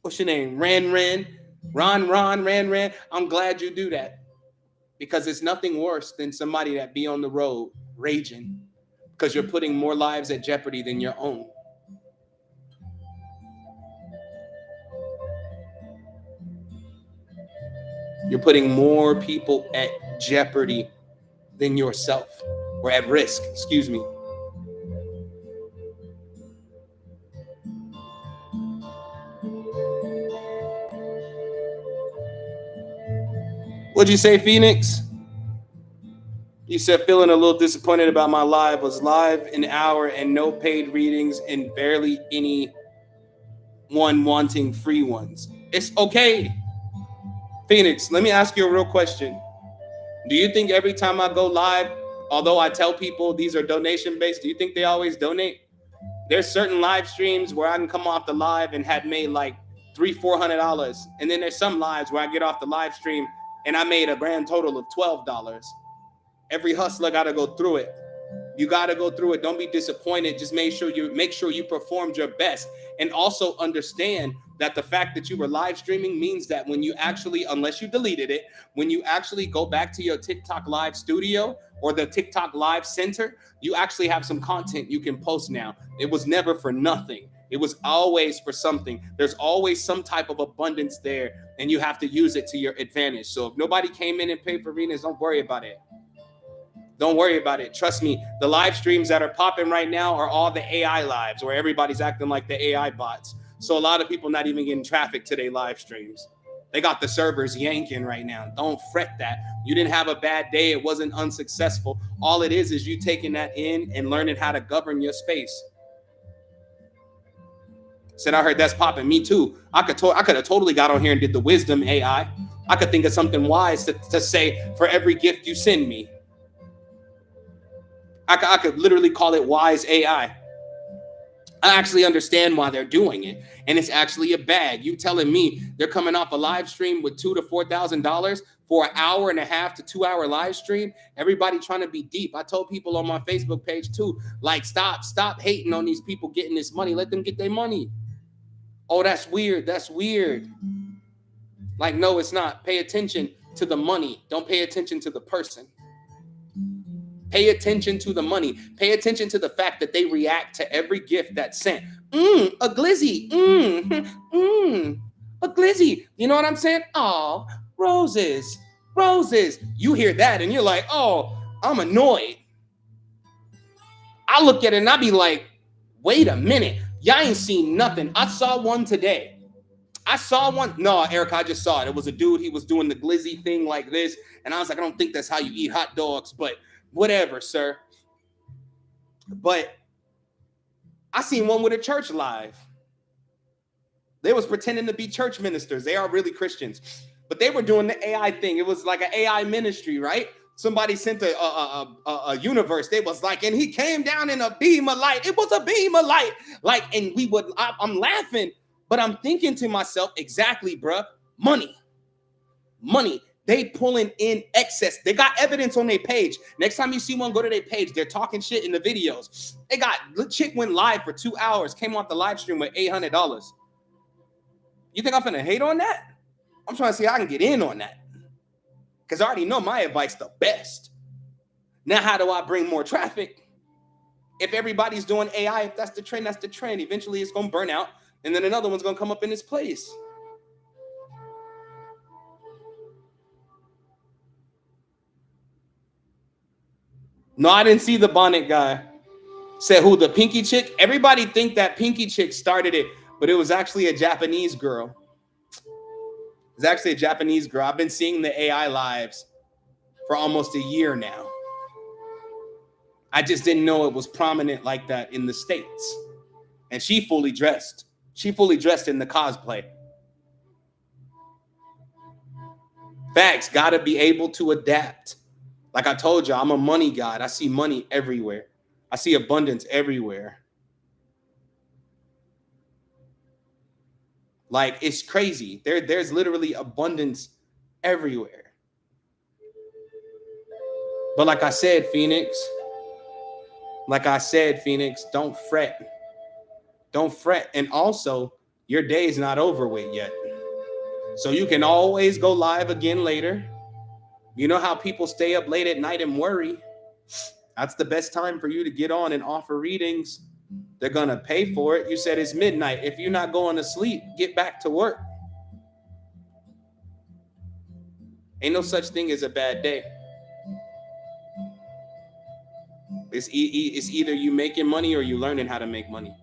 What's your name? Ran. I'm glad you do that. Because it's nothing worse than somebody that be on the road raging because you're putting more lives at jeopardy than your own. You're putting more people at jeopardy than yourself, or at risk, excuse me. What'd you say, Phoenix? You said feeling a little disappointed about my live. Was live an hour and no paid readings and barely any one wanting free ones. It's okay. Phoenix, let me ask you a real question. Do you think every time I go live, although I tell people these are donation based, do you think they always donate? There's certain live streams where I can come off the live and had made like $300-400, and then there's some lives where I get off the live stream and I made a grand total of $12. Every hustler got to go through it. You got to go through it. Don't be disappointed. Just make sure you performed your best, and also understand that the fact that you were live streaming means that when you actually, unless you deleted it, when you actually go back to your TikTok live studio or the TikTok live center, you actually have some content you can post now. It was never for nothing. It was always for something. There's always some type of abundance there, and you have to use it to your advantage. So if nobody came in and paid for readings, don't worry about it. Don't worry about it. Trust me, the live streams that are popping right now are all the AI lives where everybody's acting like the AI bots. So a lot of people not even getting traffic to their live streams. They got the servers yanking right now. Don't fret that. You didn't have a bad day. It wasn't unsuccessful. All it is you taking that in and learning how to govern your space. Said, I heard that's popping. Me too. I could have totally got on here and did the wisdom AI. I could think of something wise to say for every gift you send me. I could literally call it wise AI. I actually understand why they're doing it, and it's actually a bag. You telling me they're coming off a live stream with $2,000 to $4,000 for an hour and a half to 2 hour live stream? Everybody trying to be deep. I told people on my Facebook page too, like stop hating on these people getting this money. Let them get their money. Oh, that's weird. That's weird. Like, no, it's not. Pay attention to the money. Don't pay attention to the person. Pay attention to the money. Pay attention to the fact that they react to every gift that's sent. A glizzy. A glizzy. You know what I'm saying? Oh, roses. Roses. You hear that and you're like, oh, I'm annoyed. I look at it and I be like, wait a minute. Y'all ain't seen nothing. I saw one today. I saw one. No, Erica, I just saw it. It was a dude. He was doing the glizzy thing like this. And I was like, I don't think that's how you eat hot dogs, but whatever, sir. But I seen one with a church live. They was pretending to be church ministers. They are really Christians. But they were doing the AI thing. It was like an AI ministry, right? Somebody sent a universe. They was like, and he came down in a beam of light. It was a beam of light. Like, and I'm laughing. But I'm thinking to myself, exactly, bruh, money. They pulling in excess. They got evidence on their page. Next time you see one, go to their page. They're talking shit in the videos. They got, the chick went live for 2 hours, came off the live stream with $800. You think I'm finna hate on that? I'm trying to see how I can get in on that. Because I already know my advice the best. Now, how do I bring more traffic? If everybody's doing AI, if that's the trend, that's the trend. Eventually it's going to burn out. And then another one's going to come up in its place. No, I didn't see the bonnet guy. Said who, the pinky chick? Everybody think that pinky chick started it, but it was actually a Japanese girl. It's actually a Japanese girl. I've been seeing the AI lives for almost a year now. I just didn't know it was prominent like that in the States. And she fully dressed. She fully dressed in the cosplay. Facts, gotta be able to adapt. Like I told you, I'm a money god. I see money everywhere. I see abundance everywhere. Like, it's crazy. There's literally abundance everywhere. But like I said, Phoenix, don't fret. Don't fret. And also, your day is not over with yet. So you can always go live again later. You know how people stay up late at night and worry? That's the best time for you to get on and offer readings. They're going to pay for it. You said it's midnight. If you're not going to sleep, get back to work. Ain't no such thing as a bad day. It's either you making money or you learning how to make money.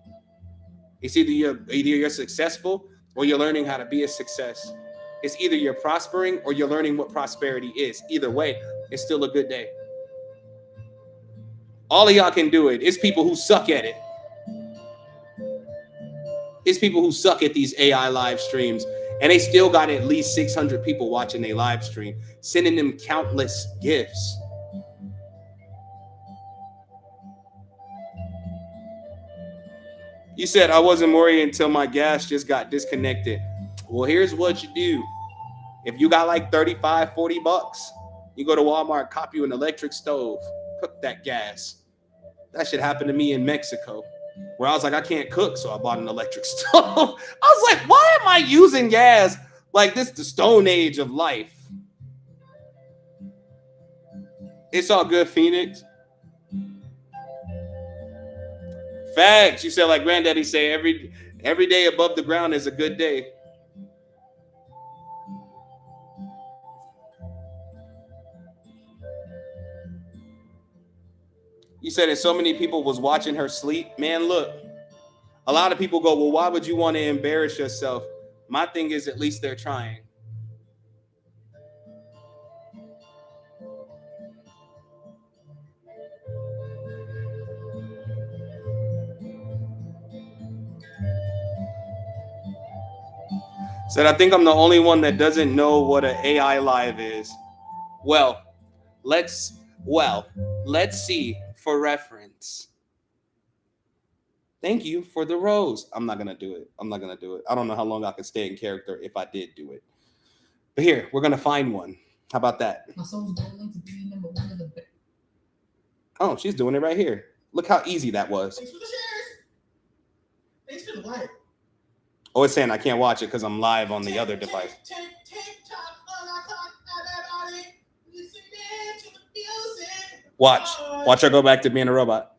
It's either you're successful or you're learning how to be a success. It's either you're prospering or you're learning what prosperity is. Either way, it's still a good day. All of y'all can do it. It's people who suck at it. It's people who suck at these AI live streams, and they still got at least 600 people watching their live stream, sending them countless gifts. You said I wasn't worried until my gas just got disconnected. Well, here's what you do. If you got like 35, 40 bucks, you go to Walmart, cop you an electric stove, cook that gas. That shit happened to me in Mexico, where I was like, I can't cook, so I bought an electric stove. I was like, why am I using gas? Like, this is the stone age of life. It's all good, Phoenix. Facts. You said like granddaddy say every day above the ground is a good day. You said that so many people was watching her sleep. Man, look, a lot of people go, well, why would you want to embarrass yourself? My thing is, at least they're trying. Said, I think I'm the only one that doesn't know what an AI live is. Well, let's well, let's see for reference. Thank you for the rose. I'm not gonna do it. I'm not gonna do it. I don't know how long I could stay in character if I did do it. But here, we're gonna find one. How about that? My soul's going to be number one of the best. Oh, she's doing it right here. Look how easy that was. Thanks for the shares. Thanks for the like. Oh, it's saying I can't watch it because I'm live on the other device. Watch. Watch her go back to being a robot.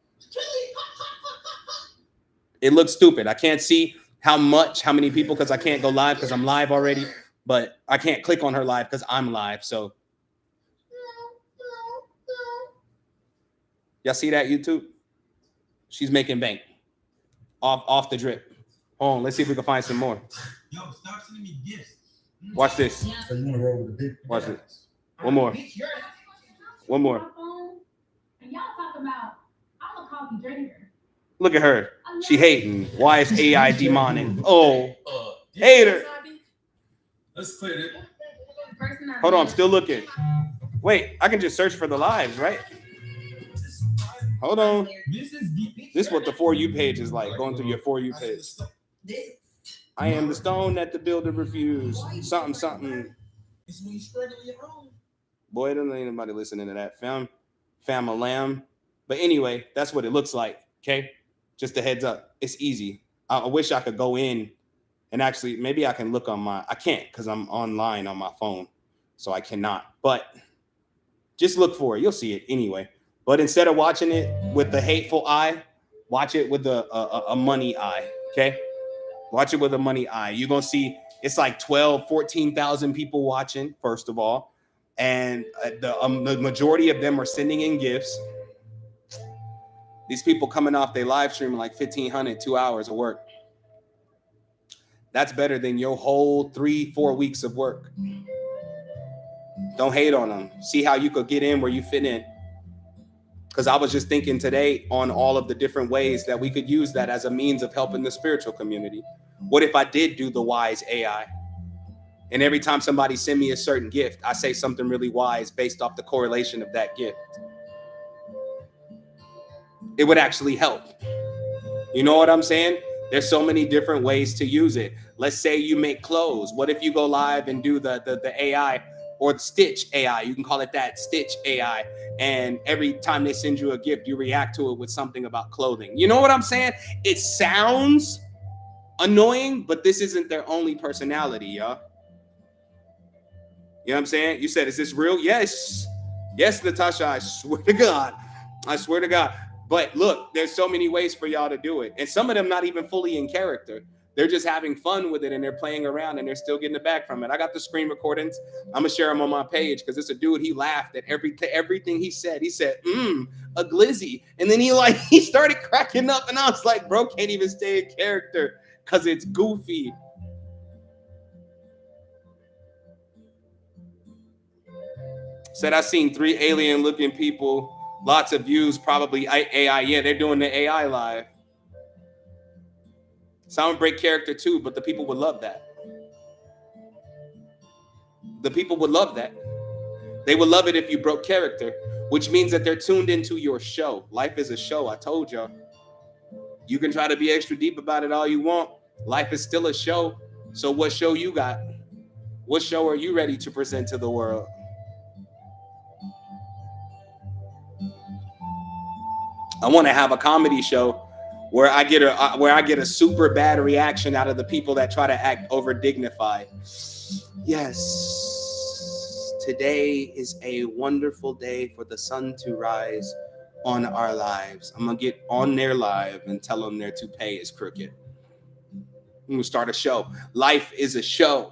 It looks stupid. I can't see how many people, because I can't go live because I'm live already. But I can't click on her live because I'm live. So y'all see that, YouTube? She's making bank. Off the drip. Hold on, let's see if we can find some more. Yo, stop sending me gifts. Watch this. So you want to roll with the big? Watch this. One more. One more. And y'all talk about, I'm a coffee drinker. Look at her. She hating. Why is AI demonic? Oh, hater. Let's clear it. Hold on, I'm still looking. Wait, I can just search for the lives, right? Hold on. This is what the For You page is like, going through your For You page. I am the stone that the builder refused. Something, something. Boy, don't ain't anybody listening to that. Fam a lamb. But anyway, that's what it looks like. Okay? Just a heads up. It's easy. I wish I could go in and actually, maybe I can look on I can't because I'm online on my phone. So I cannot. But just look for it. You'll see it anyway. But instead of watching it with the hateful eye, watch it with a money eye. Okay? Watch it with a money eye. You're going to see it's like 12, 14,000 people watching, first of all. And the majority of them are sending in gifts. These people coming off their live stream like 1,500, 2 hours of work. That's better than your whole 3-4 weeks of work. Don't hate on them. See how you could get in where you fit in. Because I was just thinking today on all of the different ways that we could use that as a means of helping the spiritual community. What if I did do the wise AI? And every time somebody send me a certain gift, I say something really wise based off the correlation of that gift. It would actually help. You know what I'm saying? There's so many different ways to use it. Let's say you make clothes. What if you go live and do the AI or the Stitch AI? You can call it that, Stitch AI. And every time they send you a gift, you react to it with something about clothing. You know what I'm saying? It sounds annoying, but this isn't their only personality, y'all. You know what I'm saying? You said, is this real? Yes. Yes, Natasha, I swear to God. I swear to God. But look, there's so many ways for y'all to do it. And some of them not even fully in character. They're just having fun with it and they're playing around and they're still getting it back from it. I got the screen recordings. I'm going to share them on my page because it's a dude, he laughed at everything he said. He said, a glizzy. And then he started cracking up and I was like, bro, can't even stay in character because it's goofy. Said I seen 3 alien-looking people, lots of views, probably AI. Yeah, they're doing the AI live. Some break character too, but the people would love that. The people would love that. They would love it if you broke character, which means that they're tuned into your show. Life is a show, I told y'all. You can try to be extra deep about it all you want. Life is still a show. So what show you got? What show are you ready to present to the world? I want to have a comedy show where I get a super bad reaction out of the people that try to act over dignified. Yes, today is a wonderful day for the sun to rise. on our lives. I'm gonna get on their live and tell them their toupee is crooked. I'm gonna start a show. Life is a show.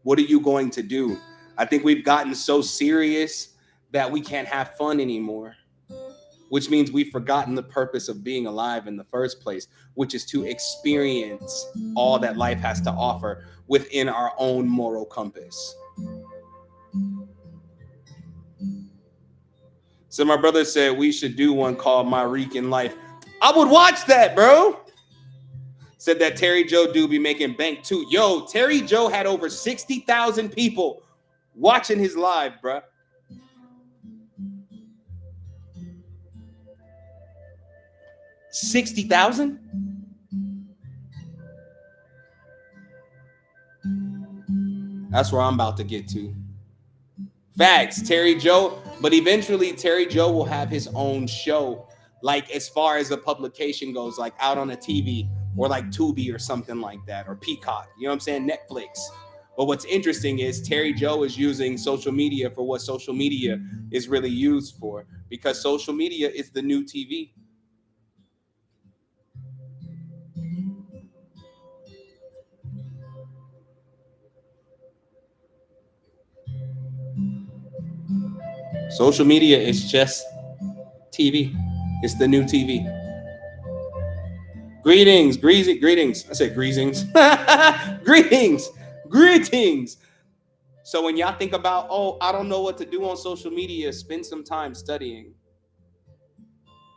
What are you going to do? I think we've gotten so serious that we can't have fun anymore, which means we've forgotten the purpose of being alive in the first place, which is to experience all that life has to offer within our own moral compass. So my brother said we should do one called My Rican Life. I would watch that, bro. Said that Terry Joe do be making bank too. Yo, Terry Joe had over 60,000 people watching his live, bro. 60,000? That's where I'm about to get to. Facts, Terry Joe. But eventually, Terry Joe will have his own show. Like, as far as the publication goes, like out on a TV or like Tubi or something like that, or Peacock. You know what I'm saying? Netflix. But what's interesting is Terry Joe is using social media for what social media is really used for, because social media is the new TV. Social media is just TV. It's the new TV. Greetings. I said greetings. Greetings. Greetings. So when y'all think about, oh, I don't know what to do on social media, spend some time studying.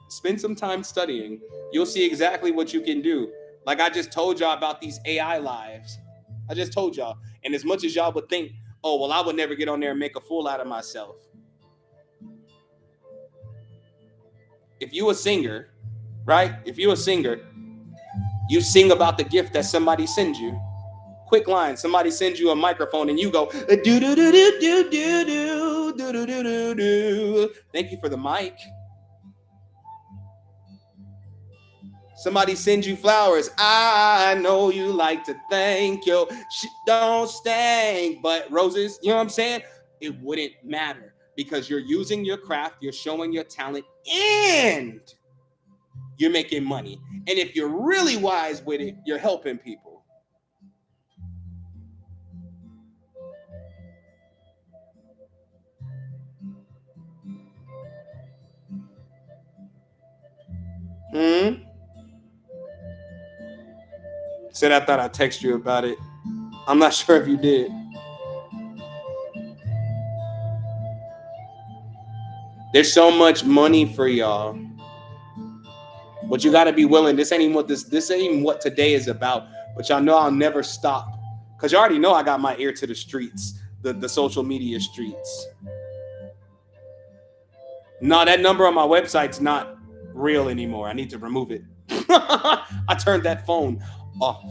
Spend some time studying. You'll see exactly what you can do. Like I just told y'all about these AI lives. I just told y'all. And as much as y'all would think, oh, well, I would never get on there and make a fool out of myself. If you a singer, right? If you a singer, you sing about the gift that somebody sends you. Quick line, somebody sends you a microphone and you go do do do do do do do do do do do. Thank you for the mic. Somebody sends you flowers. I know you like to thank you. Shit don't stink, but roses, you know what I'm saying? It wouldn't matter because you're using your craft, you're showing your talent, and you're making money. And if you're really wise with it, you're helping people. Hmm. Said I thought I'd text you about it. I'm not sure if you did. There's so much money for y'all, but you got to be willing. This ain't even what this ain't even what today is about. But y'all know I'll never stop because you already know I got my ear to the streets, the social media streets. No, that number on my website's not real anymore. I need to remove it. I turned that phone off.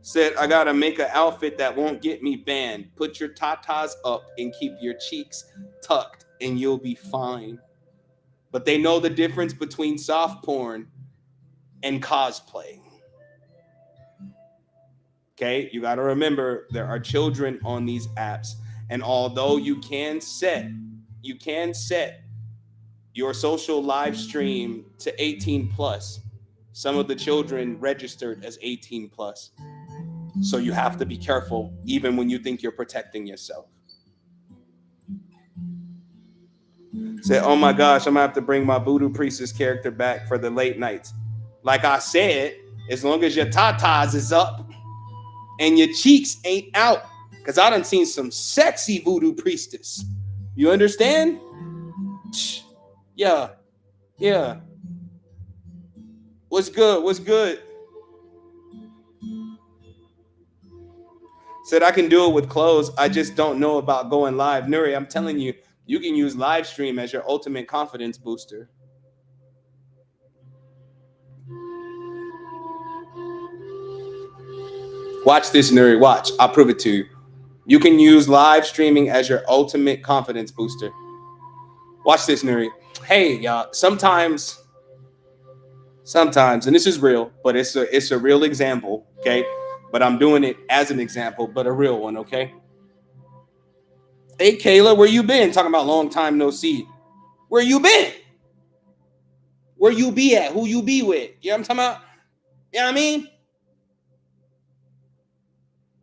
Said I gotta make an outfit that won't get me banned. Put your tatas up and keep your cheeks tucked, and you'll be fine. But they know the difference between soft porn and cosplay. Okay, you gotta remember there are children on these apps, and although you can set your social live stream to 18 plus. Some of the children registered as 18 plus. So you have to be careful even when you think you're protecting yourself. Say, oh my gosh, I'm gonna have to bring my voodoo priestess character back for the late nights. Like I said, as long as your tatas is up and your cheeks ain't out, because I done seen some sexy voodoo priestess. You understand? Yeah, yeah. What's good? What's good? Said I can do it with clothes. I just don't know about going live. Nuri, I'm telling you, you can use live stream as your ultimate confidence booster. Watch this, Nuri. Watch. I'll prove it to you. You can use live streaming as your ultimate confidence booster. Watch this, Nuri. Hey, y'all. Sometimes, and this is real, but it's a real example, okay? But I'm doing it as an example, but a real one, okay? Hey, Kayla, where you been? Talking about long time no see. Where you been? Where you be at? Who you be with? You know what I'm talking about? You know what I mean?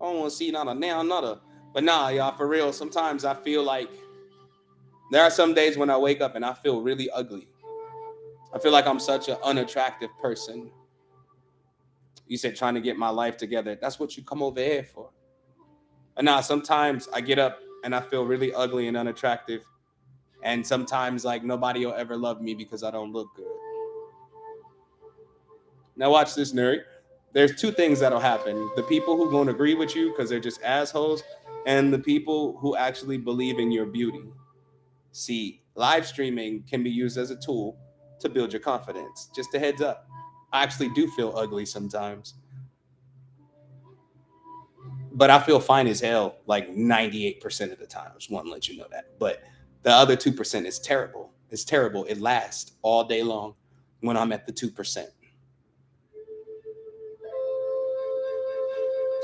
I don't want to see not a now, not a. But nah, y'all, for real, sometimes I feel like there are some days when I wake up and I feel really ugly. I feel like I'm such an unattractive person. You said trying to get my life together. That's what you come over here for. And now sometimes I get up and I feel really ugly and unattractive. And sometimes like nobody will ever love me because I don't look good. Now watch this, nerd. There's two things that'll happen. The people who won't agree with you because they're just assholes, and the people who actually believe in your beauty. See, live streaming can be used as a tool to build your confidence. Just a heads up. I actually do feel ugly sometimes, but I feel fine as hell like 98% of the time. I just want to let you know that. But the other 2% is terrible. It's terrible. It lasts all day long when I'm at the 2%.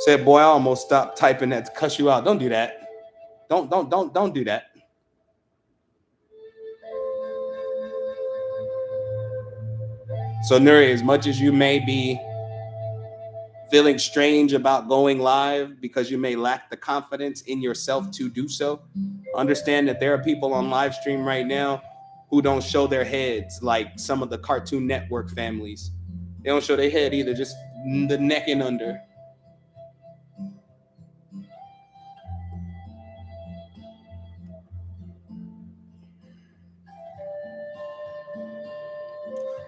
Said, boy, I almost stopped typing that to cuss you out. Don't do that. Don't do that. So, Nuri, as much as you may be feeling strange about going live because you may lack the confidence in yourself to do so, understand that there are people on live stream right now who don't show their heads like some of the Cartoon Network families. They don't show their head either, just the neck and under.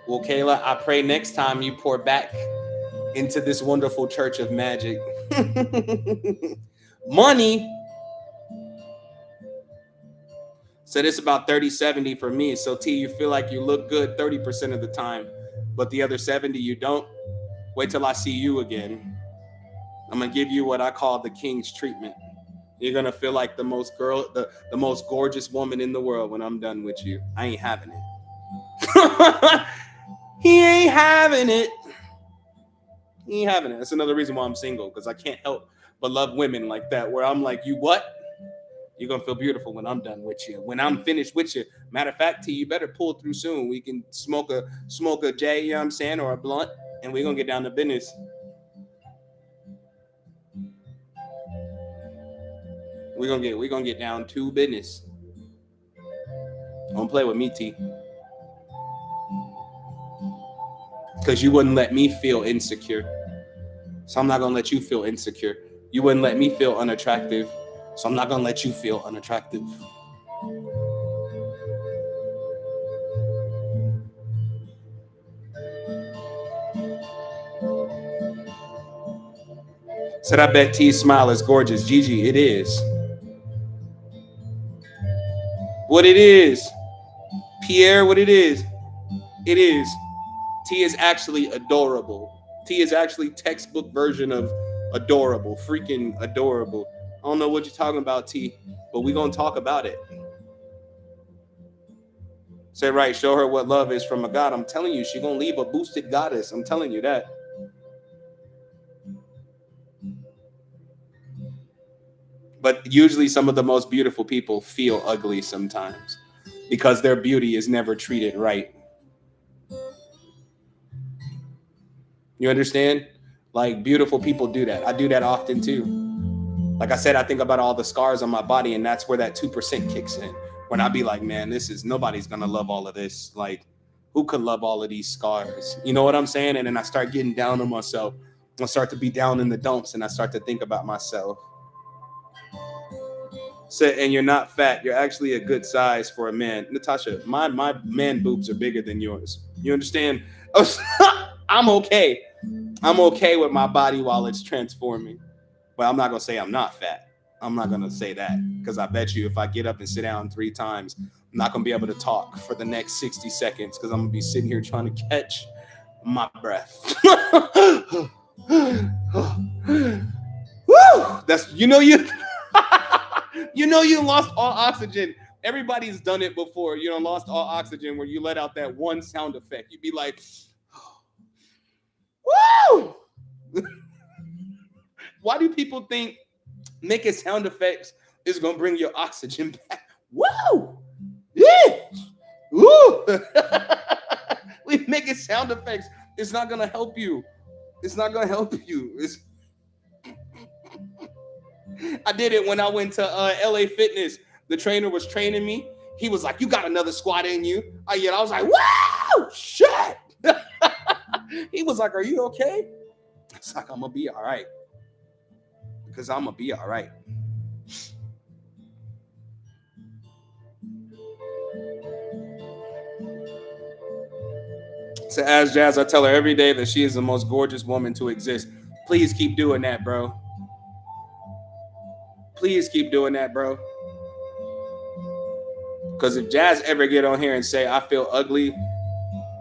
Well, Kayla, I pray next time you pour back into this wonderful church of magic. Money. Said it's about 30-70 for me. So T, you feel like you look good 30% of the time, but the other 70 you don't. Wait till I see you again. I'm gonna give you what I call the king's treatment. You're gonna feel like the most gorgeous woman in the world when I'm done with you. I ain't having it. He ain't having it. He ain't having it. That's another reason why I'm single, because I can't help but love women like that, where I'm like, you what? You're gonna feel beautiful when I'm done with you. When I'm finished with you. Matter of fact, T, you better pull through soon. We can smoke a J, you know what I'm saying, or a blunt, and we're gonna get down to business. We're gonna get down to business. Don't play with me, T. Because you wouldn't let me feel insecure. So I'm not gonna let you feel insecure. You wouldn't let me feel unattractive. So I'm not gonna let you feel unattractive. Said I bet T's smile is gorgeous. Gigi, it is. What it is. Pierre, what it is. It is. T is actually adorable. T is actually textbook version of adorable. Freaking adorable. I don't know what you're talking about, T, but we gonna talk about it. Say right, show her what love is from a god. I'm telling you, she gonna leave a boosted goddess. I'm telling you that. But usually some of the most beautiful people feel ugly sometimes because their beauty is never treated right. You understand? Like beautiful people do that. I do that often too. Like I said, I think about all the scars on my body, and that's where that 2% kicks in. When I be like, man, this is nobody's gonna love all of this. Like, who could love all of these scars? You know what I'm saying? And then I start getting down on myself. I start to be down in the dumps, and I start to think about myself. So, and you're not fat. You're actually a good size for a man. Natasha, my man boobs are bigger than yours. You understand? I'm okay. I'm okay with my body while it's transforming. But I'm not gonna say I'm not fat. I'm not gonna say that because I bet you if I get up and sit down 3 times, I'm not gonna be able to talk for the next 60 seconds because I'm gonna be sitting here trying to catch my breath. Woo! That's you know you lost all oxygen. Everybody's done it before. You know, lost all oxygen where you let out that one sound effect. You'd be like, woo! Why do people think making sound effects It's gonna bring your oxygen back. Woo! Yeah! Woo! We making sound effects. It's not gonna help you. It's not gonna help you. I did it when I went to LA Fitness. The trainer was training me. He was like, "You got another squat in you." I was like, "Woo! Shit!" He was like, "Are you okay?" It's like, "I'm gonna be all right, because I'm gonna be all right." So as Jazz, I tell her every day that she is the most gorgeous woman to exist. Please keep doing that, bro. Please keep doing that, bro. Because if Jazz ever get on here and say I feel ugly,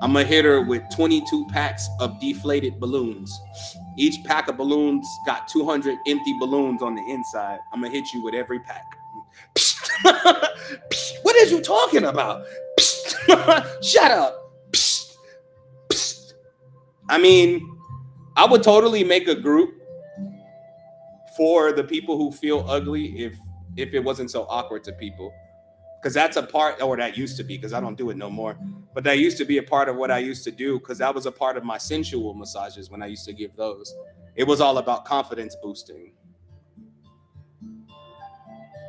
I'm gonna hit her with 22 packs of deflated balloons. Each pack of balloons got 200 empty balloons on the inside. I'm gonna hit you with every pack. What are you talking about? Shut up. I mean, I would totally make a group for the people who feel ugly if it wasn't so awkward to people, because that's a part, or that used to be, because I don't do it no more, but that used to be a part of what I used to do, because that was a part of my sensual massages when I used to give those. It was all about confidence boosting.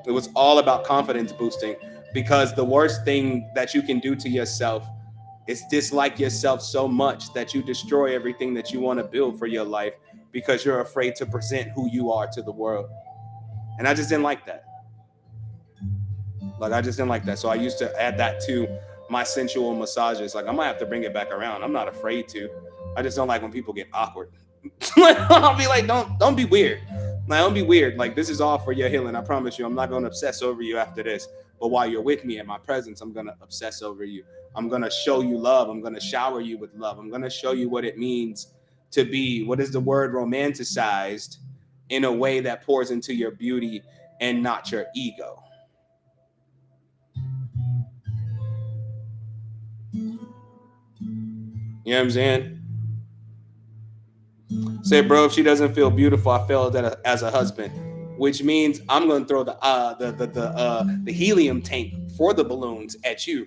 It was all about confidence boosting, because the worst thing that you can do to yourself is dislike yourself so much that you destroy everything that you want to build for your life because you're afraid to present who you are to the world. And I just didn't like that. Like, I just didn't like that. So I used to add that to my sensual massages. Like, I might have to bring it back around. I'm not afraid to. I just don't like when people get awkward. I'll be like, don't be weird. Like, don't be weird. Like, this is all for your healing. I promise you. I'm not going to obsess over you after this. But while you're with me in my presence, I'm going to obsess over you. I'm going to show you love. I'm going to shower you with love. I'm going to show you what it means to be, what is the word, romanticized in a way that pours into your beauty and not your ego. You know what I'm saying? Say, bro, if she doesn't feel beautiful, I failed as a husband, which means I'm gonna throw the helium tank for the balloons at you.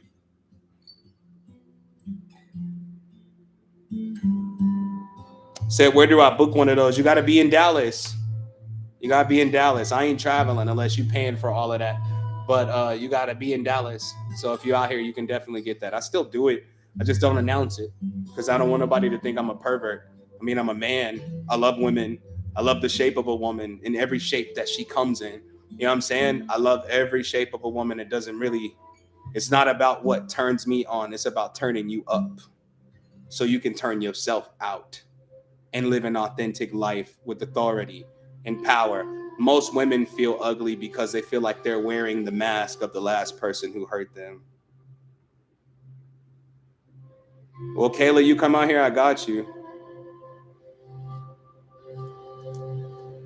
Said, where do I book one of those? You got to be in Dallas. You got to be in Dallas. I ain't traveling unless you paying for all of that. But you got to be in Dallas. So if you're out here, you can definitely get that. I still do it. I just don't announce it because I don't want nobody to think I'm a pervert. I mean, I'm a man. I love women. I love the shape of a woman in every shape that she comes in. You know what I'm saying? I love every shape of a woman. It doesn't really, it's not about what turns me on. It's about turning you up so you can turn yourself out and live an authentic life with authority and power. Most women feel ugly because they feel like they're wearing the mask of the last person who hurt them. Well, Kayla, you come out here, I got you.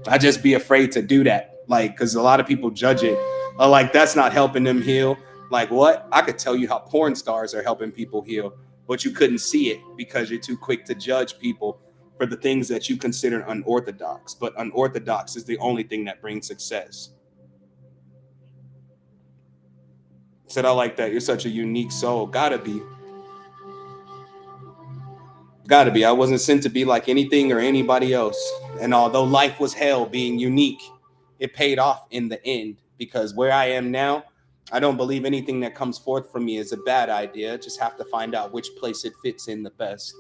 I just be afraid to do that. Like, because a lot of people judge it. Like, that's not helping them heal. Like, what? I could tell you how porn stars are helping people heal, but you couldn't see it because you're too quick to judge people for the things that you consider unorthodox. But unorthodox is the only thing that brings success. Said, I like that. You're such a unique soul. Gotta be. Gotta be. I wasn't sent to be like anything or anybody else. And although life was hell being unique, it paid off in the end because where I am now, I don't believe anything that comes forth from me is a bad idea. Just have to find out which place it fits in the best.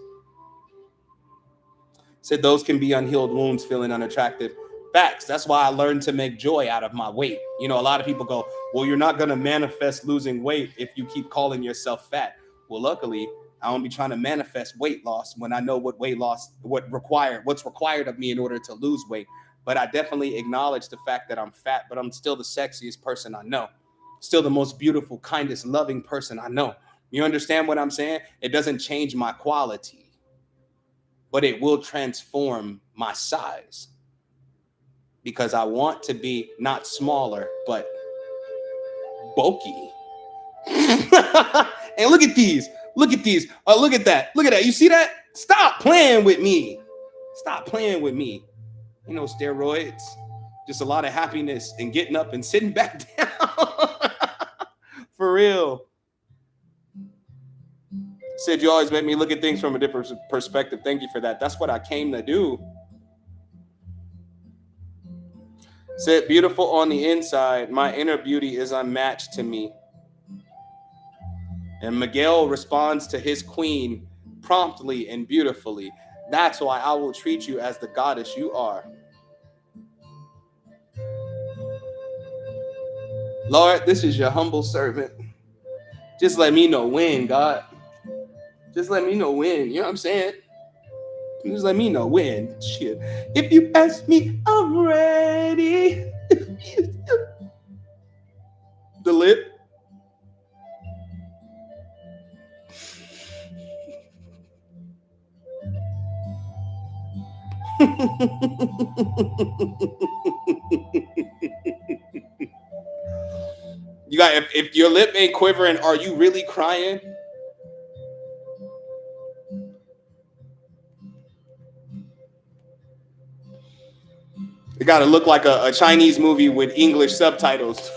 Said those can be unhealed wounds feeling unattractive. Facts. That's why I learned to make joy out of my weight. You know, a lot of people go, well, you're not going to manifest losing weight if you keep calling yourself fat. Well, luckily, I don't be trying to manifest weight loss when I know what weight loss, what's required of me in order to lose weight. But I definitely acknowledge the fact that I'm fat, but I'm still the sexiest person I know. Still the most beautiful, kindest, loving person I know. You understand what I'm saying? It doesn't change my quality, but it will transform my size because I want to be not smaller, but bulky. And look at these. Look at these. Oh, look at that. Look at that. You see that? Stop playing with me. Stop playing with me. You know, steroids. Just a lot of happiness and getting up and sitting back down. For real. Said you always make me look at things from a different perspective. Thank you for that. That's what I came to do. Said beautiful on the inside. My inner beauty is unmatched to me. And Miguel responds to his queen promptly and beautifully. That's why I will treat you as the goddess you are. Lord, this is your humble servant. Just let me know when, God. Just let me know when. You know what I'm saying? Just let me know when. Shit. If you ask me, I'm ready. The lip. You got if your lip ain't quivering, are you really crying? It got to look like a Chinese movie with English subtitles.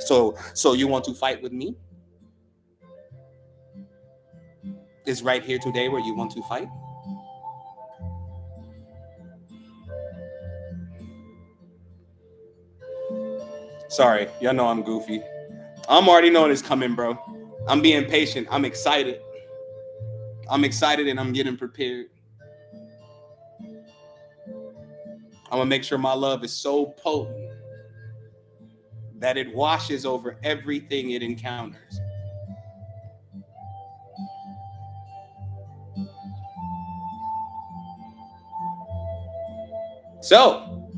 So you want to fight with me? Is right here today where you want to fight? Sorry, y'all know I'm goofy. I'm already knowing it's coming, bro. I'm being patient. I'm excited. I'm excited and I'm getting prepared. I'm gonna make sure my love is so potent that it washes over everything it encounters. So,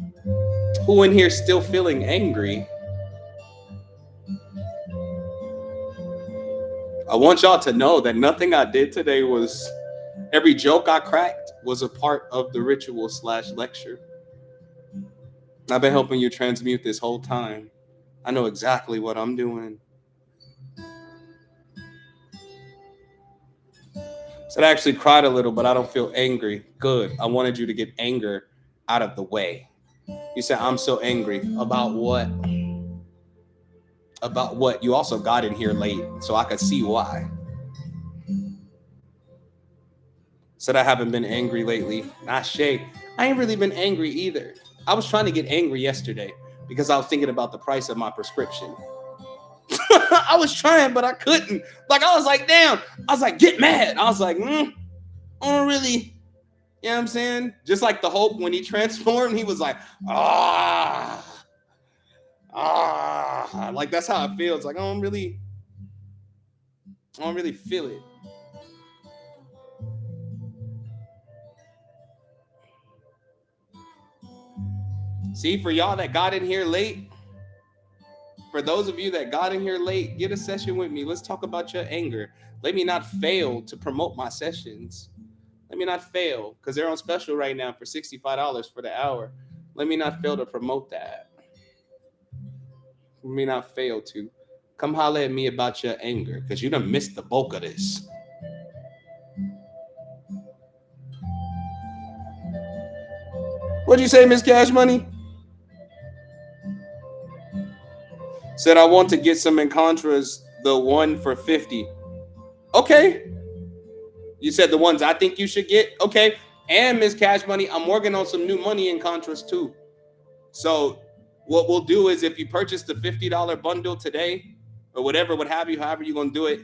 who in here still feeling angry? I want y'all to know that nothing I did today was, every joke I cracked was a part of the ritual / lecture. I've been helping you transmute this whole time. I know exactly what I'm doing. So I actually cried a little, but I don't feel angry. Good. I wanted you to get anger out of the way. You said, I'm so angry. About what? About what? You also got in here late, so I could see why. Said I haven't been angry lately. Nah, Shay, I ain't really been angry either. I was trying to get angry yesterday because I was thinking about the price of my prescription. I was trying, but I couldn't. Like, I was like, damn. I was like, get mad. I was like, I don't really, you know what I'm saying? Just like the Hulk when he transformed, he was like, like that's how it feels. Like, I don't really feel it. See, for y'all that got in here late, for those of you that got in here late, get a session with me. Let's talk about your anger. Let me not fail to promote my sessions. Let me not fail, because they're on special right now for $65 for the hour. Let me not fail to promote that. Let me not fail to. Come holler at me about your anger, because you done missed the bulk of this. What'd you say, Miss Cash Money? Said I want to get some Encontras, the one for 50. Okay. You said the ones I think you should get? Okay. And Miss Cash Money, I'm working on some new money Encontras too. So what we'll do is if you purchase the $50 bundle today or whatever, what have you, however you're going to do it,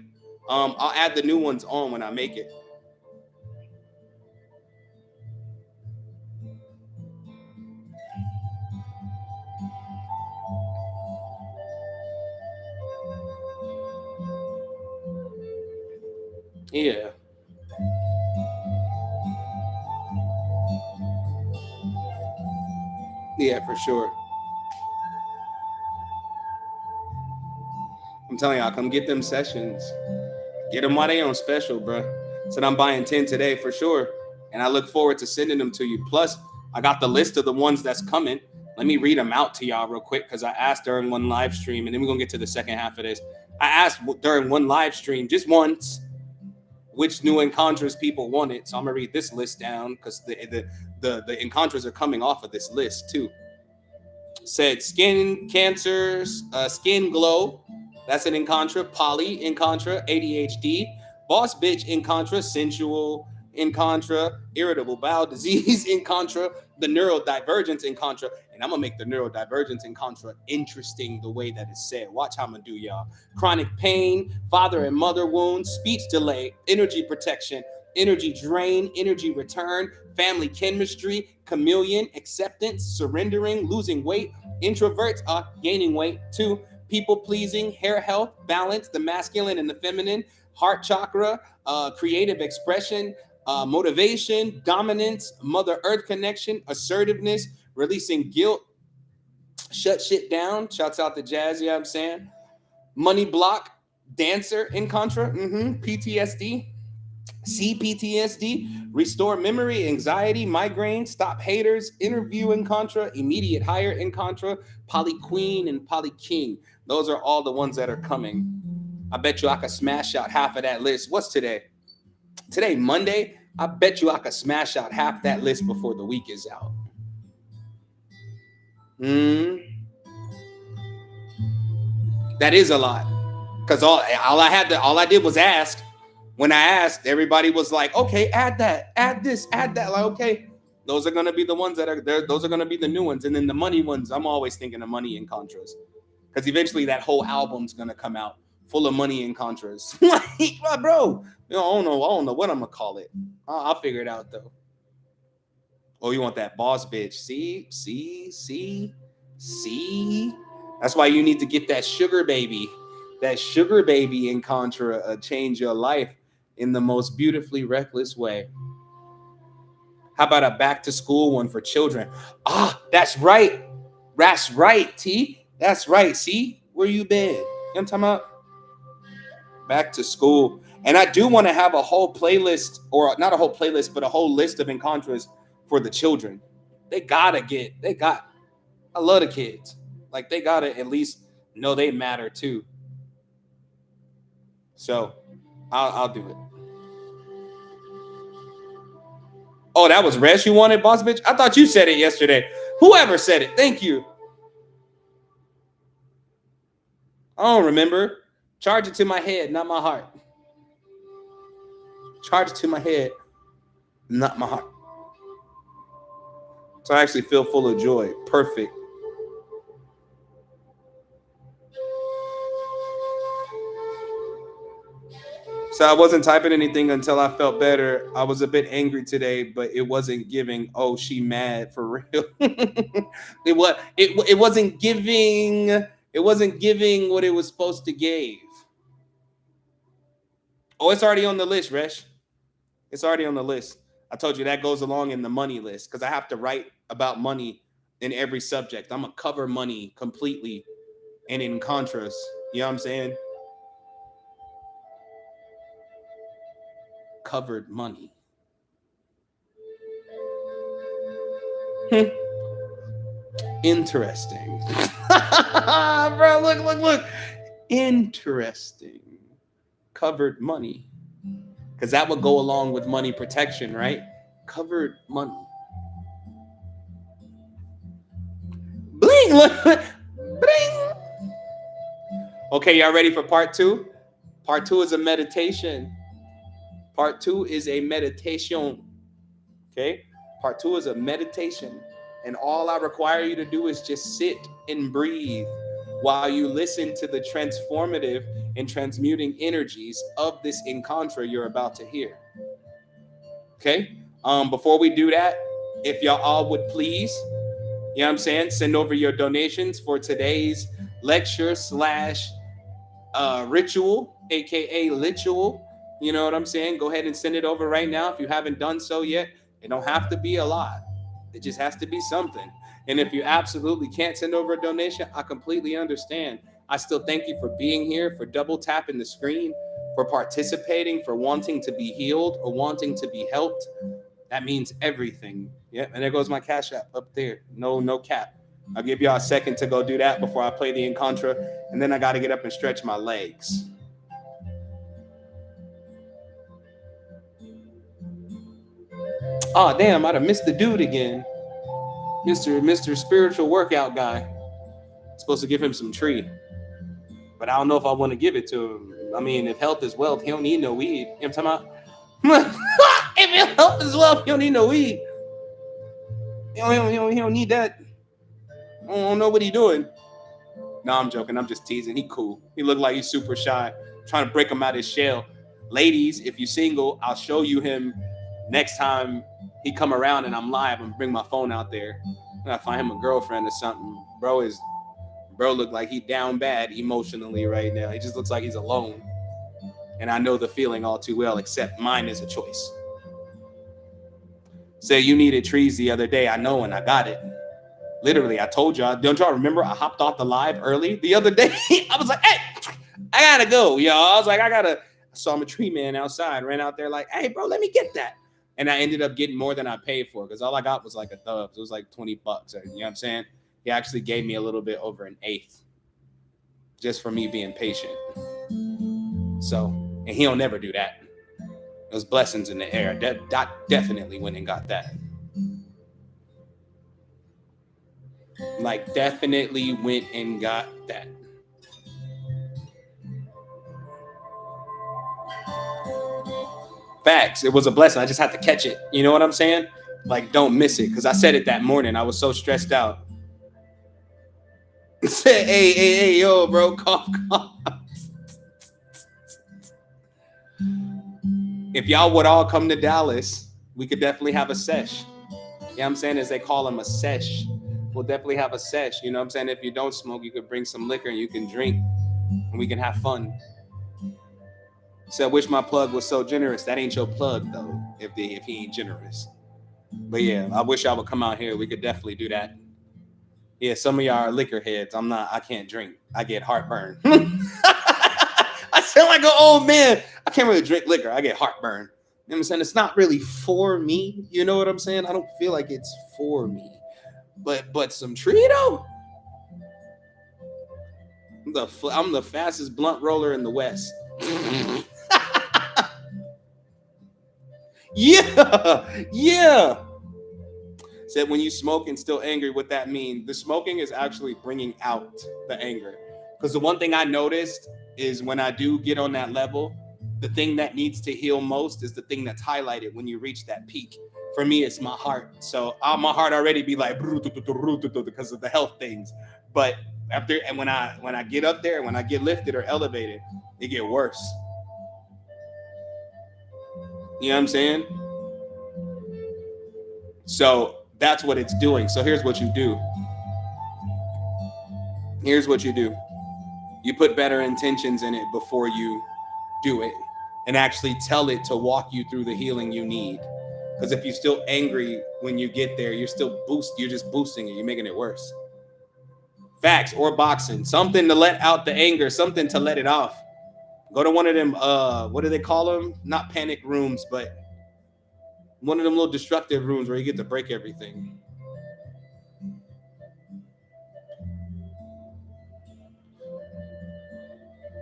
I'll add the new ones on when I make it. Yeah. Yeah, for sure. I'm telling y'all, come get them sessions. Get them while they on special, bro. Said I'm buying 10 today for sure. And I look forward to sending them to you. Plus, I got the list of the ones that's coming. Let me read them out to y'all real quick because I asked during one live stream, and then we're going to get to the second half of this. I asked during one live stream, just once, which new encounters people wanted. So I'm gonna read this list down because the encounters are coming off of this list too. Said skin cancers, skin glow. That's an Encontra. Poly Encontra. ADHD. Boss bitch Encontra. Sensual Encontra. Irritable bowel disease Encontra. The neurodivergence Encontra. And I'm gonna make the neurodivergence Encontra interesting the way that it's said. Watch how I'm gonna do, y'all. Chronic pain, father and mother wounds, speech delay, energy protection, energy drain, energy return, family chemistry, chameleon, acceptance, surrendering, losing weight. Introverts are gaining weight. 2, people pleasing, hair health, balance, the masculine and the feminine, heart chakra, creative expression, motivation, dominance, mother earth connection, assertiveness, releasing guilt, shut shit down. Shouts out to Jazz, you know what I'm saying? Money block, dancer in contra, PTSD, CPTSD, restore memory, anxiety, migraine, stop haters, interview in contra, immediate hire in contra, poly queen and poly king. Those are all the ones that are coming. I bet you I could smash out half of that list. What's today? Today, Monday. I bet you I could smash out half that list before the week is out. That is a lot. Because all I did was ask. When I asked, everybody was like, okay, add that, add this, add that. Like, okay, those are gonna be the ones that are there, those are gonna be the new ones. And then the money ones, I'm always thinking of money and contras. Because eventually that whole album's gonna come out full of money and contras. Like, bro, I don't know what I'm gonna call it. I'll figure it out though. Oh, you want that boss bitch? See. That's why you need to get that sugar baby. That sugar baby in Contra change your life in the most beautifully reckless way. How about a back to school one for children? That's right. That's right, T. That's right. See where you been? You know what I'm talking about? Back to school. And I do want to have a whole playlist, or not a whole playlist, but a whole list of Encontras for the children. I love the kids. Like, they gotta at least know they matter too. So I'll do it. Oh, that was Resh you wanted, boss bitch? I thought you said it yesterday. Whoever said it, thank you. I don't remember. Charge it to my head, not my heart. Charge it to my head, not my heart. So I actually feel full of joy. Perfect. So I wasn't typing anything until I felt better. I was a bit angry today, but it wasn't giving. Oh, she mad for real. It wasn't giving. It wasn't giving what it was supposed to give. Oh, it's already on the list, Resh. It's already on the list. I told you that goes along in the money list because I have to write about money in every subject. I'm gonna cover money completely and in contras. You know what I'm saying? Covered money. Interesting. Bro, look. Interesting. Covered money. Because that would go along with money protection, right? Covered money. Bling! Bling! Okay, y'all ready for part 2? Part 2 is a meditation. Part 2 is a meditation. Okay? Part 2 is a meditation. And all I require you to do is just sit and breathe while you listen to the transformative and transmuting energies of this encounter you're about to hear. Okay? Before we do that, if y'all all would please, you know what I'm saying, send over your donations for today's lecture slash ritual, aka ritual. You know what I'm saying? Go ahead and send it over right now if you haven't done so yet. It don't have to be a lot. It just has to be something. And if you absolutely can't send over a donation, I completely understand. I still thank you for being here, for double tapping the screen, for participating, for wanting to be healed or wanting to be helped. That means everything. Yep. And there goes my Cash App up there. No cap. I'll give y'all a second to go do that before I play the Encontra. And then I got to get up and stretch my legs. Oh damn, I'd have missed the dude again. Mr. Spiritual Workout Guy. Supposed to give him some tree. But I don't know if I want to give it to him. I mean, if health is wealth, he don't need no weed. You know what I'm talking about? If health is wealth, he don't need no weed. He don't need that. I don't know what he doing. No, I'm joking. I'm just teasing. He cool. He look like he's super shy. Trying to break him out of his shell. Ladies, if you single, I'll show you him next time he come around and I'm live and bring my phone out there. I gotta find him a girlfriend or something. Bro look like he down bad emotionally right now. He just looks like he's alone. And I know the feeling all too well, except mine is a choice. Say you needed trees the other day. I know, and I got it. Literally, I told y'all. Don't y'all remember? I hopped off the live early the other day. I was like, hey, I gotta go, y'all. I was like, I saw him a tree man outside, ran out there like, hey, bro, let me get that. And I ended up getting more than I paid for because all I got was like a thub. It was like $20. You know what I'm saying? He actually gave me a little bit over an eighth just for me being patient. So, and he don't never do that. Those blessings in the air. Definitely went and got that. Like, definitely went and got that. Facts. It was a blessing. I just had to catch it. You know what I'm saying? Like, don't miss it. Because I said it that morning. I was so stressed out. Say, hey, yo, bro, cough. If y'all would all come to Dallas, we could definitely have a sesh. You know what I'm saying? As they call them, a sesh. We'll definitely have a sesh. You know what I'm saying? If you don't smoke, you could bring some liquor and you can drink and we can have fun. So I wish my plug was so generous. That ain't your plug, though, if he ain't generous. But yeah, I wish y'all would come out here. We could definitely do that. Yeah, some of y'all are liquor heads. I can't drink. I get heartburn. I sound like an old man. I can't really drink liquor. I get heartburn. You know what I'm saying? It's not really for me. You know what I'm saying? I don't feel like it's for me. But some tree though? I'm the fastest blunt roller in the West. Yeah. Said when you smoke and still angry, what that mean? The smoking is actually bringing out the anger. Because the one thing I noticed is when I do get on that level, the thing that needs to heal most is the thing that's highlighted when you reach that peak. For me, it's my heart. So my heart already be like because of the health things. But after and when I get up there, when I get lifted or elevated, it get worse. You know what I'm saying? So that's what it's doing. So here's what you do. You put better intentions in it before you do it and actually tell it to walk you through the healing you need. Because if you're still angry when you get there, you're just boosting it. You're making it worse. Facts. Or boxing. Something to let out the anger, something to let it off. Go to one of them, what do they call them? Not panic rooms, but one of them little destructive rooms where you get to break everything.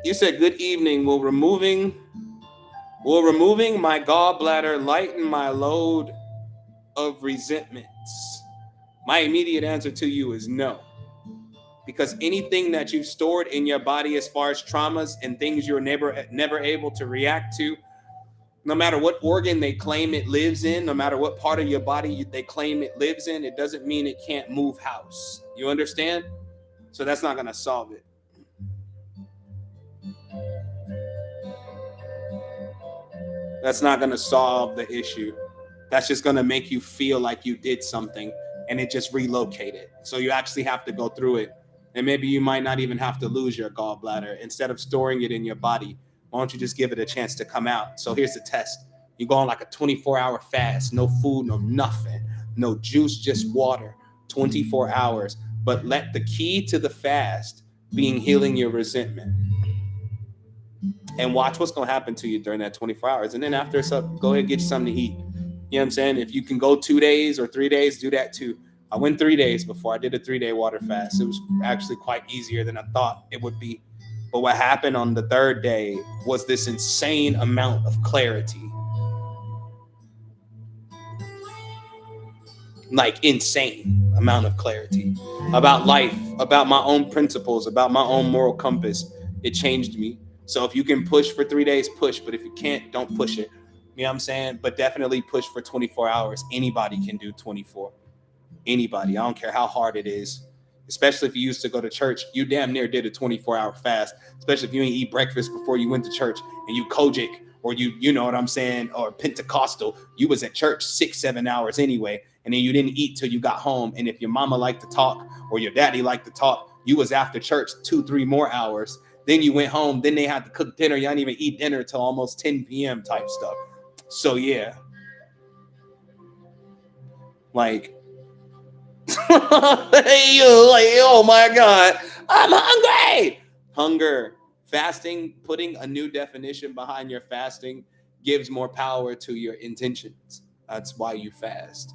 You said, good evening. Will removing my gallbladder lighten my load of resentments? My immediate answer to you is no. Because anything that you've stored in your body as far as traumas and things you're never able to react to, no matter what organ they claim it lives in, no matter what part of your body they claim it lives in, it doesn't mean it can't move house. You understand? So that's not going to solve it. That's not going to solve the issue. That's just going to make you feel like you did something and it just relocated. So you actually have to go through it. And maybe you might not even have to lose your gallbladder. Instead of storing it in your body, why don't you just give it a chance to come out? So here's the test. You go on like a 24-hour fast, no food, no nothing, no juice, just water, 24 hours. But let the key to the fast being healing your resentment. And watch what's going to happen to you during that 24 hours. And then after it's up, go ahead and get you something to eat. You know what I'm saying? If you can go 2 days or 3 days, do that too. I went 3 days before I did a 3-day water fast. It was actually quite easier than I thought it would be. But what happened on the 3rd day was this insane amount of clarity. like insane amount of clarity about life, about my own principles, about my own moral compass. It changed me. So if you can push for 3 days, push. But if you can't, don't push it. You know what I'm saying? But definitely push for 24 hours. Anybody can do 24. Anybody. I don't care how hard it is. Especially if you used to go to church, you damn near did a 24-hour fast. Especially if you ain't eat breakfast before you went to church and you Kojic or you know what I'm saying, or Pentecostal. You was at church 6-7 hours anyway, and then you didn't eat till you got home. And if your mama liked to talk or your daddy liked to talk, you was after church 2-3 more hours. Then you went home. Then they had to cook dinner. You didn't even eat dinner till almost 10 p.m. type stuff. So yeah, like hey, like, oh my God, I'm hungry. Hunger, fasting, putting a new definition behind your fasting gives more power to your intentions. That's why you fast.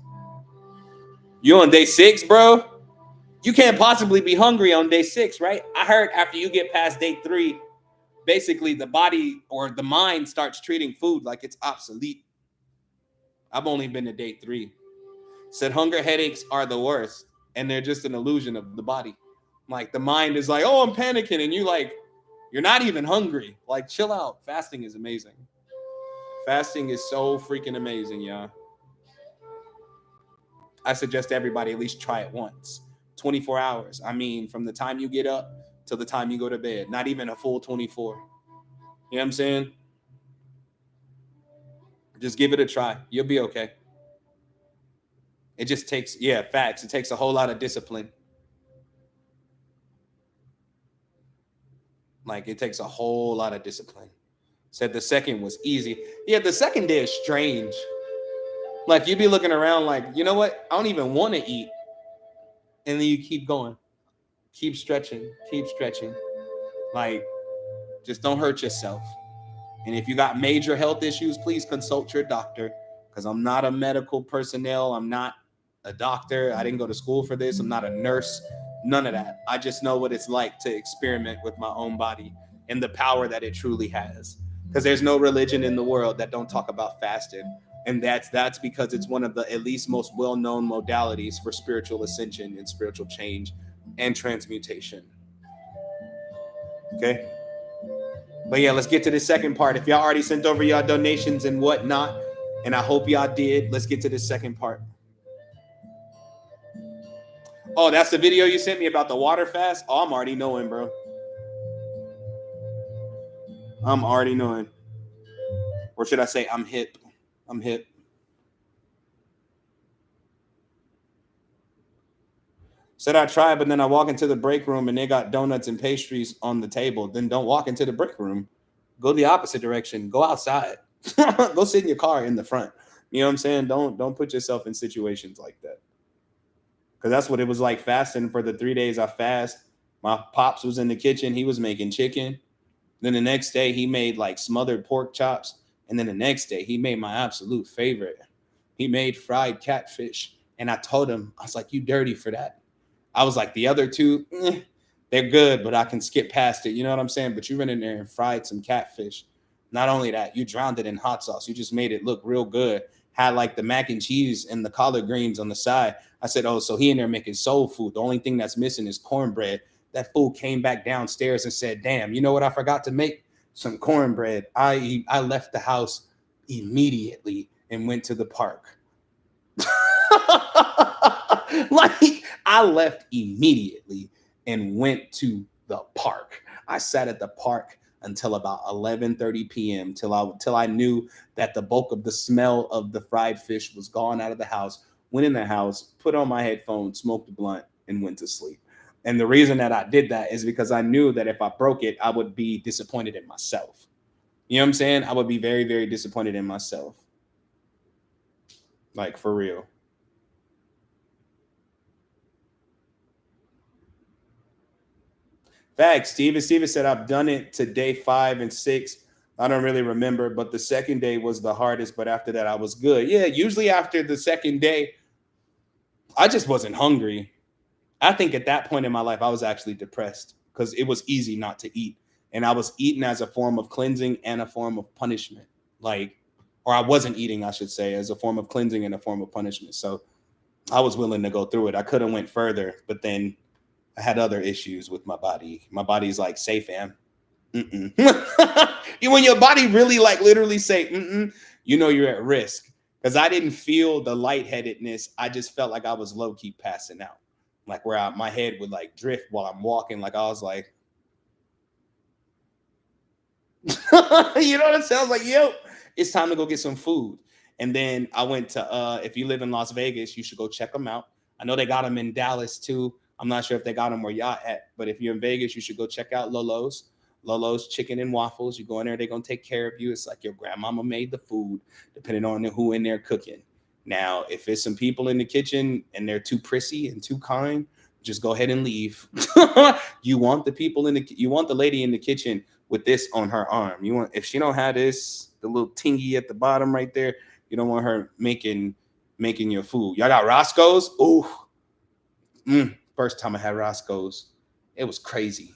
You on day 6, bro? You can't possibly be hungry on day 6, right? I heard after you get past day 3, basically the body or the mind starts treating food like it's obsolete. I've only been to day 3. Said hunger headaches are the worst, and they're just an illusion of the body. Like the mind is like, oh, I'm panicking, and you like, you're not even hungry. Like, chill out. Fasting is amazing. Fasting is so freaking amazing, y'all. I suggest everybody at least try it once. 24 hours. I mean, from the time you get up till the time you go to bed. Not even a full 24. You know what I'm saying? Just give it a try. You'll be okay. It just takes, yeah, facts. It takes a whole lot of discipline. Like, it takes a whole lot of discipline. Said the second was easy. Yeah, the second day is strange. Like, you'd be looking around like, you know what? I don't even want to eat. And then you keep going. Keep stretching. Keep stretching. Like, just don't hurt yourself. And if you got major health issues, please consult your doctor. Because I'm not a medical personnel. I'm not a doctor. I didn't go to school for this. I'm not a nurse. None of that. I just know what it's like to experiment with my own body and the power that it truly has. Because there's no religion in the world that don't talk about fasting. And that's because it's one of the at least most well-known modalities for spiritual ascension and spiritual change and transmutation. Okay. But yeah, let's get to the second part. If y'all already sent over y'all donations and whatnot, and I hope y'all did, let's get to the second part. Oh, that's the video you sent me about the water fast? Oh, I'm already knowing, bro. I'm already knowing. Or should I say I'm hip? I'm hip. Said I tried, but then I walk into the break room and they got donuts and pastries on the table. Then don't walk into the break room. Go the opposite direction. Go outside. Go sit in your car in the front. You know what I'm saying? Don't put yourself in situations like that. Because that's what it was like fasting for the 3 days I fast. My pops was in the kitchen. He was making chicken. Then the next day he made like smothered pork chops. And then the next day he made my absolute favorite. He made fried catfish. And I told him, I was like, you dirty for that. I was like, the other two, they're good, but I can skip past it. You know what I'm saying? But you went in there and fried some catfish. Not only that, you drowned it in hot sauce. You just made it look real good. Had like the mac and cheese and the collard greens on the side. I said, oh, so he in there making soul food. The only thing that's missing is cornbread. That fool came back downstairs and said, damn, you know what I forgot to make? Some cornbread. I left the house immediately and went to the park. Like, I left immediately and went to the park. I sat at the park until about 11:30 p.m. till I knew that the bulk of the smell of the fried fish was gone out of the house. Went in the house, put on my headphones, smoked a blunt, and went to sleep. And the reason that I did that is because I knew that if I broke it, I would be disappointed in myself. You know what I'm saying? I would be very, very disappointed in myself. Like, for real. Facts. Steven said, I've done it to day 5 and 6. I don't really remember, but the second day was the hardest. But after that, I was good. Yeah, usually after the second day, I just wasn't hungry. I think at that point in my life, I was actually depressed because it was easy not to eat. And I was eating as a form of cleansing and a form of punishment. Like, or I wasn't eating, I should say, as a form of cleansing and a form of punishment. So I was willing to go through it. I could have went further, but then I had other issues with my body. My body's like, say, fam. Mm-mm. When your body really like literally say, mm-mm, you know you're at risk. Because I didn't feel the lightheadedness. I just felt like I was low key passing out. Like where my head would like drift while I'm walking. Like I was like, you know what it sounds like? Yo, it's time to go get some food. And then I went to if you live in Las Vegas, you should go check them out. I know they got them in Dallas too. I'm not sure if they got them where y'all at, but if you're in Vegas, you should go check out Lolo's. Lolo's Chicken and Waffles. You go in there, they're gonna take care of you. It's like your grandmama made the food, depending on who in there cooking. Now, if it's some people in the kitchen and they're too prissy and too kind, just go ahead and leave. You want the people in the you want the lady in the kitchen with this on her arm. You want if she don't have this, the little tingy at the bottom right there, you don't want her making your food. Y'all got Roscoe's? Ooh. First time I had Roscoe's, it was crazy.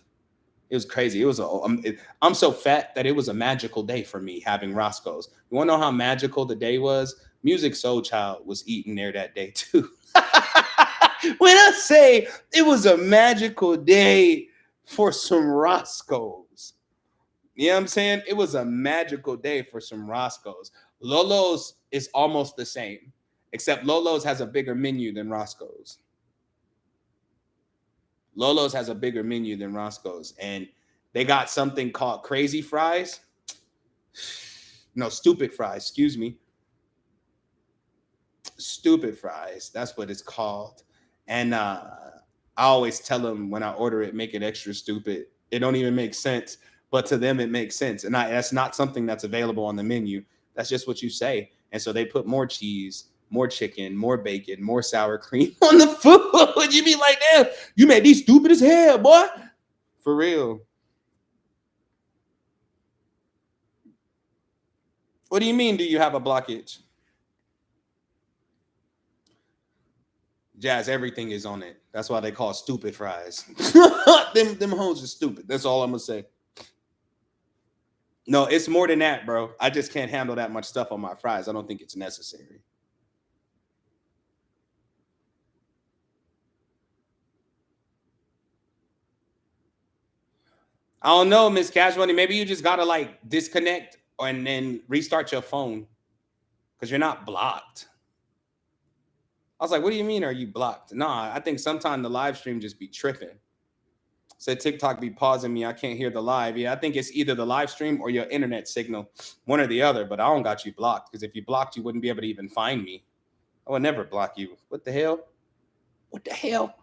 It was crazy. It was I'm so fat that it was a magical day for me having Roscoe's. You want to know how magical the day was? Music Soul Child was eating there that day too. When I say it was a magical day for some Roscoe's, you know what I'm saying? It was a magical day for some Roscoe's. Lolo's is almost the same, except Lolo's has a bigger menu than Roscoe's. Lolo's has a bigger menu than Roscoe's, and they got something called crazy fries. No, stupid fries. Excuse me, stupid fries. That's what it's called. And I always tell them when I order it, make it extra stupid. It don't even make sense, but to them it makes sense. And that's not something that's available on the menu. That's just what you say. And so they put more cheese, more chicken, more bacon, more sour cream on the food. You be like, damn, you made these stupid as hell, boy. For real. What do you mean? Do you have a blockage? Jazz, everything is on it. That's why they call it stupid fries. them hoes are stupid. That's all I'm gonna say. No, it's more than that, bro. I just can't handle that much stuff on my fries. I don't think it's necessary. I don't know, Miss Cash Money. Maybe you just gotta like disconnect and then restart your phone because you're not blocked. I was like, what do you mean? Are you blocked? Nah, I think sometimes the live stream just be tripping. Said TikTok be pausing me. I can't hear the live. Yeah, I think it's either the live stream or your internet signal, one or the other. But I don't got you blocked because if you blocked, you wouldn't be able to even find me. I would never block you. What the hell? What the hell?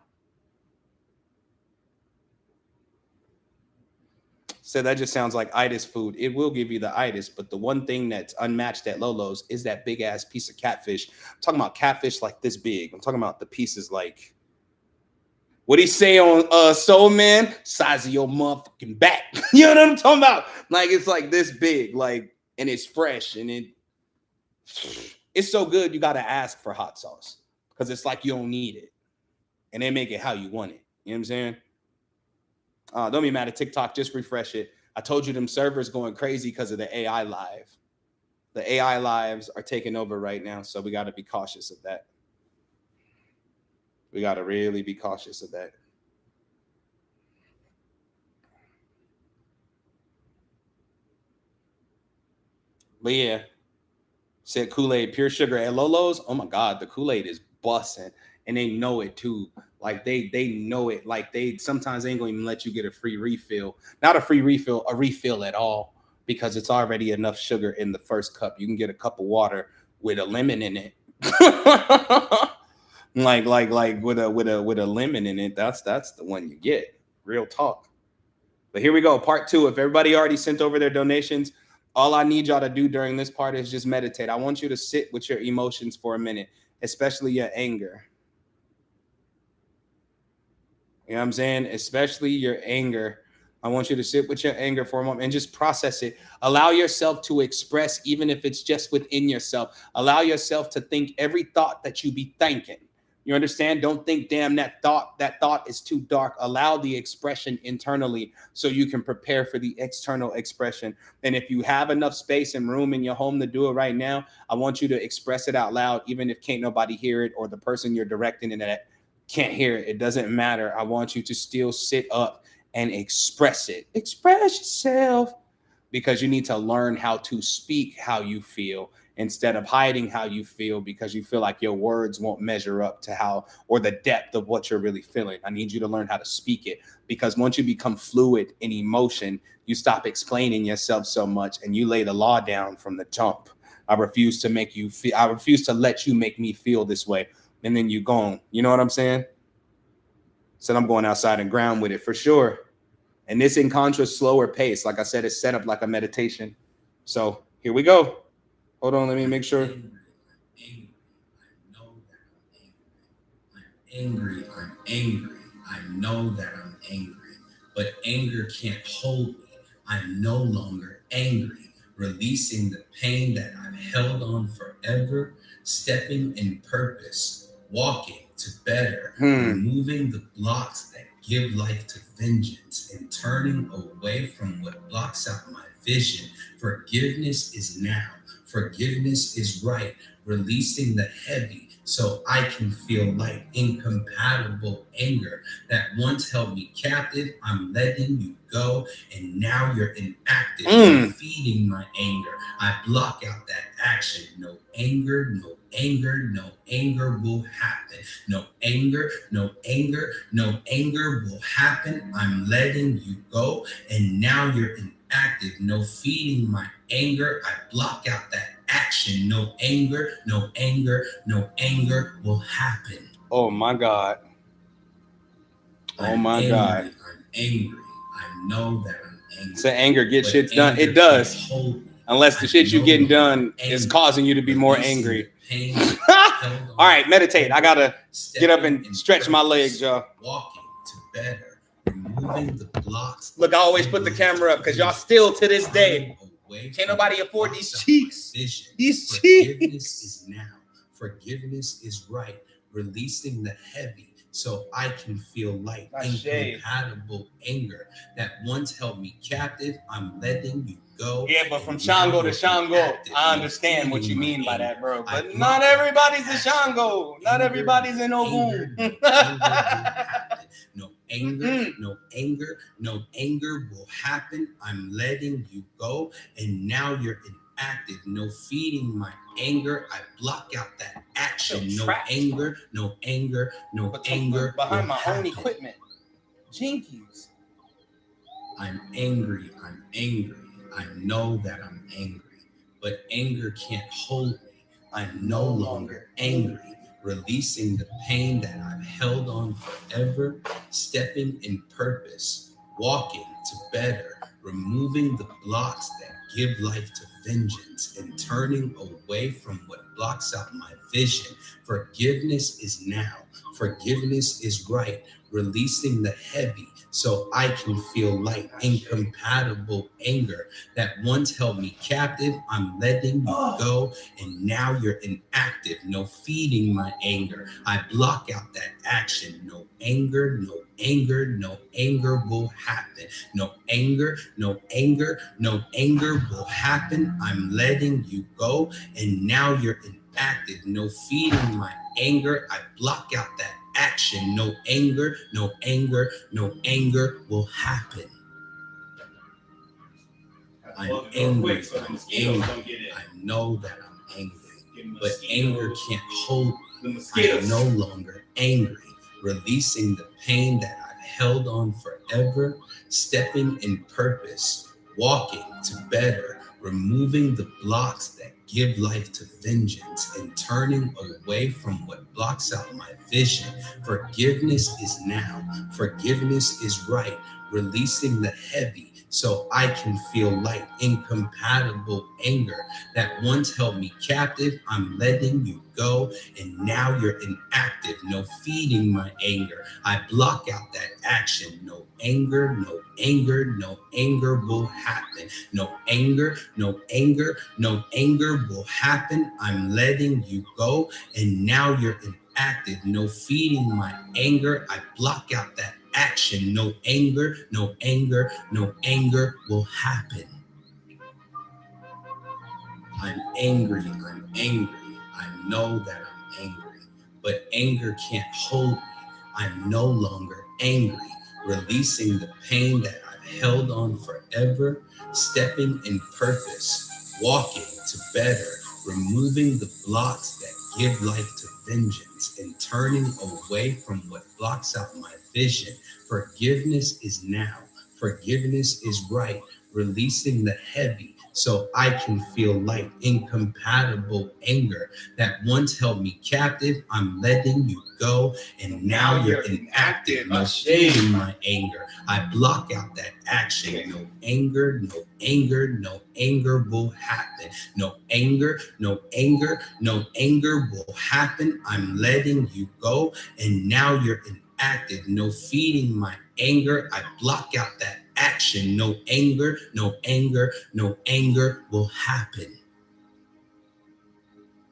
So that just sounds like itis food. It will give you the itis, but the one thing that's unmatched at Lolo's is that big ass piece of catfish. I'm talking about catfish like this big. I'm talking about the pieces like what he say on Soul Man, size of your motherfucking back. You know what I'm talking about? Like it's like this big, like, and it's fresh, and it's so good. You got to ask for hot sauce because it's like you don't need it, and they make it how you want it. You know what I'm saying? Don't be mad at TikTok. Just refresh it. I told you them servers going crazy because of the AI live. The AI lives are taking over right now, so we got to be cautious of that. We got to really be cautious of that. But yeah, said Kool-Aid, pure sugar at Lolo's. Oh my God, the Kool-Aid is busting. And they know it too. Like they know it. Like they sometimes they ain't gonna even let you get a free refill. Not a free refill, a refill at all, because it's already enough sugar in the first cup. You can get a cup of water with a lemon in it. like with a lemon in it. That's the one you get. Real talk. But here we go, part two. If everybody already sent over their donations, all I need y'all to do during this part is just meditate. I want you to sit with your emotions for a minute, especially your anger. You know what I'm saying? Especially your anger. I want you to sit with your anger for a moment and just process it. Allow yourself to express, even if it's just within yourself. Allow yourself to think every thought that you be thinking. You understand? Don't think, damn, that thought is too dark. Allow the expression internally so you can prepare for the external expression. And if you have enough space and room in your home to do it right now, I want you to express it out loud, even if can't nobody hear it or the person you're directing it at can't hear it. It doesn't matter. I want you to still sit up and express it. Express yourself, because you need to learn how to speak how you feel instead of hiding how you feel because you feel like your words won't measure up to how or the depth of what you're really feeling. I need you to learn how to speak it, because once you become fluid in emotion, you stop explaining yourself so much and you lay the law down from the jump. I refuse to make you feel, I refuse to let you make me feel this way. And then you gone. You know what I'm saying? So I'm going outside and ground with it for sure. And this in contrast, slower pace. Like I said, it's set up like a meditation. So here we go. Hold on, let me make sure. Angry. I'm angry. I know that I'm angry. But anger can't hold me. I'm no longer angry. Releasing the pain that I've held on forever. Stepping in purpose. Walking to better. Removing the blocks that give life to vengeance. And turning away from what blocks out my vision. Forgiveness is now. Forgiveness is right. Releasing the heavy so I can feel light. Incompatible anger that once held me captive, I'm letting you go, and now you're inactive. You're feeding my anger. I block out that action. No anger, no anger, no anger will happen. No anger, no anger, no anger will happen. I'm letting you go, and now you're inactive. No feeding my anger. I block out that action. No anger, no anger, no anger will happen. Oh my God. Oh my angry. God. I'm angry. I know that I'm angry. So anger gets shit done. It does. Unless the shit you getting done is causing you to be more angry. All right, meditate. I gotta get up and stretch my legs, y'all. Walking to better. Removing the blocks. Look, I always put the camera up because y'all still to this day can't nobody afford these cheeks. These cheeks. Forgiveness is now. Forgiveness is right. Releasing the heavy so I can feel light. Incompatible anger that once held me captive, I'm letting you go. Yeah, but from Shango to Shango, I understand what you mean by that, bro. But not everybody's a Shango. Not everybody's an Ogun. No anger, no anger, no anger will happen. I'm letting you go, and now you're inactive. No feeding my anger. I block out that action. No anger, no anger, no anger. Behind my own equipment. Jinkies. I'm angry. I'm angry. I know that I'm angry, but anger can't hold me. I'm no longer angry. Releasing the pain that I've held on forever, stepping in purpose, walking to better, removing the blocks that give life to vengeance, and turning away from what blocks out my vision. Forgiveness is now. Forgiveness is right. Releasing the heavy so I can feel light. Incompatible anger that once held me captive, I'm letting you go, and now you're inactive. No feeding my anger. I block out that action. No anger, no anger, no anger will happen. No anger, no anger, no anger will happen. I'm letting you go, and now you're inactive. No feeding my anger. I block out that action. No anger, no anger, no anger will happen. I'm angry. I'm angry. I know that I'm angry, but anger can't hold me. I'm no longer angry. Releasing the pain that I've held on forever, stepping in purpose, walking to better, removing the blocks that give life to vengeance, and turning away from what blocks out my vision. Forgiveness is now. Forgiveness is right. Releasing the heavy so I can feel light. Incompatible anger that once held me captive, I'm letting you go, and now you're inactive. No feeding my anger. I block out that action. No anger, no anger, no anger will happen. No anger, no anger, no anger will happen. I'm letting you go, and now you're active. No feeding my anger. I block out that action. No anger, no anger, no anger will happen. I'm angry. I'm angry. I know that I'm angry, but anger can't hold me. I'm no longer angry, releasing the pain that I've held on forever, stepping in purpose, walking to better, removing the blocks that give life to vengeance, and turning away from what blocks out my vision. Forgiveness is now. Forgiveness is right, releasing the heavy so I can feel light. Incompatible anger that once held me captive, I'm letting you go, and now you're inactive. No feeding my anger. I block out that action. No anger, no anger, no anger will happen. No anger, no anger, no anger will happen. I'm letting you go, and now you're inactive. No feeding my anger. I block out that action. No anger, no anger, no anger will happen.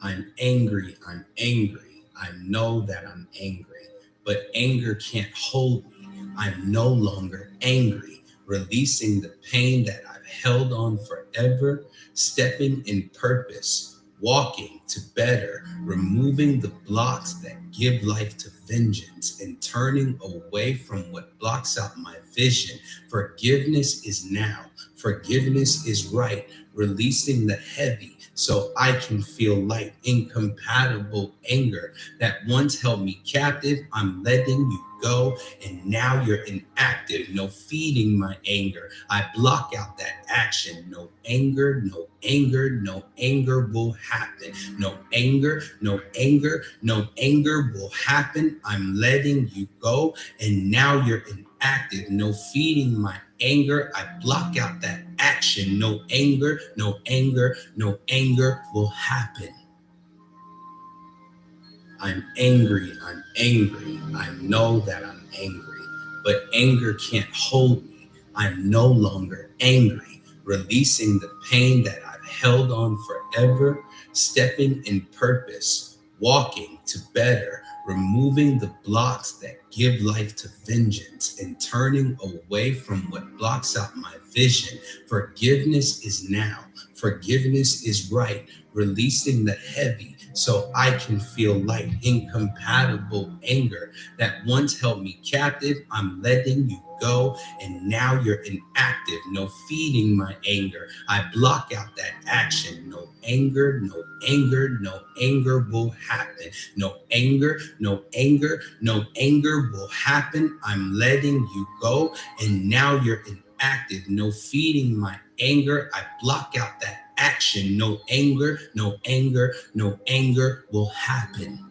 I'm angry. I'm angry. I know that I'm angry, but anger can't hold me. I'm no longer angry, releasing the pain that I've held on forever, stepping in purpose, walking to better, removing the blocks that give life to vengeance, and turning away from what blocks out my vision. Forgiveness is now. Forgiveness is right, releasing the heavy so I can feel light. Incompatible anger that once held me captive, I'm letting you go, and now you're inactive. No feeding my anger. I block out that action. No anger, no anger, no anger will happen. No anger, no anger, no anger will happen. I'm letting you go, and now you're inactive. No feeding my anger. I block out that action. No anger, no anger, no anger will happen. I'm angry. I'm angry. I know that I'm angry, but anger can't hold me. I'm no longer angry, releasing the pain that I've held on forever, stepping in purpose, walking to better, removing the blocks that give life to vengeance, and turning away from what blocks out my vision. Forgiveness is now. Forgiveness is right, releasing the heavy so I can feel light. Incompatible anger that once held me captive, I'm letting you go, and now you're inactive. No feeding my anger. I block out that action. No anger, no anger, no anger will happen. No anger, no anger, no anger will happen. I'm letting you go, and now you're inactive. No feeding my anger. I block out that action. No anger, no anger, no anger will happen.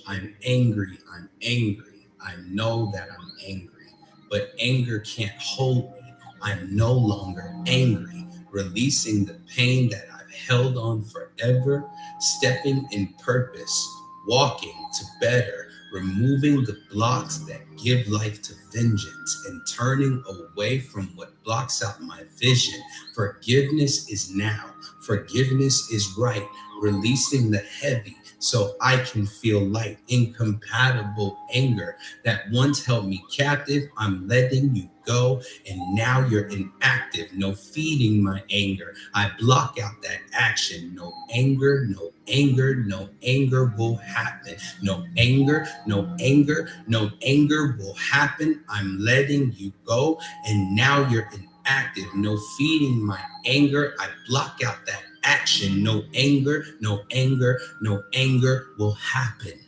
I'm angry. I'm angry. I know that I'm angry, but anger can't hold me. I'm no longer angry, releasing the pain that I've held on forever, stepping in purpose, walking to better, removing the blocks that give life to vengeance, and turning away from what blocks out my vision. Forgiveness is now. Forgiveness is right, releasing the heavy so I can feel light. Incompatible anger that once held me captive, I'm letting you go, and now you're inactive. No feeding my anger. I block out that action. No anger, no anger, no anger will happen. No anger, no anger, no anger will happen. I'm letting you go, and now you're inactive. No feeding my anger. I block out that action. No anger, no anger, no anger will happen.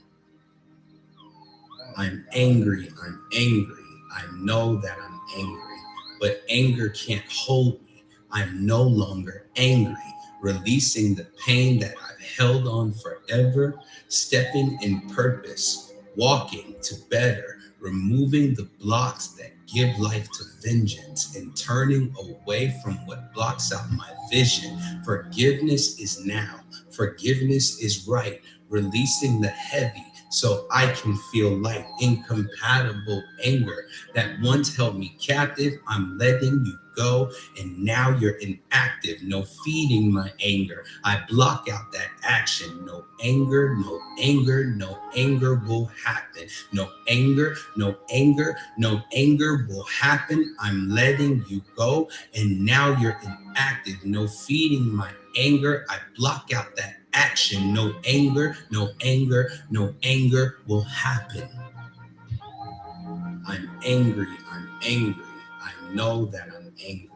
I'm angry. I'm angry. I know that I'm angry, but anger can't hold me. I'm no longer angry, releasing the pain that I've held on forever, stepping in purpose, walking to better, removing the blocks that give life to vengeance, and turning away from what blocks out my vision. Forgiveness is now. Forgiveness is right, releasing the heavy so I can feel light. Incompatible anger that once held me captive, I'm letting you go, and now you're inactive. No feeding my anger. I block out that action. No anger, no anger, no anger will happen. No anger, no anger, no anger will happen. I'm letting you go, and now you're inactive. No feeding my anger. I block out that action. No anger, no anger, no anger will happen. I'm angry, I'm angry. I know that I'm angry,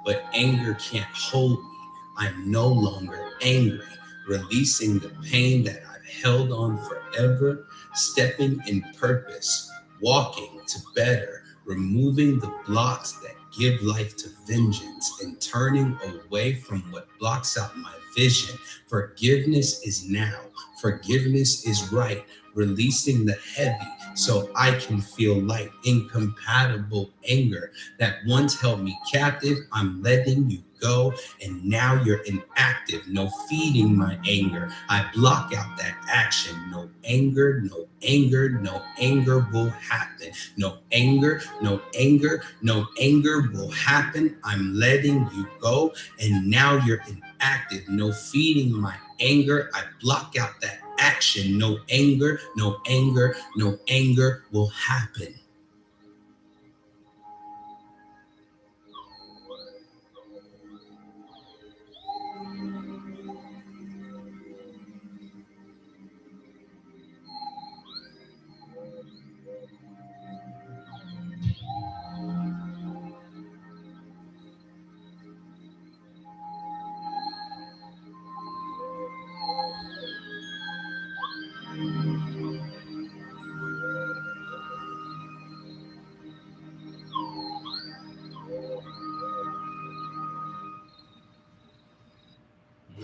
but anger can't hold me. I'm no longer angry, releasing the pain that I've held on forever, stepping in purpose, walking to better, removing the blocks that give life to vengeance, and turning away from what blocks out my vision. Forgiveness is now, forgiveness is right, releasing the heavy so I can feel light. Incompatible anger that once held me captive, I'm letting you go, and now you're inactive. No feeding my anger. I block out that action. No anger, no anger, no anger will happen. No anger, no anger, no anger will happen. I'm letting you go, and now you're inactive. No feeding my anger. I block out that action. No anger, no anger, no anger will happen.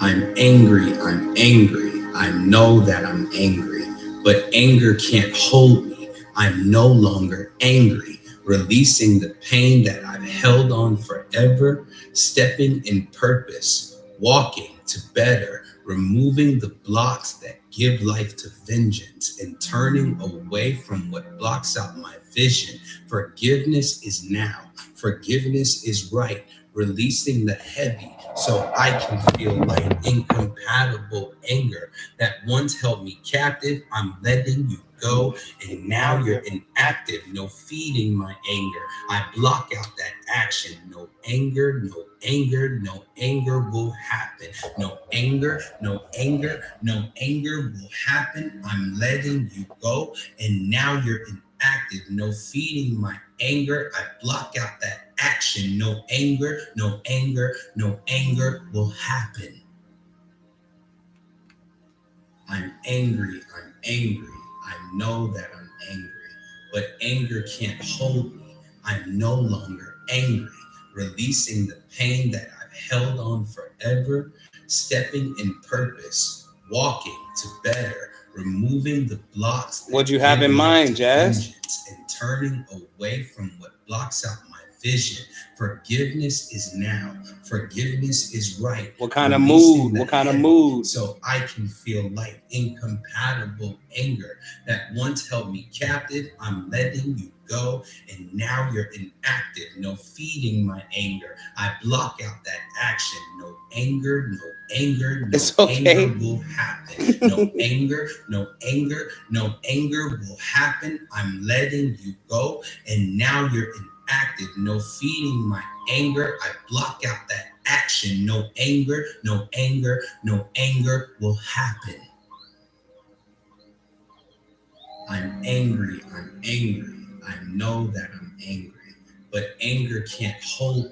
I'm angry, I'm angry. I know that I'm angry, but anger can't hold me. I'm no longer angry, releasing the pain that I've held on forever, stepping in purpose, walking to better, removing the blocks that give life to vengeance, and turning away from what blocks out my vision. Forgiveness is now, forgiveness is right, releasing the heavy so I can feel light. Incompatible anger that once held me captive, I'm letting you go, and now you're inactive. No feeding my anger. I block out that action. No anger, no anger, no anger will happen. No anger, no anger, no anger will happen. I'm letting you go, and now you're inactive. No feeding my anger. I block out that action. No anger, no anger, no anger will happen. I'm angry, I'm angry. I know that I'm angry, but anger can't hold me. I'm no longer angry, releasing the pain that I've held on forever, stepping in purpose, walking to better, removing the blocks that What'd you have in give life mind, to Jazz? vengeance, and turning away from what blocks out my vision. Forgiveness is now. Forgiveness is right. What kind of Releasing mood? the What kind of heavy mood? so I can feel light. Incompatible anger that once held me captive, I'm letting you go, and now you're inactive. No feeding my anger. I block out that action. No anger, no anger, no It's okay. anger will happen. No anger, no anger, no anger will happen. I'm letting you go, and now you're inactive. No feeding my anger. I block out that action. No anger, no anger, no anger will happen. I'm angry, I'm angry. I know that I'm angry, but anger can't hold me.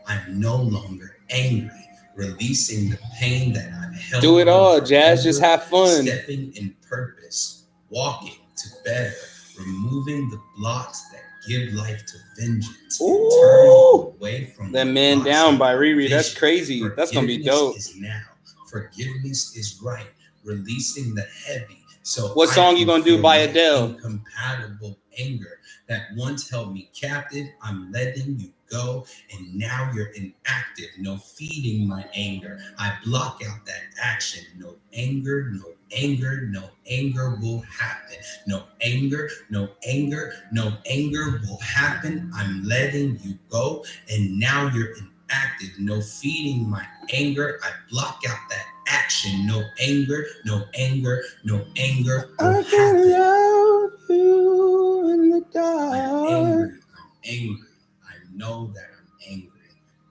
I'm no longer angry, releasing the pain that I've held Do it on all, forever, Jazz. Just have fun. stepping in purpose, walking to better, removing the blocks that give life to vengeance, and turning away from That what Man blocks Down out by my Riri. That's vision. crazy. That's gonna be Forgiveness dope. is now. Forgiveness is right. Releasing the heavy so What I song you can gonna do feel by light. Adele? Incompatible anger that once held me captive. I'm letting you go, and now you're inactive. No feeding my anger. I block out that action. No anger, no anger, no anger will happen. No anger, no anger, no anger will happen. I'm letting you go, and now you're inactive. No feeding my anger. I block out that action. No anger, no anger, no anger will I can happen. love you in the I'm dark. angry. I'm angry. I know that I'm angry,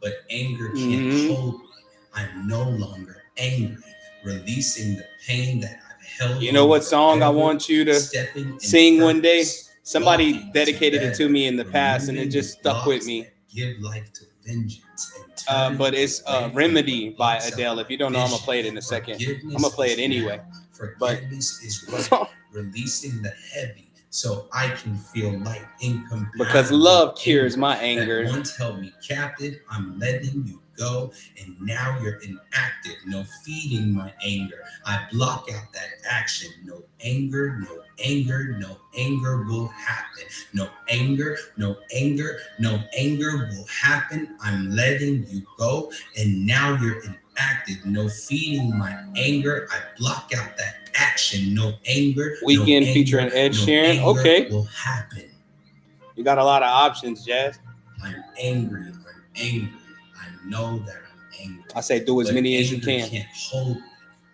but anger can't Mm-hmm. hold me. I'm no longer angry, releasing the pain that I've held You know on what song I forever, want you to stepping in sing one day? purpose, Somebody walking to dedicated it to better, me in the past, and it removing the just stuck with blocks me. that give life to vengeance and turning But it's away from what "Remedy" by blocks out Adele. my If you don't know, I'm gonna vision. play it in a second. I'm gonna Forgiveness play it is anyway. now. But Forgiveness is right, releasing the heavy so I can feel light. because Incompatible love cures anger my that anger. once held me captive, I'm letting you go, and now you're inactive. No feeding my anger. I block out that action. No anger, no anger, no anger will happen. No anger, no anger, no anger will happen. I'm letting you go, and now you're inactive. No feeding my anger. I block out that action. No anger, no Weekend anger, featuring Ed no Sheeran. anger Okay, will happen. you got a lot of options, Jazz. I'm angry. I'm angry. I know that I'm angry. I say do as But many as you anger can. can't hold me.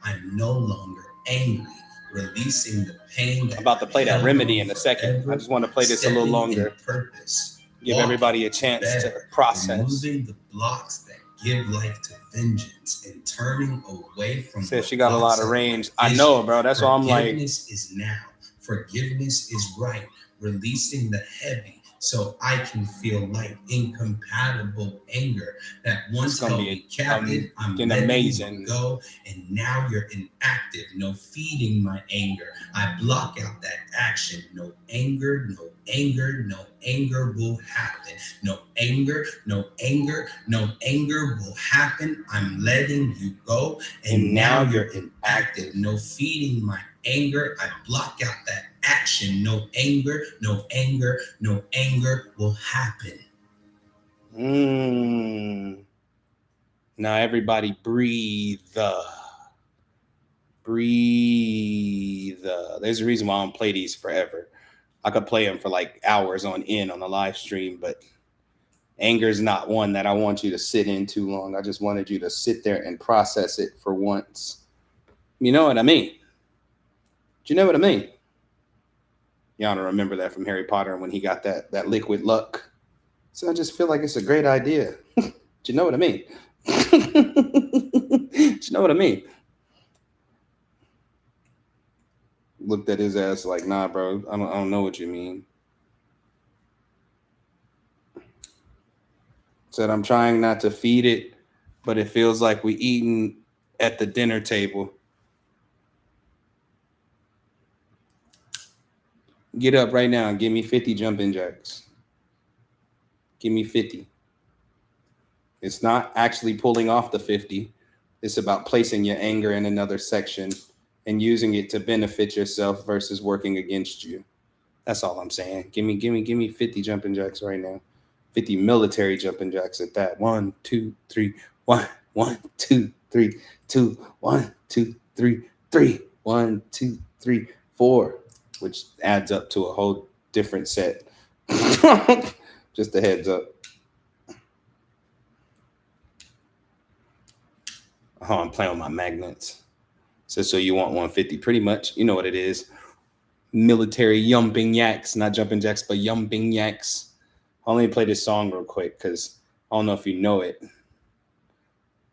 I'm no longer angry. Releasing the pain I'm that about to I've play that held Remedy on in a second. I forever, just want to play this a little stepping in longer. purpose, Give walking everybody a to chance to better, process. removing the blocks that give life to vengeance and turning away from Says what she got a lot blocks of out my range. I vision. know, bro. That's why I'm like, Forgiveness is now. Forgiveness is right. Releasing the heavy so I can feel light. Incompatible anger that it's once gonna held be me captive. I'm an letting you amazing. go, and now you're inactive. No feeding my anger. I block out that action. No anger, no anger, no anger will happen. No anger, no anger, no anger will happen. I'm letting you go, and now you're inactive. No feeding my anger. I block out that action. No anger, no anger, no anger will happen. Mm. Now everybody breathe. Breathe. There's a reason why I don't play these forever. I could play them for like hours on end on a live stream, but anger is not one that I want you to sit in too long. I just wanted you to sit there and process it for once. You know what I mean? Do you know what I mean? Y'all don't remember that from Harry Potter when he got that liquid luck. So I just feel like it's a great idea. Do you know what I mean? Do you know what I mean? Looked at his ass like, nah, bro, I don't know what you mean. Said, I'm trying not to feed it, but it feels like we eating at the dinner table. Get up right now and give me 50 jumping jacks. Give me 50. It's not actually pulling off the 50. It's about placing your anger in another section and using it to benefit yourself versus working against you. That's all I'm saying. Give me 50 jumping jacks right now. 50 military jumping jacks at that. 1, 2, 3, 1, 1, 2, 3, 2, 1, 2, 3, 3, 1, 2, 3, 4, which adds up to a whole different set. Just a heads up. Oh, I'm playing with my magnets. So you want 150? Pretty much. You know what it is. Military yumping yaks, not jumping jacks, but yumping yaks. I'll only play this song real quick because I don't know if you know it.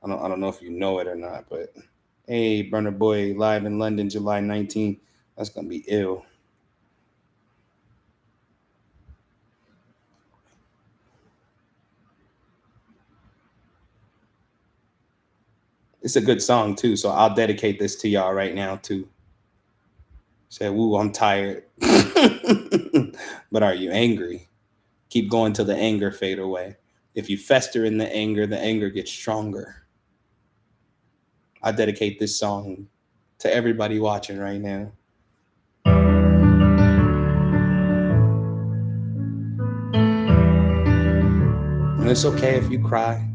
I don't know if you know it or not, but hey, Burner Boy, live in London, July 19th. That's gonna be ill. It's a good song too, so I'll dedicate this to y'all right now too. Say, woo, I'm tired. But are you angry? Keep going till the anger fade away. If you fester in the anger gets stronger. I dedicate this song to everybody watching right now. And it's okay if you cry.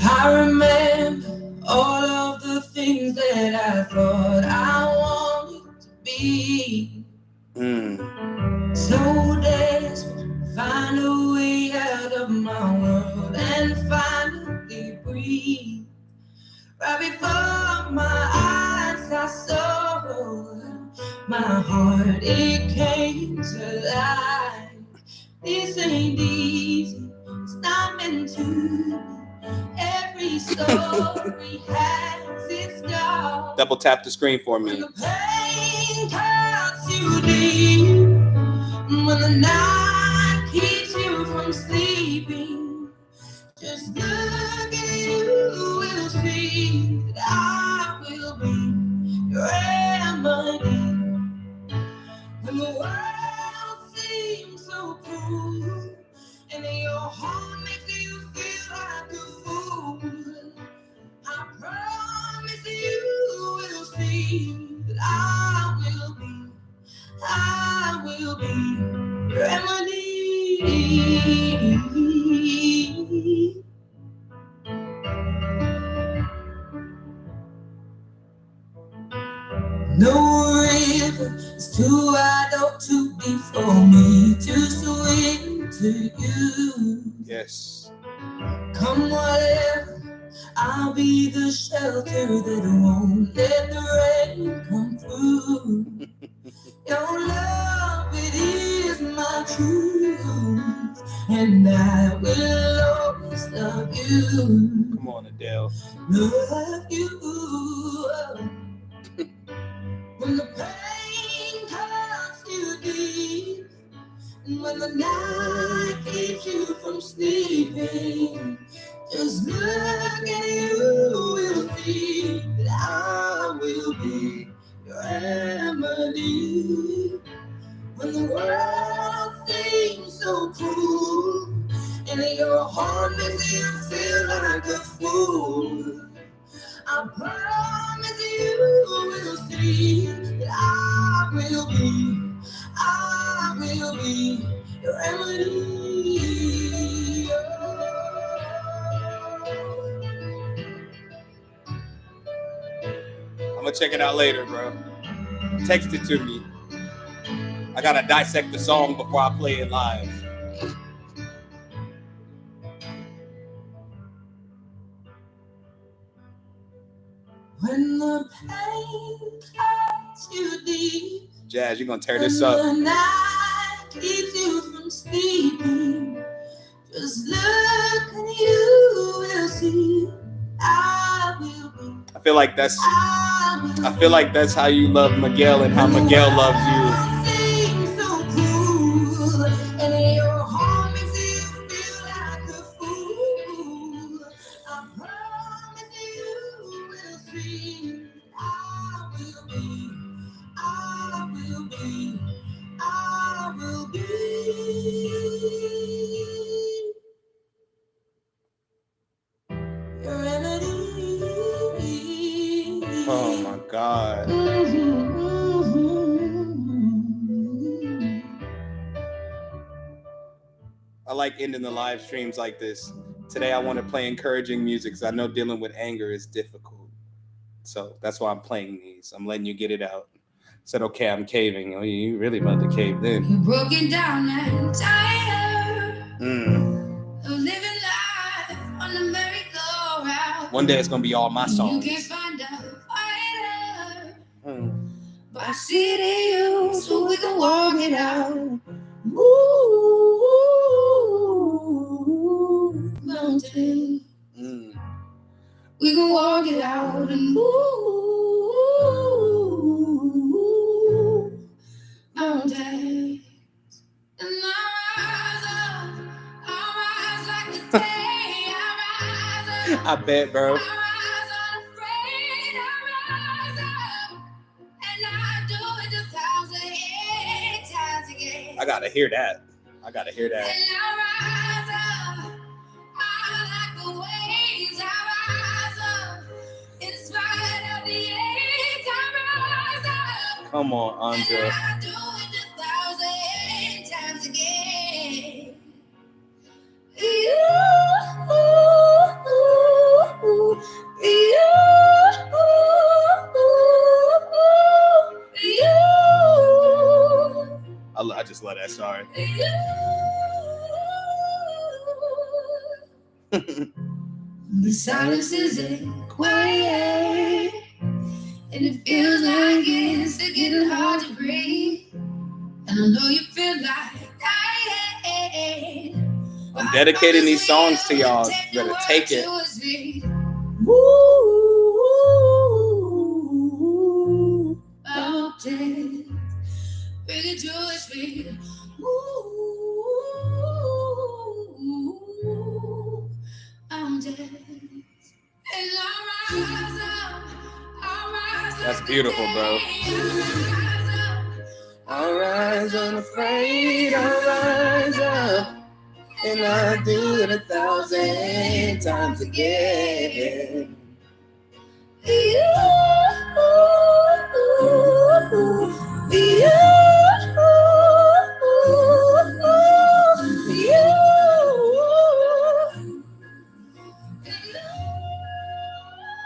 I remember all of the things that I thought I wanted to be. So desperate, find a way out of my world and finally breathe. Right before my eyes, I saw my heart, it came to life. This ain't easy, it's not meant to be. Every story has its scars. Double tap the screen for me. When the pain cuts you deep, when the night keeps you from sleeping, just look at you, will see that I will be your remedy. When the world seems so cruel, and your heart makes you feel like a fool, I promise you will see that I will be your remedy. No river is too wide or too deep for me to swim to you. Yes. Come whatever, I'll be the shelter that won't let the rain come through. Your love, it is my truth, and I will always love you. Come on, Adele. Love you. When the pain cuts you deep, and when the night keeps you from sleeping, just look at you, will see that I will be your remedy. When the world seems so cruel, and your heart makes you feel like a fool, I promise you will see that I will be your remedy. I'm gonna check it out later, bro. Text it to me. I gotta dissect the song before I play it live. When the pain cuts you deep, Jazz, you're gonna tear this up. the night keeps you from sleeping, just look and you will see I will be. I feel like that's how you love Miguel and how Miguel loves you. Seems so cruel, and your heart makes you feel like a fool. I promise you will see. I will be. Your remedy. Oh my God. I like ending the live streams like this. Today I want to play encouraging music because I know dealing with anger is difficult. So that's why I'm playing these. I'm letting you get it out. Said, okay, I'm caving. Oh, you really about to cave then. You're broken down and tired of living life on the merry-go-round. One day it's gonna be all my songs. You can't find a fighter, but I see it in you, so we can walk it out. Ooh, mountain. We can walk it out and move mountains. And I rise like the day. I rise up. I bet, bro. I rise unafraid. I rise up. And I do it 1,008 times again. I gotta hear that. And I rise up. I like the waves. I rise up. In spite of the age, I rise up. Come on, Andre. And I do it 1,008 times again. just love that song. The silence isn't quiet, and it feels like it's getting hard to breathe. And I know you feel like dying. I'm dedicating these songs to y'all. You better take it. Ooh, mountains, bring it to his feet. Ooh, mountains. And I'll rise up. That's beautiful, bro. I'll rise unafraid. I'll rise up. And I'll do it 1,000 times again.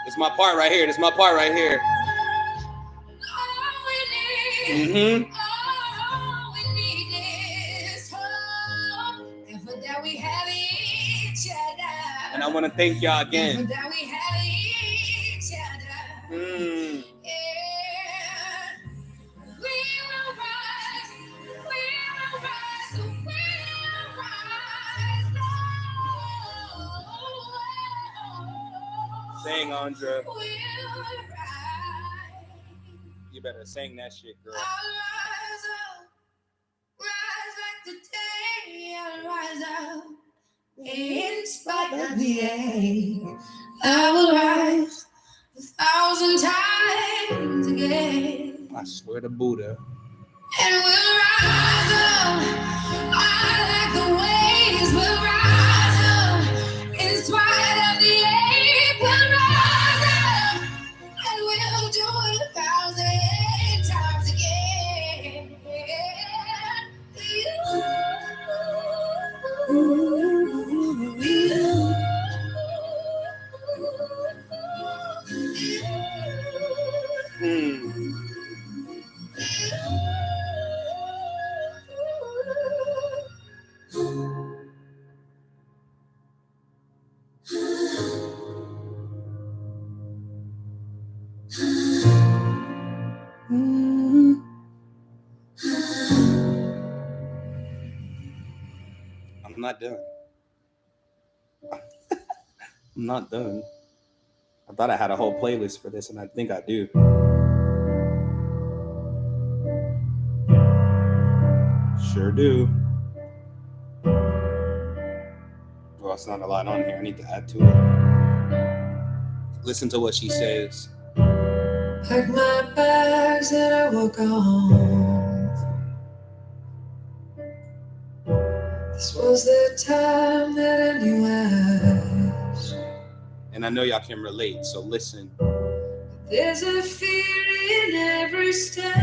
It's my part right here. This is my part right here. Mm-hmm. And I want to thank y'all again. Sing, Andra. You better sing that shit, girl. I'll rise like the day. I'll rise up. In spite of the ache, I will rise 1,000 times again. I swear to Buddha. And we'll rise up. I like the waves. We'll rise up. In spite of the ache, we'll rise up. And we'll do it 1,000 times again. I'm not done. I'm not done. I thought I had a whole playlist for this, and I think I do. Sure do. Well, it's not a lot on here. I need to add to it. Listen to what she says. Pack my bags and I walk home. This was the time that I knew I should. And I know y'all can relate, so listen. There's a fear in every step.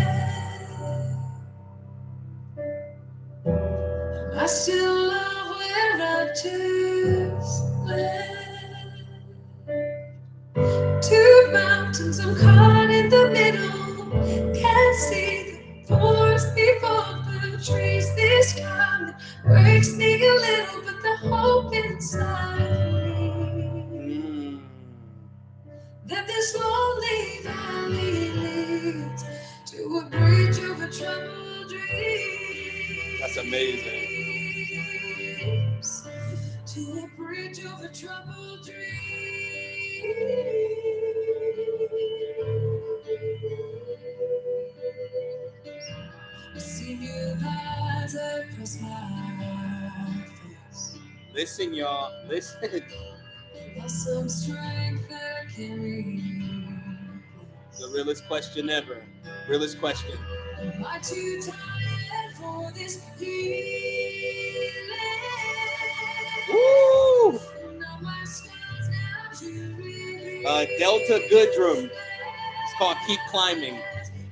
And I still love where I just left. Two mountains, I'm caught in the middle. Can't see the forest before the trees. This climb that breaks me a little, but the hope inside of me that this lonely valley leads to a bridge over troubled dreams. That's amazing. To a bridge over troubled dreams. I see new lines across my face. Listen, y'all. Listen. There's some strength that can replace. The realest question ever. Realest question. Am I too tired for this healing? Woo! Now my scars now to reveal. Delta Goodrum. It's called Keep Climbing.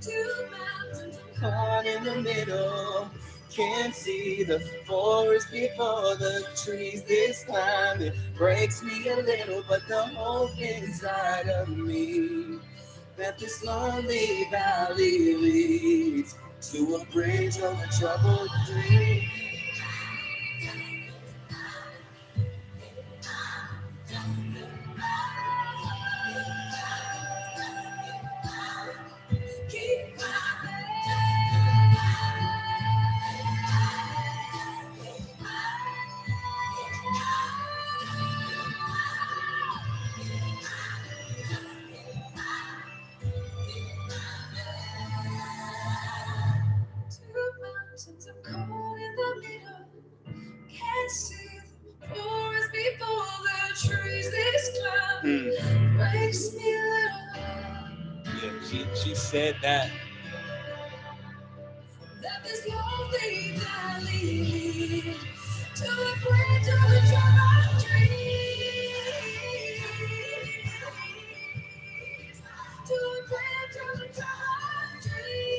Two mountains Caught in the middle. Can't see the forest before the trees. This climb it breaks me a little, but the hope inside of me that this lonely valley leads to a bridge over troubled streams. Mountains are cold in the middle. Can't see the forest before the trees. This cloud breaks me little. Yeah, she said that. That this lonely valley leads to a bridge over troubled trees. To a bridge over troubled trees.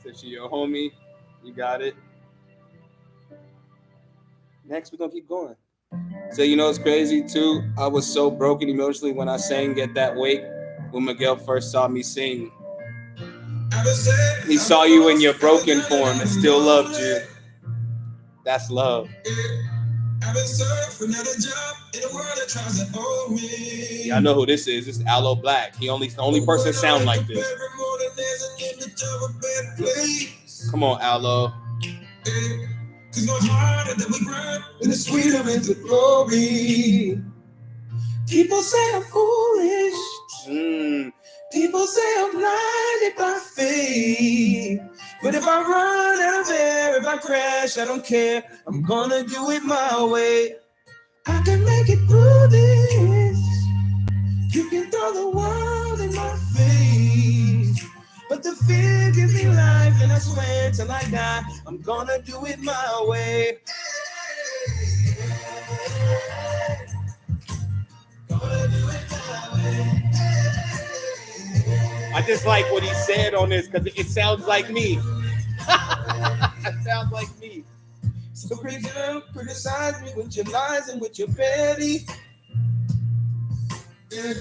Since you're your homie, you got it. Next, we're gonna keep going. So you know it's crazy too. I was so broken emotionally when I sang "Get That Wake" when Miguel first saw me sing. He saw you in your broken form and still loved you. That's love. I've been searching for another job in a world that tries to own me. Yeah, I know who this is. This is Aloe Black. He only the only person sound like this. Come on, Aloe. Cause no harder that we grind, and the sweeter is the glory. People say I'm foolish. People say I'm blinded by faith. But if I run out of air, if I crash, I don't care. I'm gonna do it my way. I can make it through this. You can throw the world in my face. But the fear gives me life, and I swear till I die, I'm gonna do it my way. Gonna do it my way. I just like what he said on this because it sounds like me. It sounds like me. So pretty girl, criticize me with your lies and with your petty. Yeah.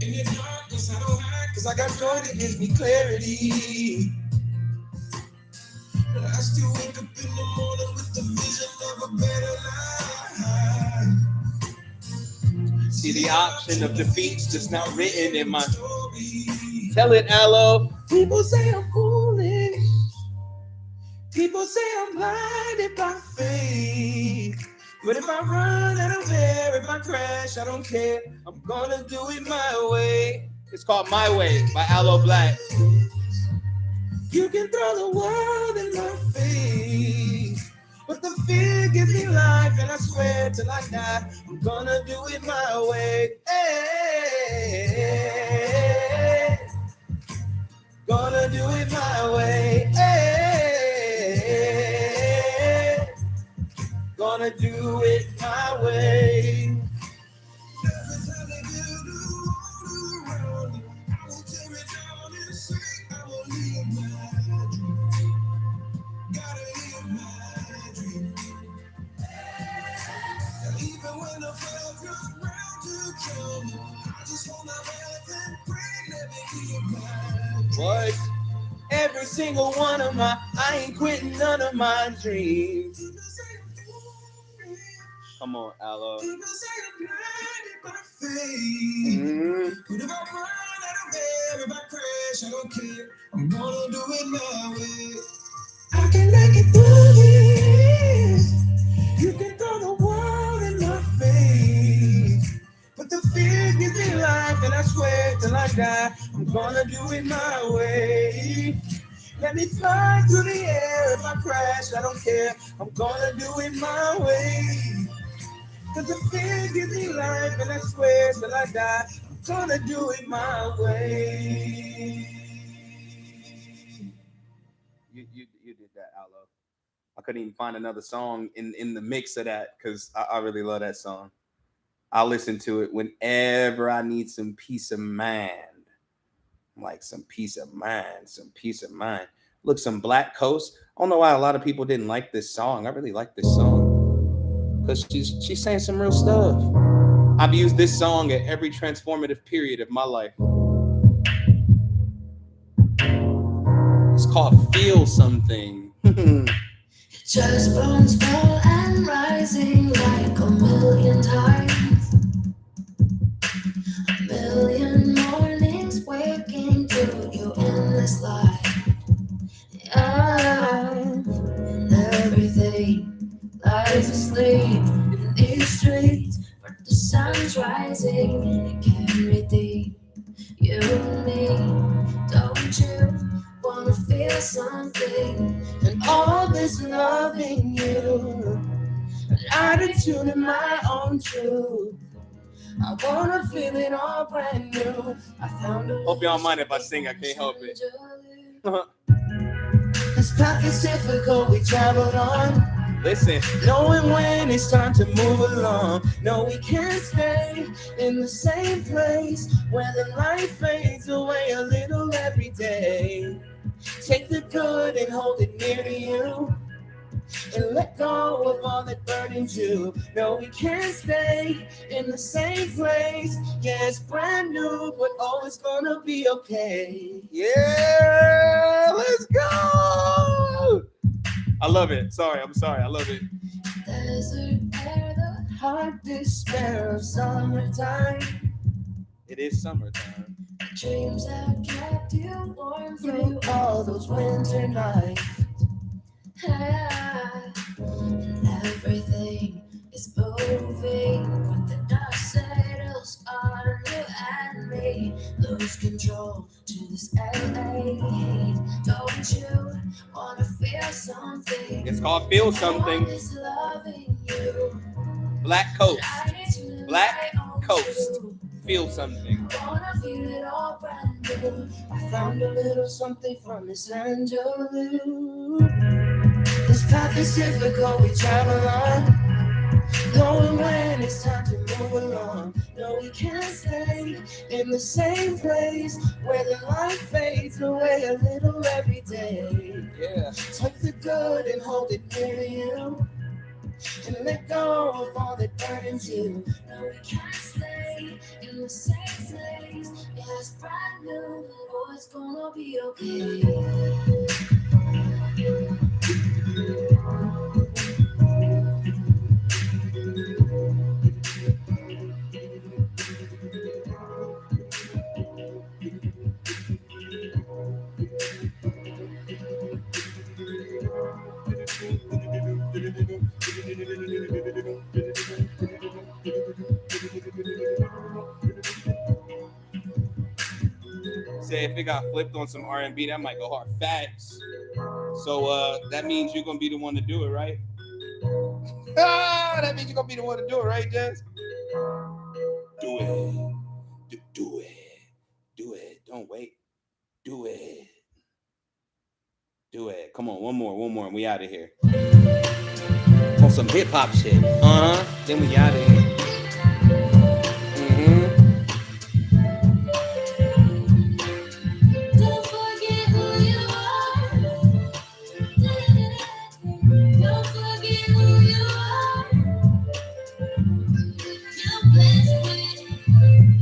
In your darkness, I don't hide, cause I got joy that gives me clarity. I still wake up in the morning with the vision of a better life. See, the option of defeat's just not written in my story. Tell it, Aloe. People say I'm foolish. People say I'm blinded by faith. But if I run out of air, if I crash, I don't care. I'm gonna do it my way. It's called My Way by Aloe Black. You can throw the world in my face, but the fear gives me life, and I swear till I die, I'm gonna do it my way. Hey, gonna do it my way. Hey, gonna do it my way. What? Every single one of my, I ain't quitting none of my dreams. Come on, Aloe. But if I run out of air, if I crash, I don't care. I'm gonna do it my way. I can make it through this. You can throw the world in my face, but the fear gives me life, and I swear till I die, I'm gonna do it my way. Let me fly through the air. If I crash, I don't care. I'm gonna do it my way. Cause the fear gives me life, and I swear till I die, I'm gonna do it my way. You did that, Aloe. I couldn't even find another song in the mix of that because I really love that song. I listen to it whenever I need some peace of mind. Like some peace of mind, some peace of mind. Look, some Black Coast. I don't know why a lot of people didn't like this song. I really like this song because she's saying some real stuff. I've used this song at every transformative period of my life. It's called Feel Something. Just burns fall and rising like a million times. A million mornings waking to you in this life. And everything lies asleep in these streets. But the sun's rising and it can redeem you and me. Don't you wanna feel something? And all this loving you, an attitude in my own truth. I wanna feel it all brand new. I found a Hope y'all don't mind if I sing. I can't help it. This path is difficult, we traveled on. Listen. Knowing when it's time to move along. No, we can't stay in the same place where the light fades away a little every day. Take the good and hold it near to you, and let go of all that burdens you. No, we can't stay in the same place. Yeah, it's brand new, but oh, it's gonna be okay. Yeah, let's go. I love it. I'm sorry. I love it. Desert air, the hard despair of summertime. It is summertime. Dreams that kept you warm through all those winter nights. And everything is moving, but the dust settles on you and me. Lose control to this LA heat. Don't you wanna feel something? It's called Feel Something. Loving you. Black Coast. Black Coast. Feel Something. Wanna feel it all brand new. I found a little something from Miss Angelou. This path is difficult, we travel on. Knowing when it's time to move along. No, we can't stay in the same place where the light fades away a little every day. Yeah. Take the good and hold it near to you, and let go of all that burdens you. No, we can't stay in the same place. Yeah, it's brand new, but oh, it's gonna be okay. Say if it got flipped on some R&B, that might go hard. Facts. So that means you're gonna be the one to do it, right? That means you're gonna be the one to do it, right, Jess? Do it. Do it. Do it. Don't wait. Do it. Do it. Come on, one more, and we out of here. On some hip hop shit. Then we out of here. Don't forget who you are. Don't forget who you are. You're blessed with,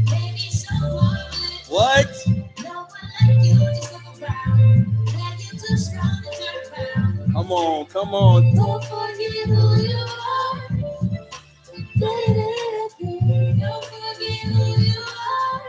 baby, so marvelous. What? No one like you, just look around. Glad you're too strong to turn around. Come on. Don't forget who you are. Don't forget who you are.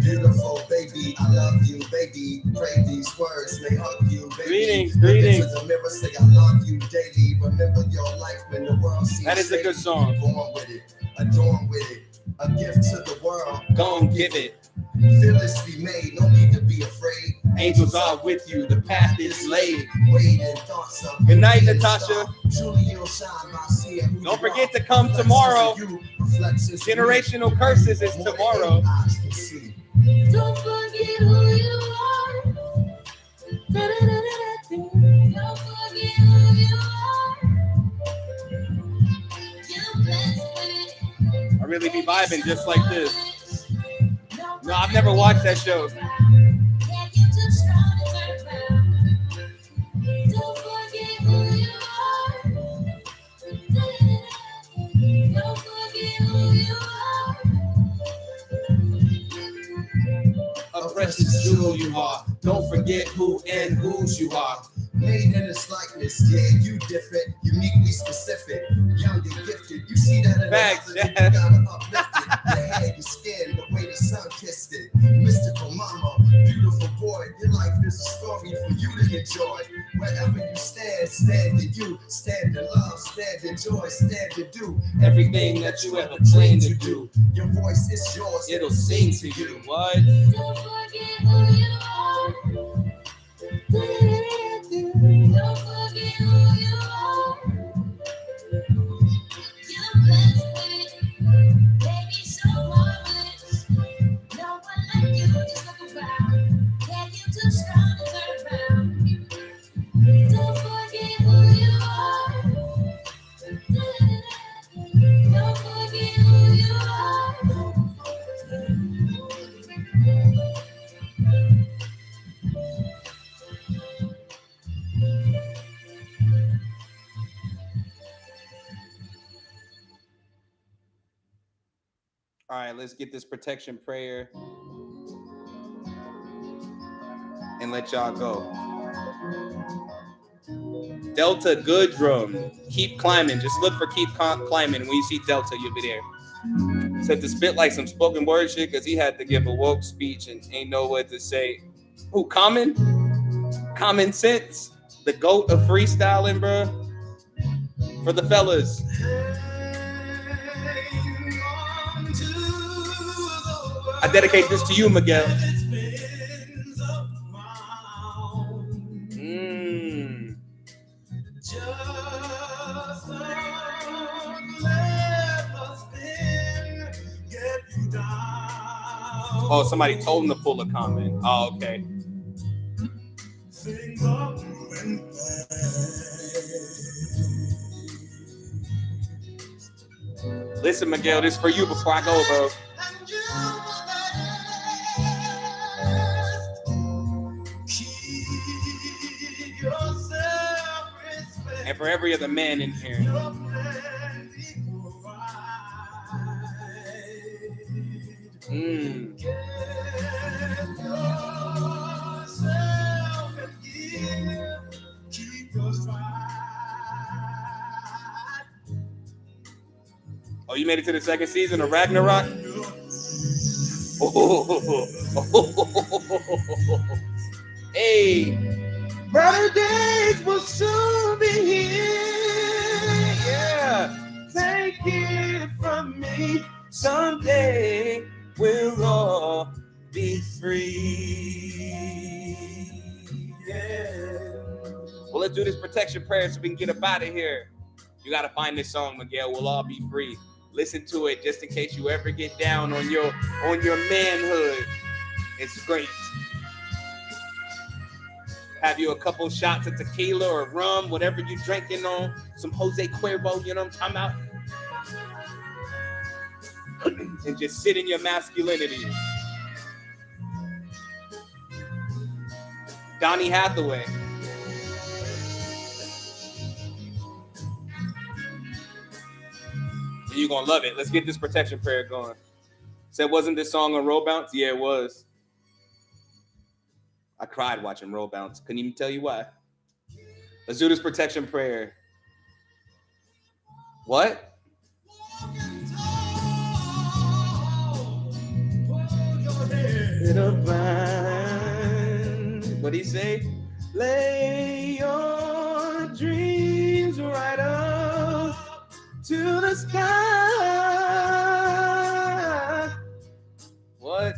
Beautiful baby, I love you, baby. Pray these words may hug you, baby. Greetings. Look into the mirror, say I love you daily. Remember your life when the world seems That is a good song. Born with it, adorn with it. A gift to the world. Go and give it. Fearlessly made, no need to be afraid. Angels are with you, the path is laid. Waiting thoughts of Good night, Natasha. Truly you'll shine by seeing. Don't forget to come tomorrow. Generational Curses is tomorrow. Don't forget who you are. Don't forget who you are. You're blessed with. I really be vibing just like this. No, I've never watched that show. Yeah, you too strong. Don't forget who you are. A precious jewel you are. Don't forget who and whose you are. Made in his likeness, yeah, you different, uniquely specific, young and gifted. You see that in Facts, the you gotta uplift it. Your hair, your skin, the way the sun kissed it. Mystical mama, beautiful boy. Your life is a story for you to enjoy. Wherever you stand, stand in you, stand in love, stand in joy, stand to do everything that you ever dreamed to do. Your voice is yours, it'll sing to you. What? Don't forget who you are. Don't forget who you are. You're blessed with, baby, so marvelous. No one like you, just look around. Yeah, you too strong to turn around. Don't forget who you are. Don't forget who you are. All right, let's get this protection prayer and let y'all go. Delta Goodrum, keep climbing. Just look for keep climbing. When you see Delta, you'll be there. Said to spit like some spoken word shit because he had to give a woke speech and ain't know what to say. Who, Common? Common Sense? The GOAT of freestyling, bro. For the fellas. I dedicate this to you, Miguel. Just don't let the spin get you down. Oh, somebody told him to pull a comment. Oh, okay. Things are moving fast. Listen, Miguel, this is for you before I go, bro. And for every other man in here. Oh, you made it to the second season of Ragnarok? Hey, brighter days will soon be here. Yeah, take it from me. Someday we'll all be free. Yeah. Well, let's do this protection prayer so we can get up out of here. You gotta find this song, Miguel. We'll all be free. Listen to it just in case you ever get down on your manhood. It's great. Have you a couple shots of tequila or rum, whatever you drinking on, some Jose Cuervo, you know what I'm talking about? And just sit in your masculinity. Donny Hathaway. You're gonna love it. Let's get this protection prayer going. Said, wasn't this song on Roll Bounce? Yeah, it was. I cried watching Roll Bounce. Couldn't even tell you why. Let's do this protection prayer. What? What'd he say? Lay your dreams right up to the sky. What?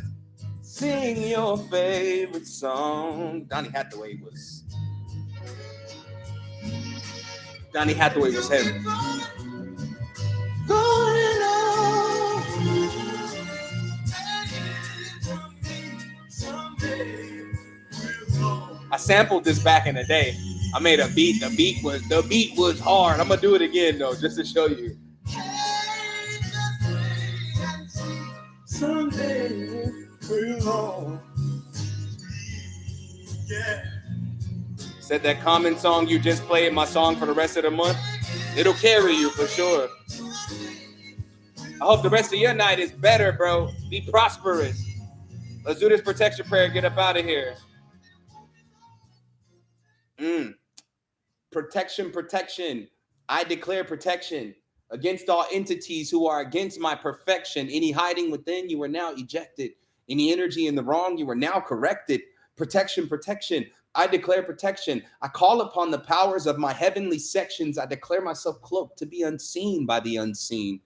Sing your favorite song. Donny Hathaway was heavy. Going on. I sampled this back in the day. I made a beat. The beat was hard. I'm gonna do it again though, just to show you. Someday we'll all. Yeah. Said that Common song you just played, my song for the rest of the month, it'll carry you for sure. I hope the rest of your night is better, bro. Be prosperous. Let's do this protection prayer. Get up out of here. Mm. Protection, protection. I declare protection against all entities who are against my perfection. Any hiding within, you are now ejected. Any energy in the wrong, you are now corrected. Protection, protection. I declare protection. I call upon the powers of my heavenly sections. I declare myself cloaked to be unseen by the unseen.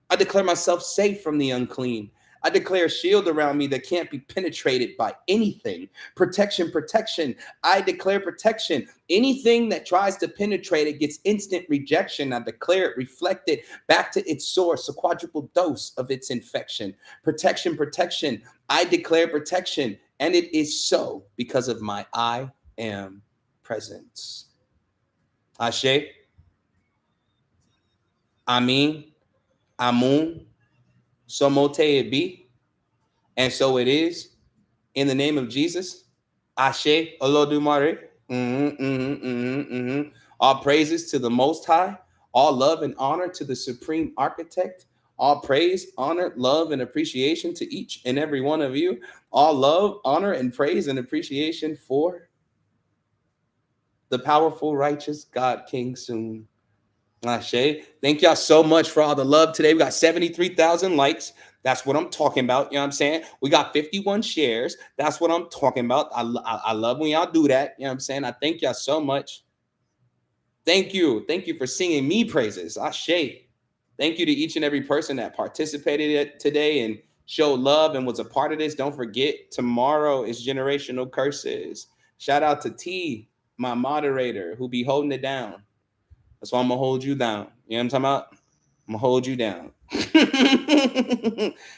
I declare myself safe from the unclean. I declare a shield around me that can't be penetrated by anything. Protection, protection. I declare protection. Anything that tries to penetrate it gets instant rejection. I declare it reflected back to its source, a quadruple dose of its infection. Protection, protection. I declare protection. And it is so because of my I am presence. Ashe, Amin, Amun, Somote it be. And so it is. In the name of Jesus. Ashe, Olodumare. All praises to the Most High. All love and honor to the Supreme Architect. All praise, honor, love, and appreciation to each and every one of you. All love, honor, and praise and appreciation for the powerful, righteous God King soon. Shay, thank y'all so much for all the love today. We got 73,000 likes. That's what I'm talking about. You know what I'm saying? We got 51 shares. That's what I'm talking about. I love when y'all do that. You know what I'm saying? I thank y'all so much. Thank you. Thank you for singing me praises. Shay. Thank you to each and every person that participated today and showed love and was a part of this. Don't forget, tomorrow is Generational Curses. Shout out to T, my moderator, who be holding it down. That's why I'm gonna hold you down. You know what I'm talking about? I'm gonna hold you down.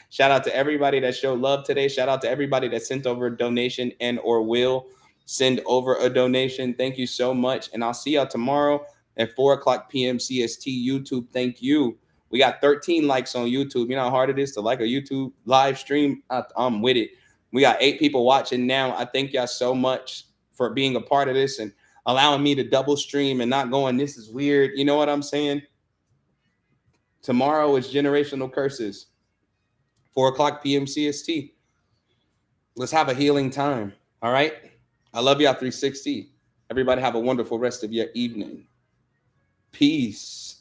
Shout out to everybody that showed love today. Shout out to everybody that sent over a donation and or will send over a donation. Thank you so much. And I'll see y'all tomorrow at 4 o'clock p.m. CST YouTube. Thank you. We got 13 likes on YouTube. You know how hard it is to like a YouTube live stream? I'm with it. We got 8 people watching now. I thank y'all so much for being a part of this and allowing me to double stream and not going, this is weird. You know what I'm saying? Tomorrow is Generational Curses, 4 o'clock p.m. CST. Let's have a healing time. All right. I love y'all 360. Everybody have a wonderful rest of your evening. Peace.